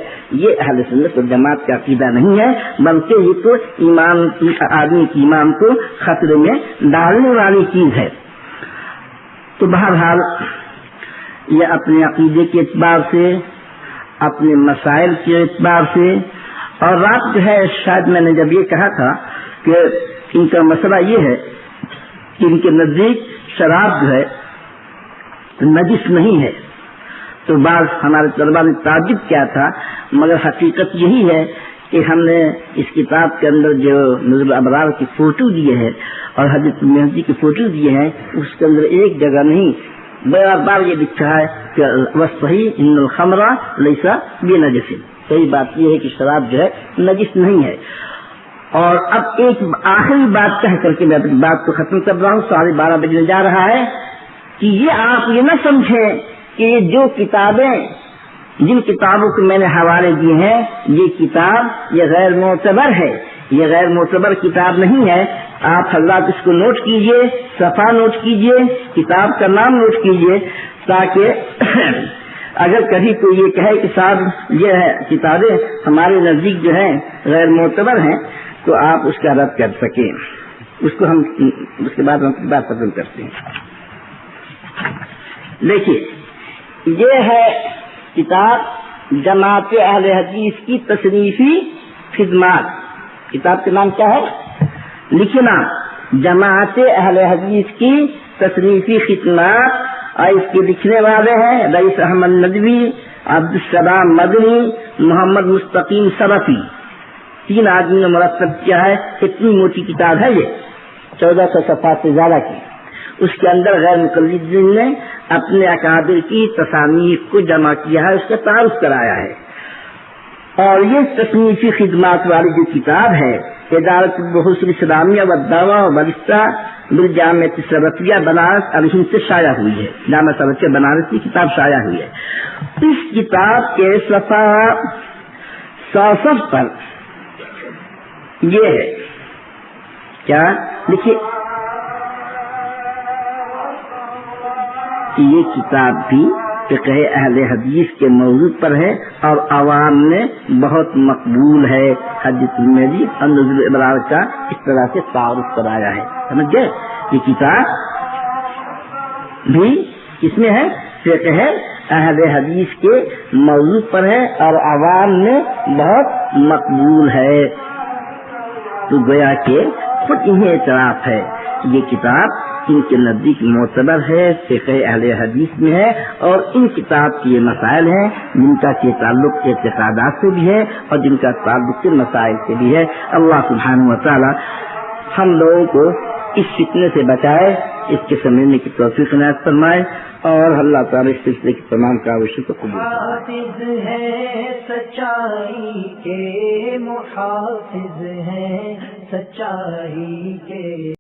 [SPEAKER 2] یہ اہل سنت والجماعت کا عقیدہ نہیں ہے، بلکہ یہ تو ایمان آدمی کی ایمان کو خطرے میں ڈالنے والی چیز ہے. تو بہرحال یہ اپنے عقیدے کے اعتبار سے، اپنے مسائل کے اعتبار سے، اور رات جو ہے شاید میں نے جب یہ کہا تھا کہ ان کا مسئلہ یہ ہے کہ ان کے نزدیک شراب جو ہے نجس نہیں ہے، تو بعض ہمارے طلبا نے تعجب کیا تھا، مگر حقیقت یہی ہے کہ ہم نے اس کتاب کے اندر جو نزول ابرار کی فوٹو دیے ہیں اور حضرت مہدی کی فوٹو دیے ہیں، اس کے اندر ایک جگہ نہیں بار بار یہ لکھا ہے کہ وصحیح ان الخمر لیس بنجس. صحیح بات یہ ہے کہ شراب جو ہے نجس نہیں ہے. اور اب ایک آخری بات کہہ کر کے میں اپنی بات کو ختم کر رہا ہوں، 12:30 بجنے جا رہا ہے، کہ یہ آپ یہ نہ سمجھیں کہ یہ جو کتابیں، جن کتابوں کو میں نے حوالے دیے ہیں، یہ کتاب یہ غیر معتبر ہے. یہ غیر معتبر کتاب نہیں ہے. آپ حضرات اس کو نوٹ کیجئے، صفحہ نوٹ کیجئے، کتاب کا نام نوٹ کیجئے، تاکہ اگر کبھی کوئی یہ کہے کہ صاحب یہ ہے کتابیں ہمارے نزدیک جو ہیں غیر معتبر ہیں، تو آپ اس کا رد کر سکیں. اس کو ہم اس کے بعد ہم بات ختم کرتے ہیں. دیکھیے یہ ہے کتاب جماعت اہل حدیث کی تصنیفی خدمات. کتاب کا نام کیا ہے؟ لکھنا جماعت اہل حدیث کی تصنیفی خدمات. اور اس کے لکھنے والے ہیں رئیس احمد ندوی، عبدالسلام مدنی، محمد مستقیم سلفی. 3 آدمی نے مرتب کیا ہے. اتنی موٹی کتاب ہے یہ، 1400 صفحات سے زیادہ کی. اس کے اندر غیر مقلدین نے اپنے اکابر کی تصانیف کو جمع کیا ہے، اس کا تعارف کرایا ہے. اور یہ تصنیفی خدمات والی جو کتاب ہے ادارت البحوث الاسلامیہ والدعوہ والبستہ بالجامعۃ السلفیہ بنارس الہند سے شائع ہوئی ہے. جامعہ سلفیہ بنارس کی کتاب شائع ہوئی ہے. اس کتاب کے صفحہ 66 پر یہ ہے کیا لکھیے کہ یہ کتاب بھی فقہ اہل حدیث کے موضوع پر ہے اور عوام نے بہت مقبول ہے. حدیث المہدی اور نزول ابرار کا اس طرح سے تعارف کرایا ہے. سمجھ گئے؟ یہ کتاب بھی کس میں ہے؟ فقہ اہل حدیث کے موضوع پر ہے اور عوام نے بہت مقبول ہے. تو گویا کہ خود انہیں اعتراف ہے کہ یہ کتاب ان کے نزدیک معتبر ہے، فقہ اہل حدیث میں ہے، اور ان کتاب کے یہ مسائل ہیں جن کا کے تعلق اعتقادات سے بھی ہے اور جن کا تعلق کے مسائل سے بھی ہے. اللہ سبحانہ و تعالی ہم لوگوں کو اس فتنے سے بچائے، اس کے سمجھنے کی توفیق عنایت فرمائے، اور اللہ تعالی اس سلسلے کی تمام کاوشوں کو قبول
[SPEAKER 1] حافظ ہے سچائی کے، محافظ ہے سچائی کے.